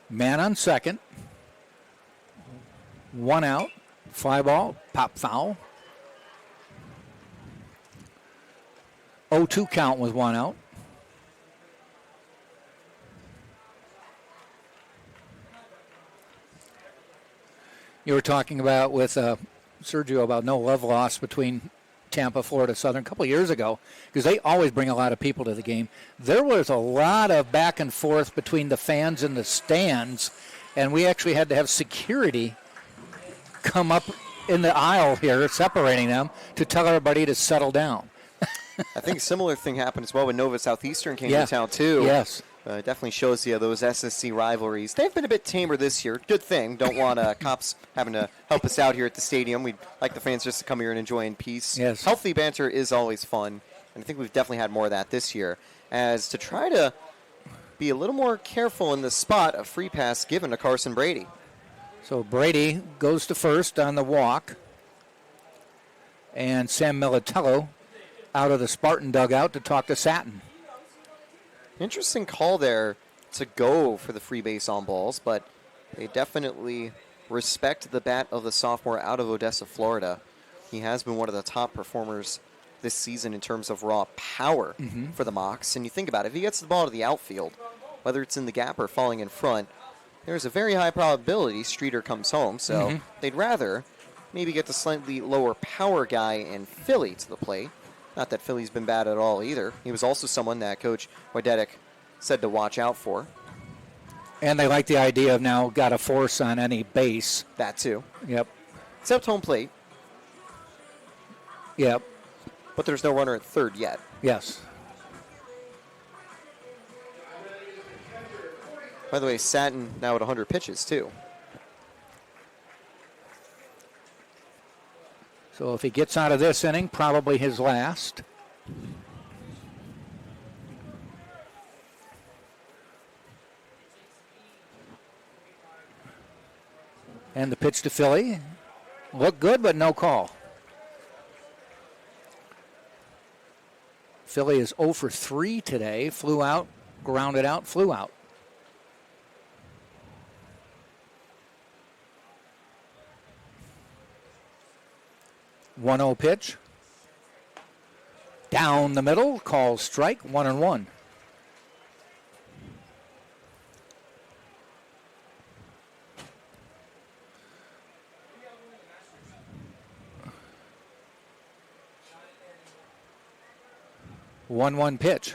A: Man on second. 1 out. Fly ball. Pop foul. 0-2 count with 1 out. You were talking about with Sergio about no love lost between Tampa, Florida Southern a couple of years ago, because they always bring a lot of people to the game. There was a lot of back and forth between the fans and the stands, and we actually had to have security come up in the aisle here, separating them, to tell everybody to settle down.
B: I think a similar thing happened as well when Nova Southeastern came to town, too.
A: Yes.
B: It definitely shows you those SSC rivalries. They've been a bit tamer this year. Good thing. Don't want cops having to help us out here at the stadium. We'd like the fans just to come here and enjoy in peace.
A: Yes.
B: Healthy banter is always fun, and I think we've definitely had more of that this year. As to try to be a little more careful in the spot, a free pass given to Carson Brady.
A: So Brady goes to first on the walk, and Sam Militello out of the Spartan dugout to talk to Satin.
B: Interesting call there to go for the free base on balls, but they definitely respect the bat of the sophomore out of Odessa, Florida. He has been one of the top performers this season in terms of raw power for the Mocs. And you think about it, if he gets the ball to the outfield, whether it's in the gap or falling in front, there's a very high probability Streeter comes home. So they'd rather maybe get the slightly lower power guy in Philly to the plate. Not that Philly's been bad at all either. He was also someone that Coach Wadetic said to watch out for.
A: And they like the idea of now got a force on any base.
B: That too.
A: Yep.
B: Except home plate.
A: Yep.
B: But there's no runner at third yet.
A: Yes.
B: By the way, Satin now at 100 pitches too.
A: So if he gets out of this inning, probably his last. And the pitch to Philly. Looked good, but no call. Philly is 0 for 3 today. Flew out, grounded out, flew out. One 0 pitch. Down the middle, call strike, 1-1. One pitch.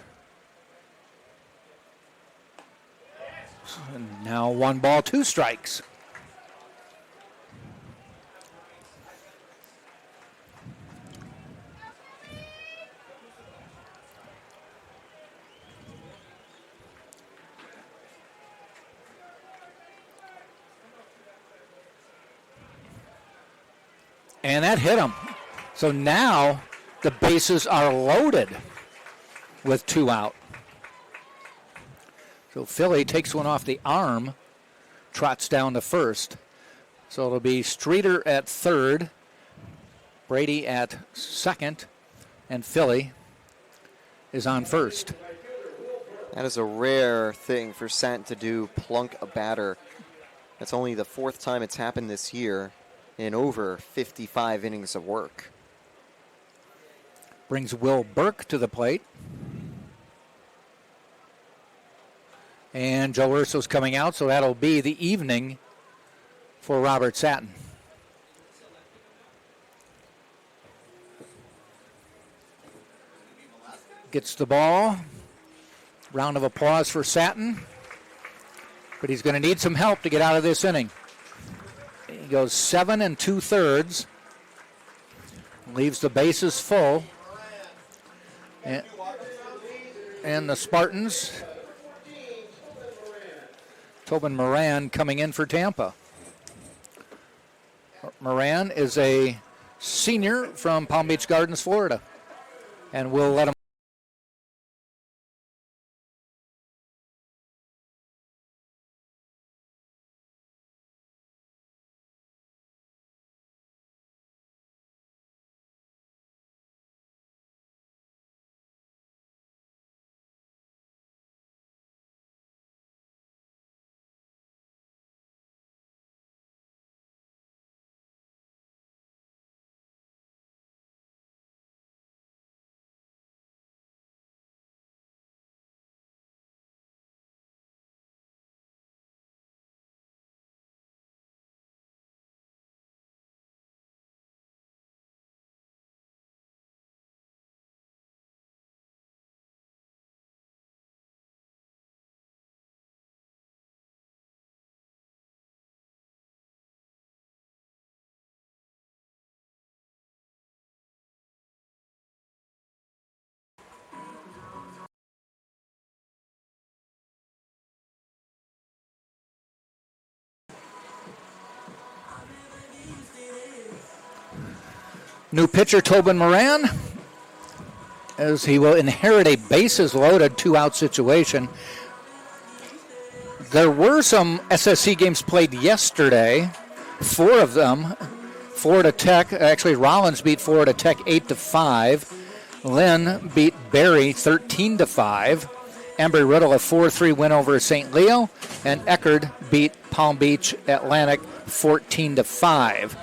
A: And now 1 ball, 2 strikes. And that hit him. So now the bases are loaded with 2 out. So Philly takes one off the arm, trots down to first. So it'll be Streeter at third, Brady at second, and Philly is on first.
B: That is a rare thing for Sant to do, plunk a batter. That's only the 4th time it's happened this year in over 55 innings of work.
A: Brings Will Burke to the plate. And Joe Urso's coming out, so that'll be the evening for Robert Satin. Gets the ball. Round of applause for Satin. But he's going to need some help to get out of this inning. He goes 7 2/3. Leaves the bases full. And the Spartans, Tobin Moran coming in for Tampa. Moran is a senior from Palm Beach Gardens, Florida. And we'll let him. New pitcher Tobin Moran, as he will inherit a bases loaded 2-out situation. There were some SSC games played yesterday, 4 of them. Florida Tech, actually Rollins beat Florida Tech 8-5. Lynn beat Barry 13-5. Embry-Riddle a 4-3 win over St. Leo, and Eckerd beat Palm Beach Atlantic 14-5.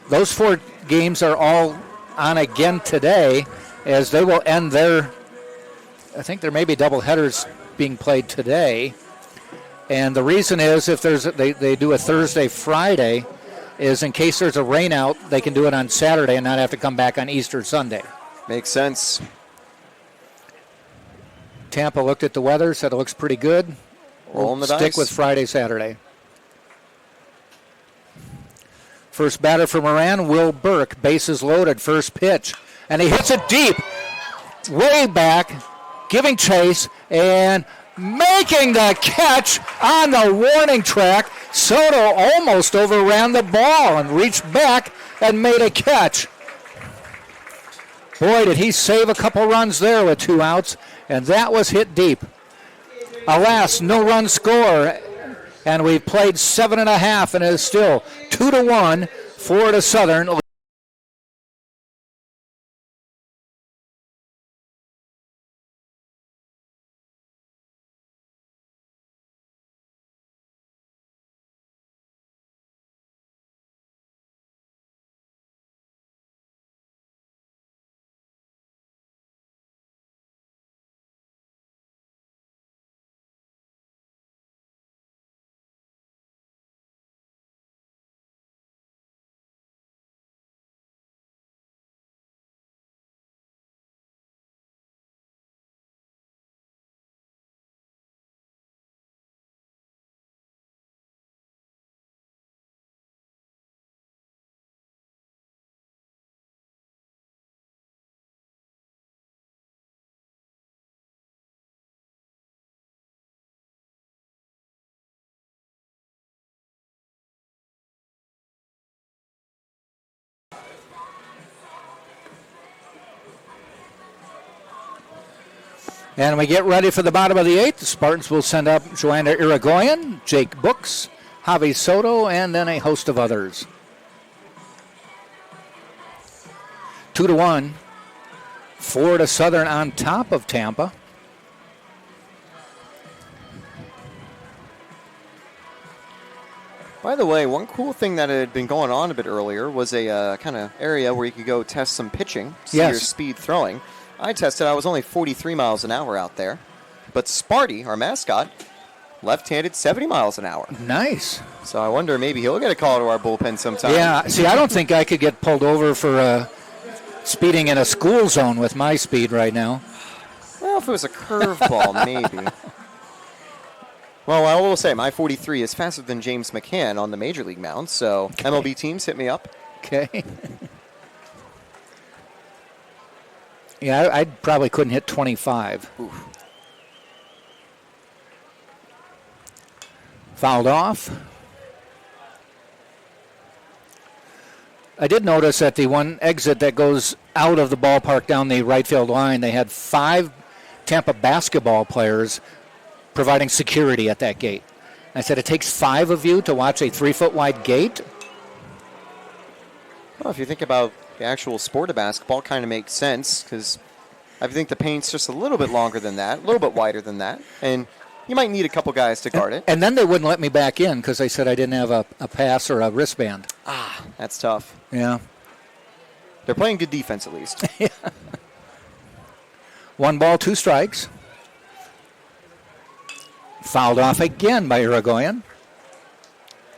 A: Those 4 games are all on again today, as they will end their, I think there may be double headers being played today. And the reason is if there's they do a Thursday, Friday, is in case there's a rain out, they can do it on Saturday and not have to come back on Easter Sunday.
B: Makes sense.
A: Tampa looked at the weather, said it looks pretty good.
B: Rolling the
A: Stick
B: dice.
A: with Friday, Saturday. First batter for Moran, Will Burke. Bases loaded, first pitch. And he hits it deep, way back, giving chase, and making the catch on the warning track. Soto almost overran the ball and reached back and made a catch. Boy, did he save a couple runs there with 2 outs, and that was hit deep. Alas, no run score. And we've played 7.5, and it is still 2-1, Florida Southern. And we get ready for the bottom of the 8th. The Spartans will send up Joanna Irigoyen, Jake Books, Javi Soto, and then a host of others. 2-1, Florida Southern on top of Tampa.
B: By the way, one cool thing that had been going on a bit earlier was a kind of area where you could go test some pitching, see your speed throwing. I tested. I was only 43 miles an hour out there. But Sparty, our mascot, left-handed 70 miles an hour.
A: Nice.
B: So I wonder maybe he'll get a call to our bullpen sometime.
A: Yeah, see, I don't think I could get pulled over for speeding in a school zone with my speed right now.
B: Well, if it was a curveball, maybe. Well, I will say, my 43 is faster than James McCann on the Major League mound, so MLB teams, hit me up.
A: Okay. Yeah, I probably couldn't hit 25.
B: Oof.
A: Fouled off. I did notice at the one exit that goes out of the ballpark down the right field line, they had 5 Tampa basketball players providing security at that gate. I said, it takes 5 of you to watch a 3-foot wide gate?
B: Well, if you think about the actual sport of basketball, kind of makes sense, because I think the paint's just a little bit longer than that, a little bit wider than that, and you might need a couple guys to guard it.
A: And then they wouldn't let me back in because they said I didn't have a pass or a wristband.
B: Ah, that's tough.
A: Yeah.
B: They're playing good defense, at least.
A: 1 ball, 2 strikes. Fouled off again by Irigoyen.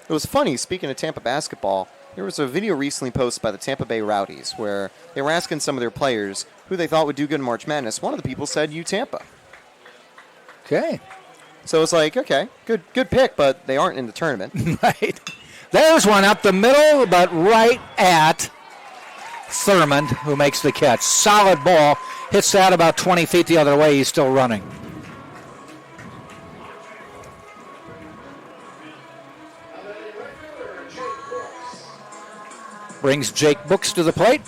B: It was funny, speaking of Tampa basketball, there was a video recently posted by the Tampa Bay Rowdies where they were asking some of their players who they thought would do good in March Madness. One of the people said Tampa.
A: Okay.
B: So it's like, okay, good pick, but they aren't in the tournament.
A: Right. There's one up the middle, but right at Thurmond, who makes the catch. Solid ball. Hits that about 20 feet the other way. He's still running. Brings Jake Brooks to the plate.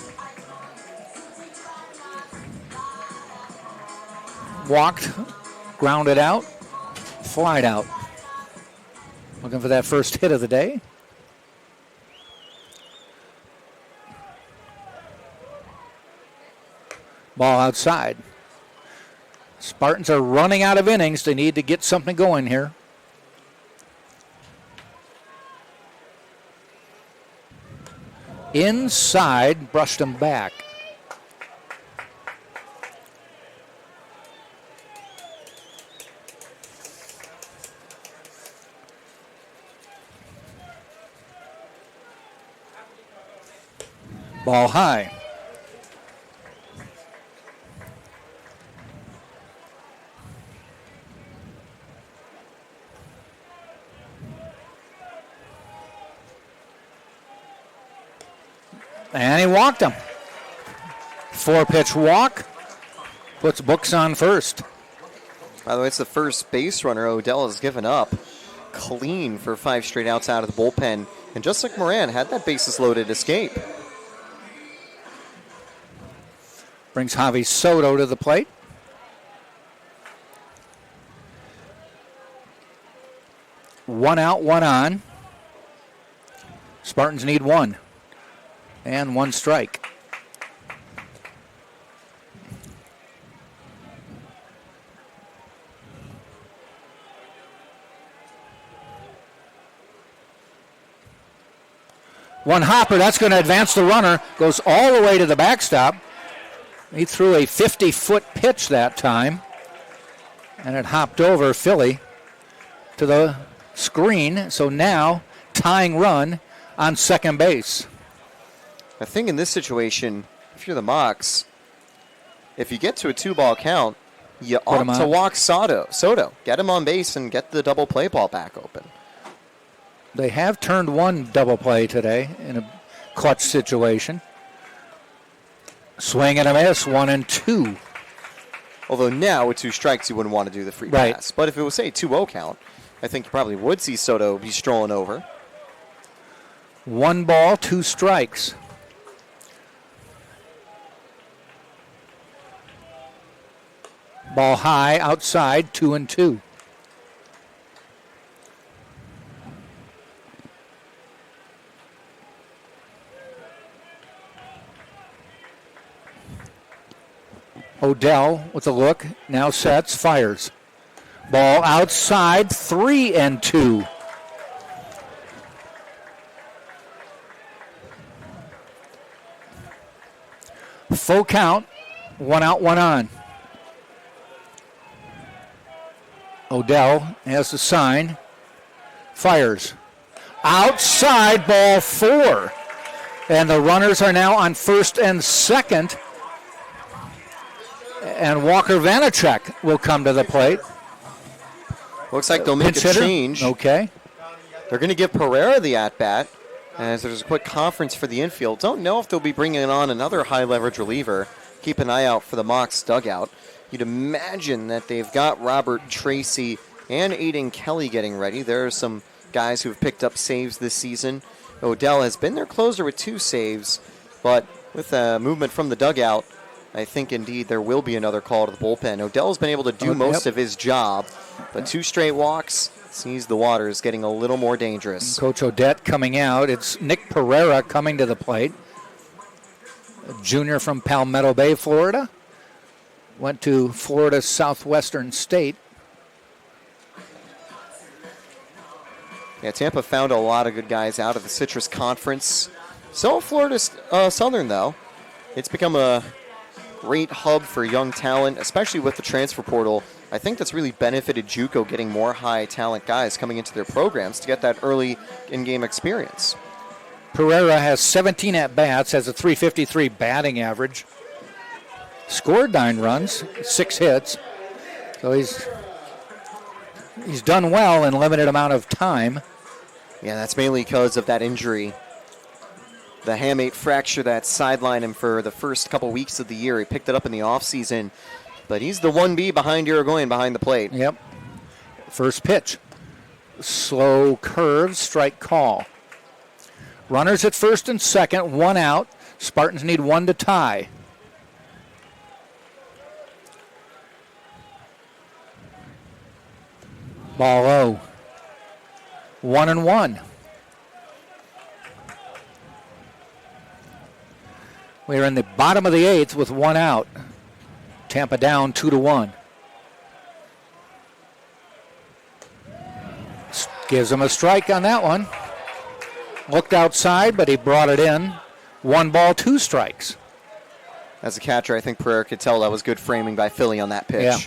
A: Walked, grounded out, flied out. Looking for that first hit of the day. Ball outside. Spartans are running out of innings. They need to get something going here. Inside, brushed him back. Ball high. And he walked him. 4-pitch walk. Puts Brooks on first.
B: By the way, it's the first base runner Odell has given up. Clean for 5 straight outs out of the bullpen. And just like Moran, had that bases loaded escape.
A: Brings Javi Soto to the plate. One out, one on. Spartans need 1. And 1 strike. One hopper, that's going to advance the runner. Goes all the way to the backstop. He threw a 50-foot pitch that time. And it hopped over Philly to the screen. So now, tying run on second base.
B: I think in this situation, if you're the Mocs, if you get to a 2-ball count, you ought to walk Soto. Get him on base and get the double play ball back open.
A: They have turned 1 double play today in a clutch situation. Swing and a miss, 1 and 2.
B: Although now with 2 strikes, you wouldn't want to do the free pass. But if it was, say, 2-0 count, I think you probably would see Soto be strolling over.
A: 1 ball, 2 strikes. Ball high, outside, 2 and 2. Odell with a look, now sets, fires. Ball outside, 3-2. Full count, 1 out, 1 on. Odell has the sign, fires. Outside, ball 4. And the runners are now on first and second. And Walker Vanacek will come to the plate.
B: Looks like they'll make
A: Pinch
B: a
A: hitter.
B: change.
A: Okay.
B: They're going to give Pereira the at-bat as there's a quick conference for the infield. Don't know if they'll be bringing on another high-leverage reliever. Keep an eye out for the Mocs dugout. You'd imagine that they've got Robert Tracy and Aiden Kelly getting ready. There are some guys who have picked up saves this season. Odell has been their closer with 2 saves, but with movement from the dugout, I think indeed there will be another call to the bullpen. Odell's been able to do most of his job, but 2 straight walks sees the waters getting a little more dangerous.
A: Coach Odette coming out. It's Nick Pereira coming to the plate. A junior from Palmetto Bay, Florida. Went to Florida Southwestern State.
B: Yeah, Tampa found a lot of good guys out of the Citrus Conference. So Florida Southern, though. It's become a great hub for young talent, especially with the transfer portal. I think that's really benefited JUCO getting more high-talent guys coming into their programs to get that early in-game experience.
A: Pereira has 17 at-bats, has a .353 batting average. Scored 9 runs, 6 hits. So he's done well in limited amount of time.
B: Yeah, that's mainly because of that injury. The hamate fracture that sidelined him for the first couple weeks of the year. He picked it up in the offseason. But he's the 1B behind Irigoyen behind the plate.
A: Yep. First pitch. Slow curve, strike call. Runners at first and second, 1 out. Spartans need 1 to tie. Ball low. 1-1. We are in the bottom of the 8th with 1 out. Tampa down 2-1. Gives him a strike on that one. Looked outside, but he brought it in. 1 ball, 2 strikes.
B: As a catcher, I think Pereira could tell that was good framing by Philly on that pitch.
A: Yeah.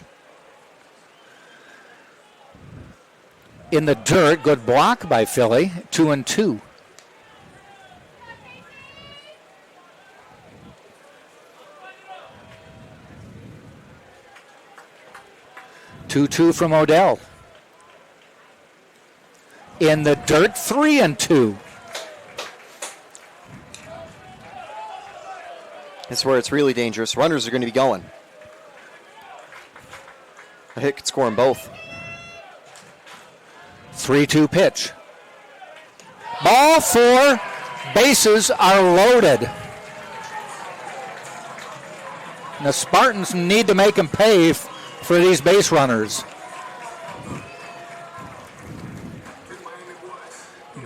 A: In the dirt, good block by Philly. 2-2. Two from Odell. In the dirt, 3-2.
B: That's where it's really dangerous. Runners are going to be going. A hit could score them both.
A: 3-2 pitch. Ball 4. Bases are loaded. And the Spartans need to make them pay for these base runners.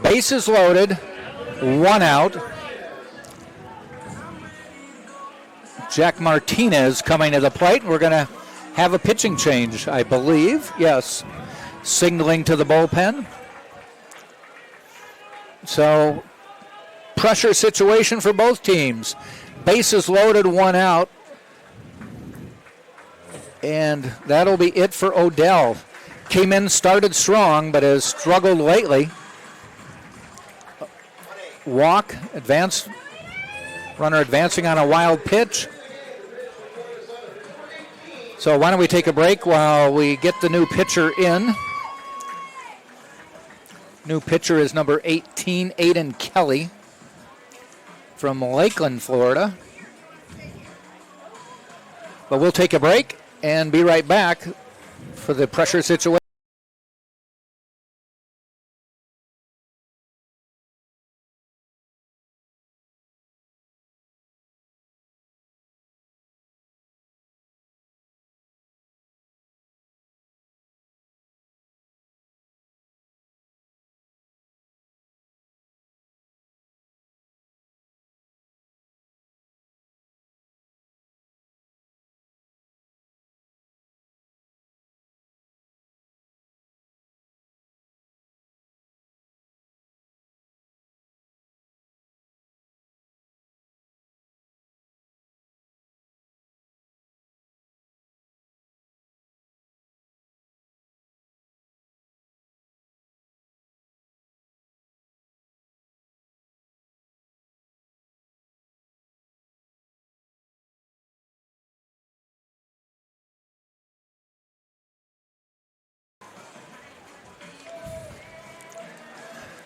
A: Bases loaded. 1 out. Jack Martinez coming to the plate. We're going to have a pitching change, I believe. Yes. Signaling to the bullpen. So, pressure situation for both teams. Bases loaded, 1 out. And that'll be it for Odell. Came in, started strong, but has struggled lately. Walk, advance. Runner advancing on a wild pitch. So why don't we take a break while we get the new pitcher in. New pitcher is number 18, Aiden Kelly from Lakeland, Florida. But we'll take a break and be right back for the pressure situation.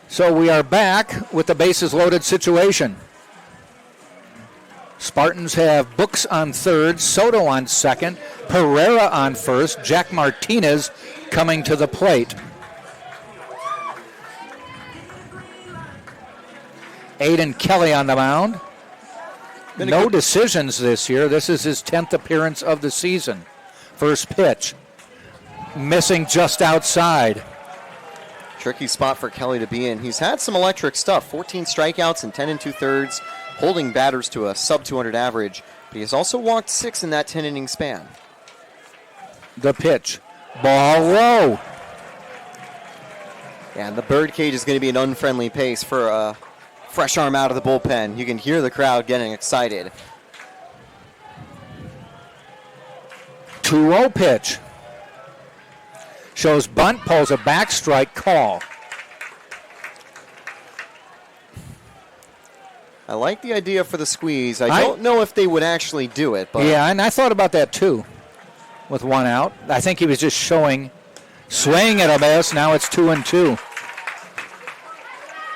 A: So we are back with the bases loaded situation. Spartans have Books on third, Soto on second, Pereira on first, Jack Martinez coming to the plate. Aiden Kelly on the mound. No decisions this year. This is his 10th appearance of the season. First pitch. Missing just outside.
B: Tricky spot for Kelly to be in. He's had some electric stuff. 14 strikeouts and 10 2/3, holding batters to a sub-200 average. But he's also walked 6 in that 10-inning span.
A: The pitch. Ball low.
B: And the birdcage is going to be an unfriendly pace for a fresh arm out of the bullpen. You can hear the crowd getting excited.
A: 2-0 pitch. Shows bunt, pulls a back strike call.
B: I like the idea for the squeeze. I don't know if they would actually do it. But
A: yeah, and I thought about that too with one out. I think he was just showing, swing at a miss. Now it's 2-2.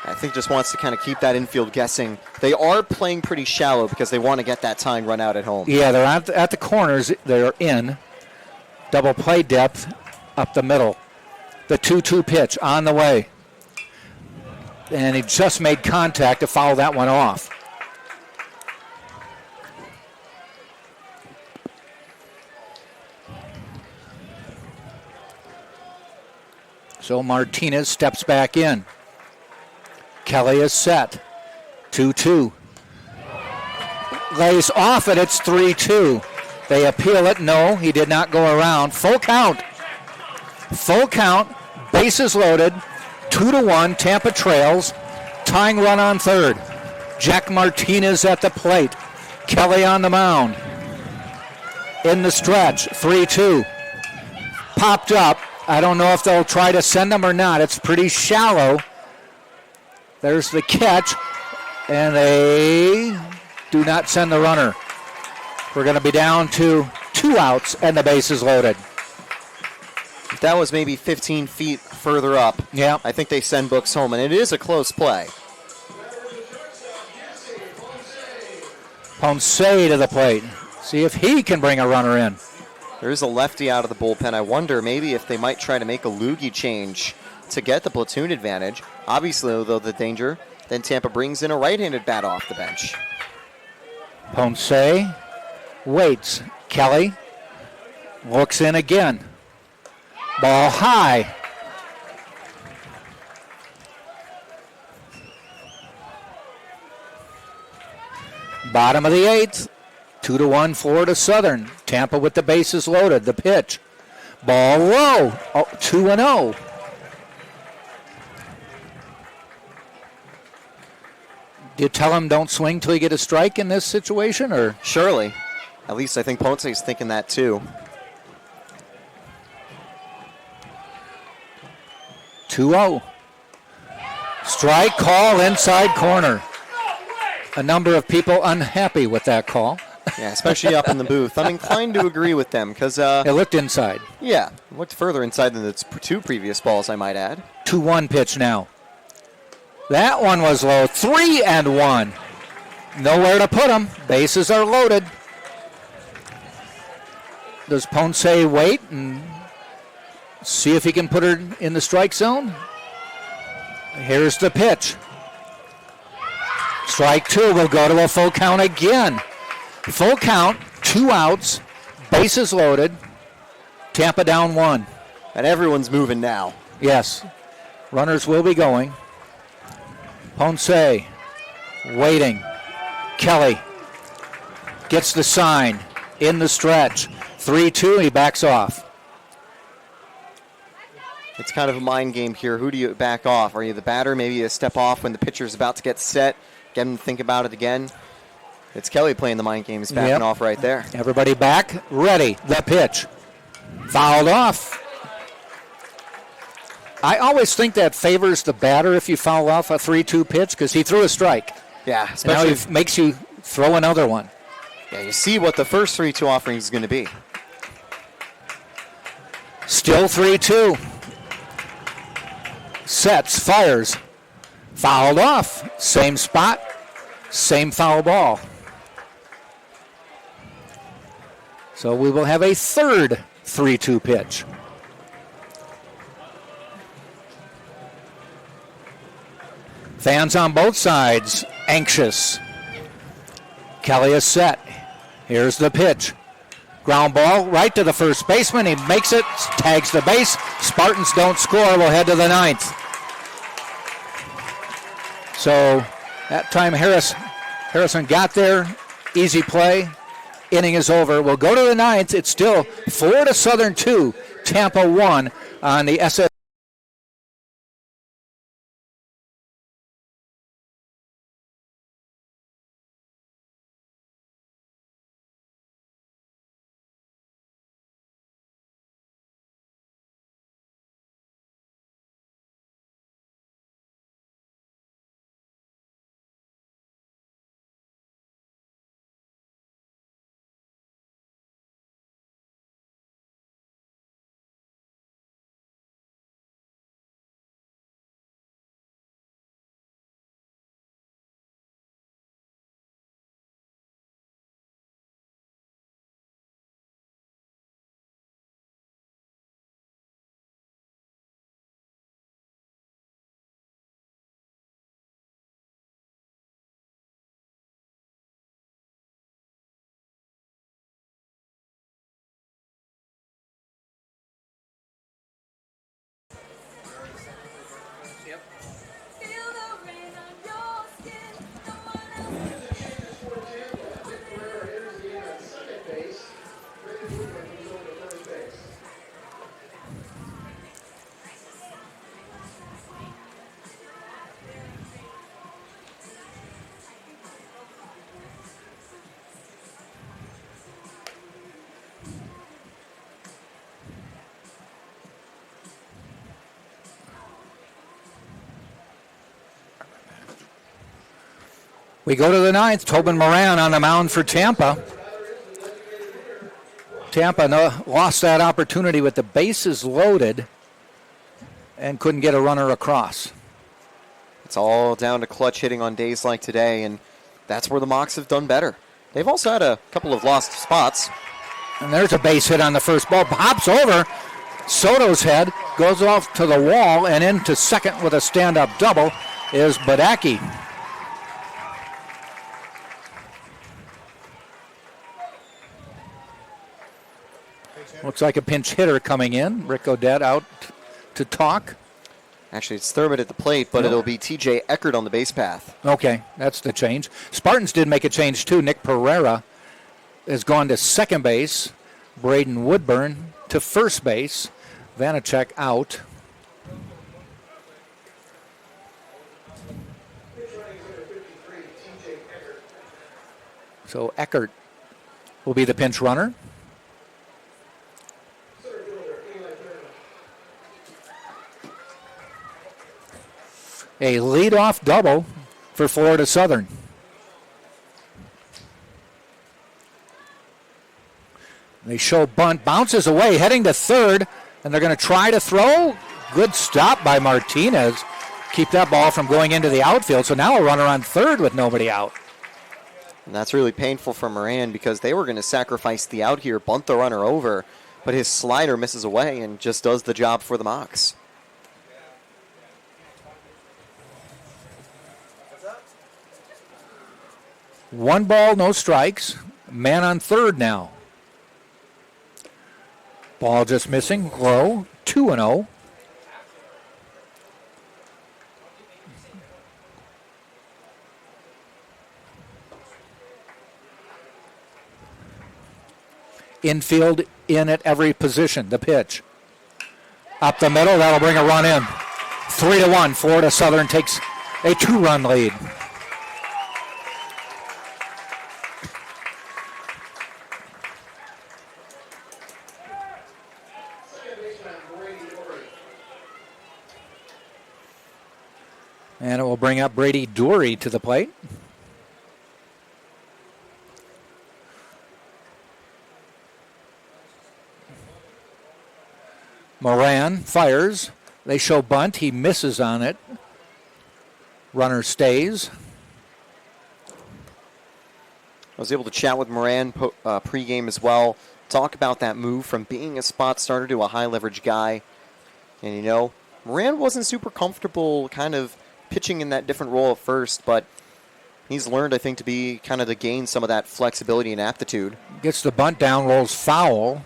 B: I think just wants to kind of keep that infield guessing. They are playing pretty shallow because they want to get that tying run out at home.
A: Yeah, they're at the corners. They're in. Double play depth up the middle. The 2-2 pitch on the way. And he just made contact to foul that one off. So Martinez steps back in. Kelly is set. 2-2. Lays off it. It's 3-2. They appeal it. No, he did not go around. Full count. Full count. Bases loaded. 2-1. Tampa trails. Tying run on third. Jack Martinez at the plate. Kelly on the mound. In the stretch. 3-2. Popped up. I don't know if they'll try to send him or not. It's pretty shallow. There's the catch, and they do not send the runner. We're going to be down to 2 outs and the bases loaded.
B: If that was maybe 15 feet further up,
A: yeah,
B: I think they send Books home, and it is a close play.
A: Ponce to the plate. See if he can bring a runner in.
B: There's a lefty out of the bullpen. I wonder maybe if they might try to make a loogie change to get the platoon advantage. Obviously, though, the danger, then Tampa brings in a right-handed bat off the bench.
A: Ponce waits. Kelly looks in again. Ball high. Bottom of the 8th. 2-1 Florida Southern. Tampa with the bases loaded. The pitch. Ball low. 2-0. Do you tell him don't swing till you get a strike in this situation, or?
B: Surely. At least I think Ponce is thinking that too.
A: 2-0. Strike call inside corner. A number of people unhappy with that call.
B: Yeah, especially up in the booth. I'm inclined to agree with them because
A: it looked inside.
B: Yeah, looked further inside than the 2 previous balls, I might add.
A: 2-1 pitch now. That one was low. 3-1. Nowhere to put him. Bases are loaded. Does Ponce wait and see if he can put her in the strike zone? Here's the pitch. Strike 2 will go to a full count again. Full count, 2 outs, bases loaded. Tampa down 1.
B: And everyone's moving now.
A: Yes. Runners will be going. Ponce waiting. Kelly gets the sign in the stretch. 3-2, he backs off.
B: It's kind of a mind game here. Who do you back off? Are you the batter? Maybe you step off when the pitcher's about to get set. Get him to think about it again. It's Kelly playing the mind game. He's backing off right there.
A: Everybody back, ready. The pitch. Fouled off. I always think that favors the batter if you foul off a 3-2 pitch because he threw a strike.
B: Yeah,
A: Now
B: especially
A: he makes you throw another one.
B: Yeah, you see what the first 3-2 offering is going to be.
A: Still 3-2. Sets, fires. Fouled off. Same spot, same foul ball. So we will have a third 3-2 pitch. Fans on both sides, anxious. Kelly is set. Here's the pitch. Ground ball right to the first baseman. He makes it, tags the base. Spartans don't score. We'll head to the ninth. So that time Harrison got there. Easy play. Inning is over. We'll go to the ninth. It's still Florida Southern 2, Tampa 1 on the SS. We go to the ninth. Tobin Moran on the mound for Tampa. Tampa lost that opportunity with the bases loaded and couldn't get a runner across.
B: It's all down to clutch hitting on days like today, and that's where the Mocs have done better. They've also had a couple of lost spots.
A: And there's a base hit on the first ball. Hops over Soto's head, goes off to the wall, and into second with a stand-up double is Badaki. Looks like a pinch hitter coming in. Rick Odette out to talk.
B: Actually, it's Thurman at the plate, but it'll be T.J. Eckert on the base path.
A: Okay, that's the change. Spartans did make a change, too. Nick Pereira has gone to second base. Braden Woodburn to first base. Vanacek out. So Eckert will be the pinch runner. A leadoff double for Florida Southern. They show bunt, bounces away, heading to third, and they're going to try to throw. Good stop by Martinez. Keep that ball from going into the outfield. So now a runner on third with nobody out.
B: And that's really painful for Moran because they were going to sacrifice the out here, bunt the runner over, but his slider misses away and just does the job for the Mocs.
A: One ball, no strikes. Man on third now. Ball just missing. Low, 2-0. Infield in at every position. The pitch. Up the middle, that'll bring a run in. 3-1. Florida Southern takes a 2-run lead. And it will bring up Brady Dury to the plate. Moran fires. They show bunt. He misses on it. Runner stays.
B: I was able to chat with Moran pregame as well, talk about that move from being a spot starter to a high leverage guy. And, you know, Moran wasn't super comfortable kind of pitching in that different role at first, but he's learned, I think, to gain some of that flexibility and aptitude.
A: Gets the bunt down, rolls foul.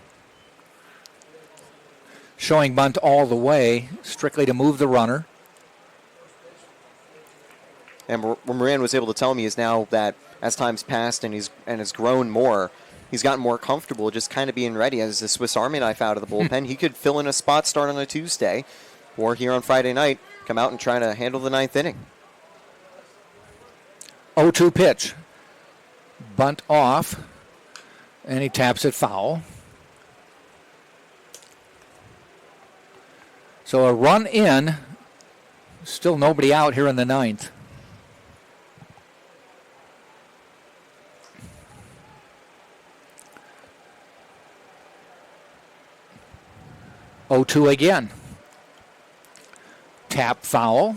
A: Showing bunt all the way, strictly to move the runner.
B: And what Moran was able to tell me is now that as time's passed and has grown more, he's gotten more comfortable just kind of being ready as a Swiss Army knife out of the bullpen. He could fill in a spot start on a Tuesday or here on Friday night, come out and try to handle the ninth inning.
A: 0-2 pitch. Bunt off, and he taps it foul. So a run in, still nobody out here in the ninth. Oh, 2 again. Tap foul.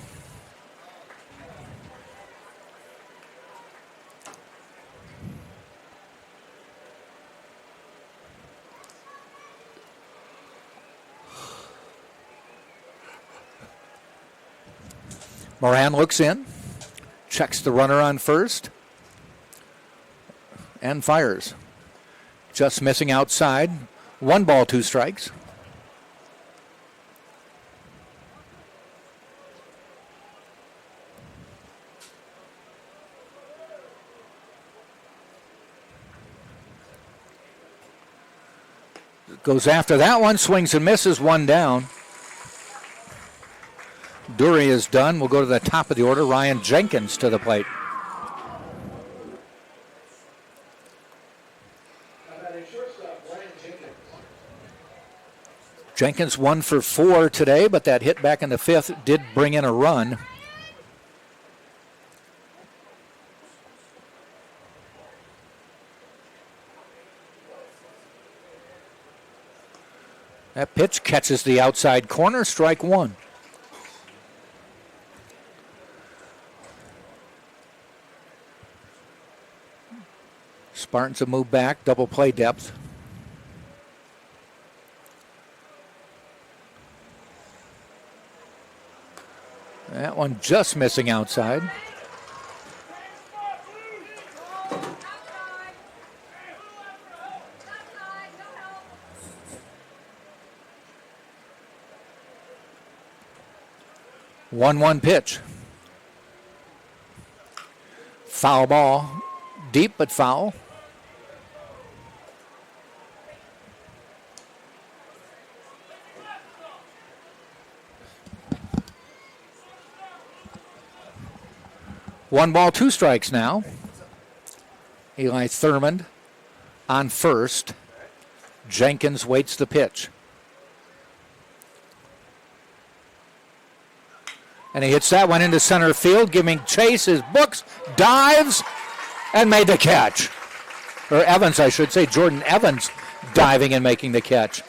A: Moran looks in, checks the runner on first, and fires. Just missing outside. 1 ball, 2 strikes. Goes after that one, swings and misses, 1 down. Dury is done. We'll go to the top of the order. Ryan Jenkins to the plate. Jenkins 1 for 4 today, but that hit back in the 5th did bring in a run. That pitch catches the outside corner, strike 1. Spartans have moved back, double play depth. That one just missing outside. One pitch. Foul ball. Deep but foul. One ball, 2 strikes now. Eli Thurmond on first. Jenkins waits the pitch. And he hits that one into center field, giving Chase his books, dives, and made the catch. Or Evans, I should say. Jordan Evans diving and making the catch.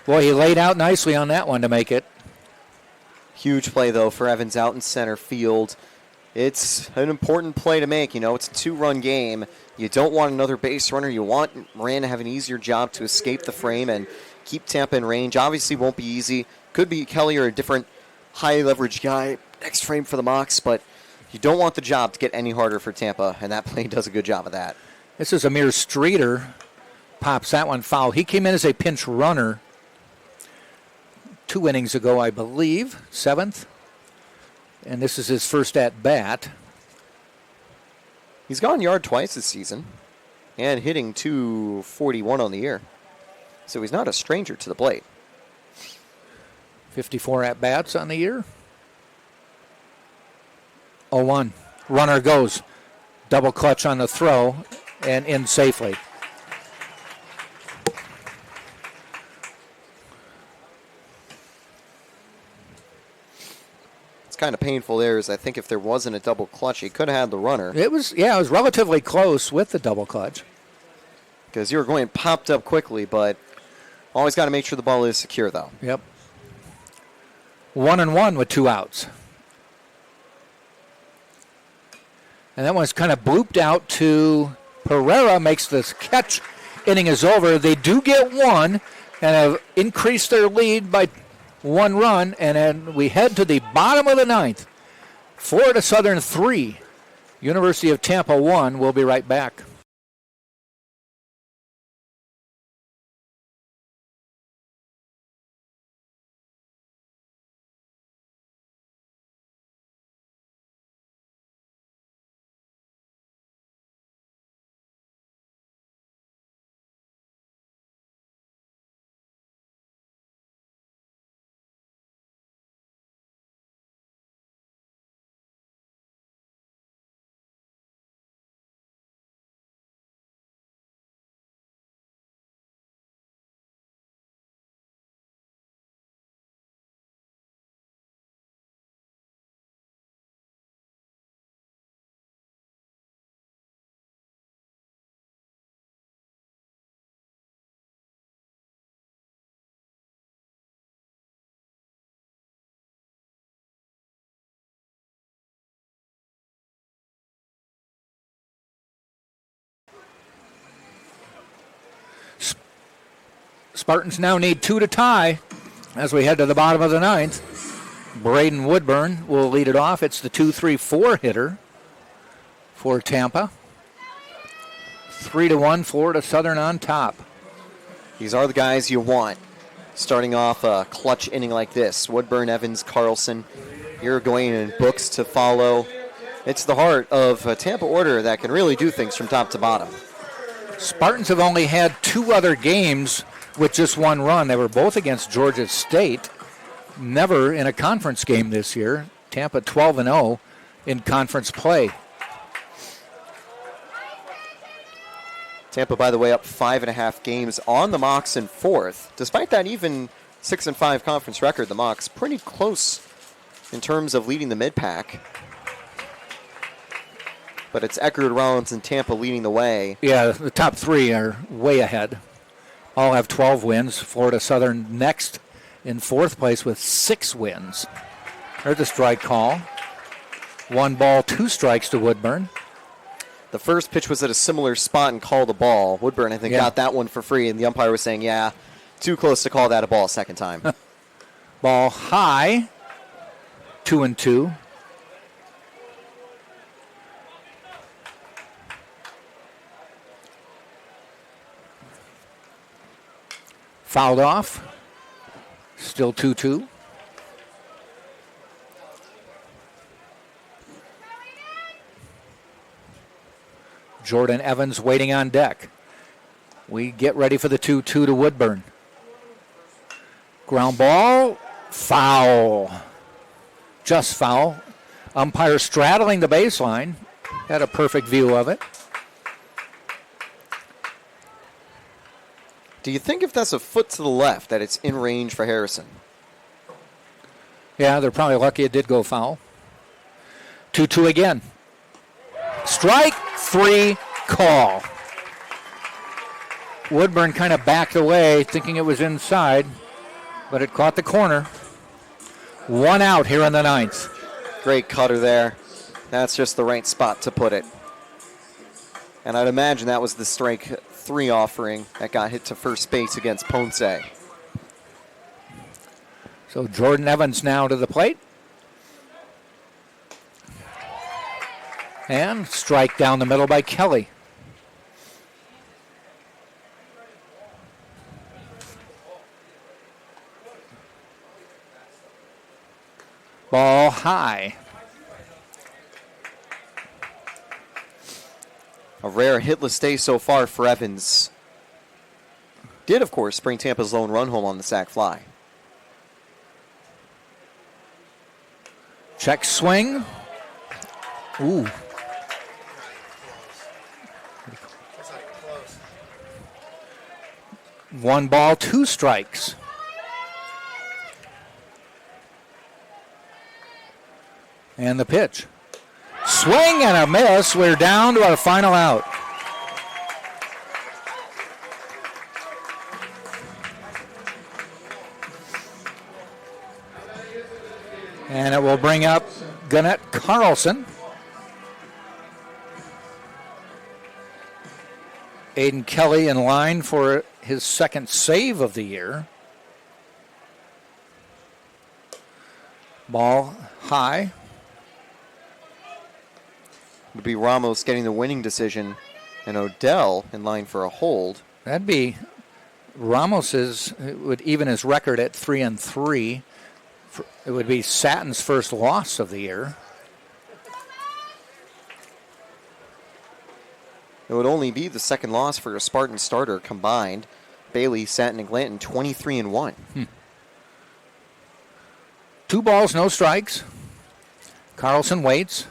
A: Boy, he laid out nicely on that one to make it.
B: Huge play, though, for Evans out in center field. It's an important play to make. You know, it's a 2-run game. You don't want another base runner. You want Moran to have an easier job to escape the frame and keep Tampa in range. Obviously won't be easy. Could be Kelly or a different high-leverage guy next frame for the Mocs, but you don't want the job to get any harder for Tampa, and that play does a good job of that.
A: This is Amir Streeter. Pops that one foul. He came in as a pinch runner 2 innings ago, I believe, 7th. And this is his first at-bat.
B: He's gone yard twice this season and hitting .241 on the year. So he's not a stranger to the plate.
A: 54 at-bats on the year. 0-1. Runner goes. Double clutch on the throw and in safely.
B: Kind of painful there is I think if there wasn't a double clutch, he could have had the runner.
A: It was relatively close with the double clutch.
B: Because you were going popped up quickly, but always got to make sure the ball is secure, though.
A: Yep. 1-1 with 2 outs. And that one's kind of blooped out to Pereira, makes this catch. Inning is over. They do get one and have increased their lead by 1 run. And then we head to the bottom of the ninth. Florida Southern 3, University of Tampa 1. We'll be right back. Spartans now need 2 to tie as we head to the bottom of the ninth. Braden Woodburn will lead it off. It's the 2-3-4 hitter for Tampa. 3-1, Florida Southern on top.
B: These are the guys you want. Starting off a clutch inning like this. Woodburn, Evans, Carlson, Irigoyen, and Books to follow. It's the heart of a Tampa order that can really do things from top to bottom.
A: Spartans have only had 2 other games with just 1 run. They were both against Georgia State. Never in a conference game this year. Tampa 12-0 in conference play.
B: Tampa, by the way, up 5.5 games on the Mocs in 4th. Despite that even 6-5 conference record, the Mocs pretty close in terms of leading the mid-pack. But it's Eckerd, Rollins, and Tampa leading the way.
A: Yeah, the top 3 are way ahead. All have 12 wins. Florida Southern next in 4th place with 6 wins. There's a strike call. 1 ball, 2 strikes to Woodburn.
B: The first pitch was at a similar spot and called a ball. Woodburn, I think, got that one for free, and the umpire was saying, yeah, too close to call that a ball a second time.
A: Ball high, 2-2. Fouled off. Still 2-2. Jordan Evans waiting on deck. We get ready for the 2-2 to Woodburn. Ground ball. Foul. Just foul. Umpire straddling the baseline. Had a perfect view of it.
B: Do you think if that's a foot to the left that it's in range for Harrison?
A: Yeah, they're probably lucky it did go foul. 2-2 again. Strike 3 call. Woodburn kind of backed away thinking it was inside, but it caught the corner. 1 out here in the 9th.
B: Great cutter there. That's just the right spot to put it. And I'd imagine that was the strike 3 offering that got hit to first base against Ponce.
A: So Jordan Evans now to the plate. And strike down the middle by Kelly. Ball high.
B: A rare hitless day so far for Evans. Did, of course, bring Tampa's lone run home on the sac fly.
A: Check swing. Ooh. One ball, 2 strikes. And the pitch. Swing and a miss. We're down to our final out. And it will bring up Gannett Carlson. Aiden Kelly in line for his second save of the year. Ball high.
B: Would be Ramos getting the winning decision, and Odell in line for a hold.
A: That'd be Ramos's, would even his record at 3-3. It would be Satton's first loss of the year.
B: It would only be the second loss for a Spartan starter combined. Bailey, Satin, and Glanton 23-1.
A: 2 balls, no strikes. Carlson waits.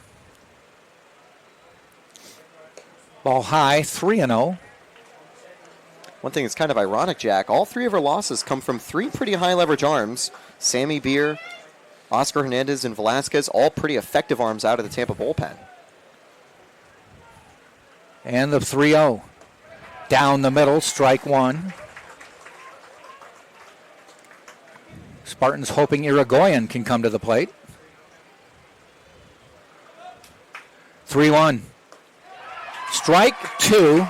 A: Ball high, 3-0.
B: One thing that's kind of ironic, Jack, all 3 of our losses come from 3 pretty high leverage arms. Sammy Beer, Oscar Hernandez, and Velasquez, all pretty effective arms out of the Tampa bullpen.
A: And the 3-0. Down the middle, strike 1. Spartans hoping Irigoyen can come to the plate. 3-1. Strike 2.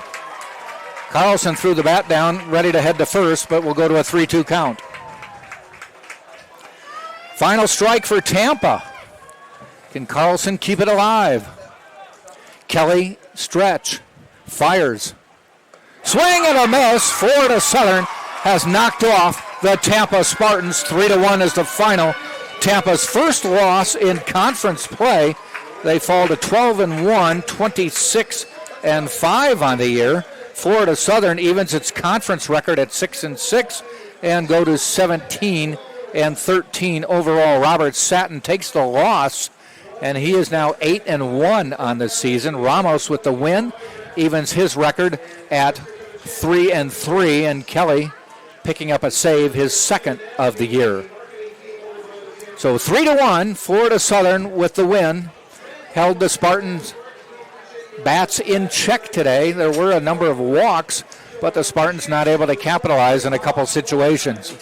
A: Carlson threw the bat down, ready to head to first, but we'll go to a 3-2 count. Final strike for Tampa. Can Carlson keep it alive? Kelly, stretch, fires. Swing and a miss. Florida Southern has knocked off the Tampa Spartans. 3-1 is the final. Tampa's first loss in conference play. They fall to 12-1, 26-5 on the year. Florida Southern evens its conference record at 6-6 and go to 17-13 overall. Robert Satin takes the loss, and he is now 8-1 on the season. Ramos with the win evens his record at 3-3, and Kelly picking up a save, his second of the year. So 3-1, Florida Southern with the win. Held the Spartans' bats in check today. There were a number of walks, but the Spartans not able to capitalize in a couple situations.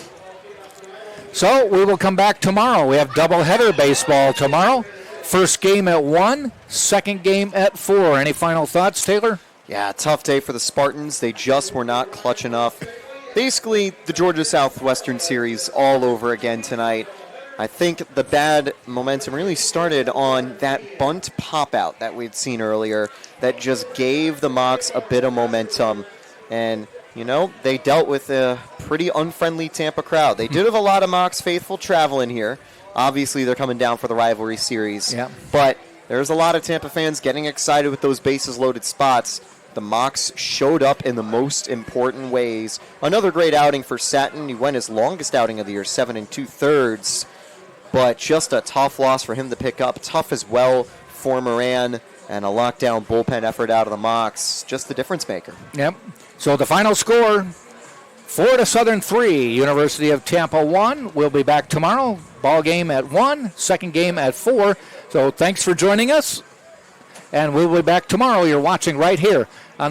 A: So we will come back tomorrow. We have doubleheader baseball tomorrow. First game at 1, second game at 4. Any final thoughts, Taylor?
B: Yeah, tough day for the Spartans. They just were not clutch enough. Basically, the Georgia Southwestern series all over again tonight. I think the bad momentum really started on that bunt pop-out that we'd seen earlier that just gave the Mocs a bit of momentum. And, you know, they dealt with a pretty unfriendly Tampa crowd. They did have a lot of Mocs faithful travel in here. Obviously, they're coming down for the rivalry series.
A: Yeah.
B: But there's a lot of Tampa fans getting excited with those bases-loaded spots. The Mocs showed up in the most important ways. Another great outing for Satin. He went his longest outing of the year, 7 2/3. But just a tough loss for him to pick up. Tough as well for Moran, and a lockdown bullpen effort out of the Mocs. Just the difference maker.
A: Yep. So the final score, Florida Southern 3, University of Tampa 1. We'll be back tomorrow. Ball game at 1, second game at 4. So thanks for joining us, and we'll be back tomorrow. You're watching right here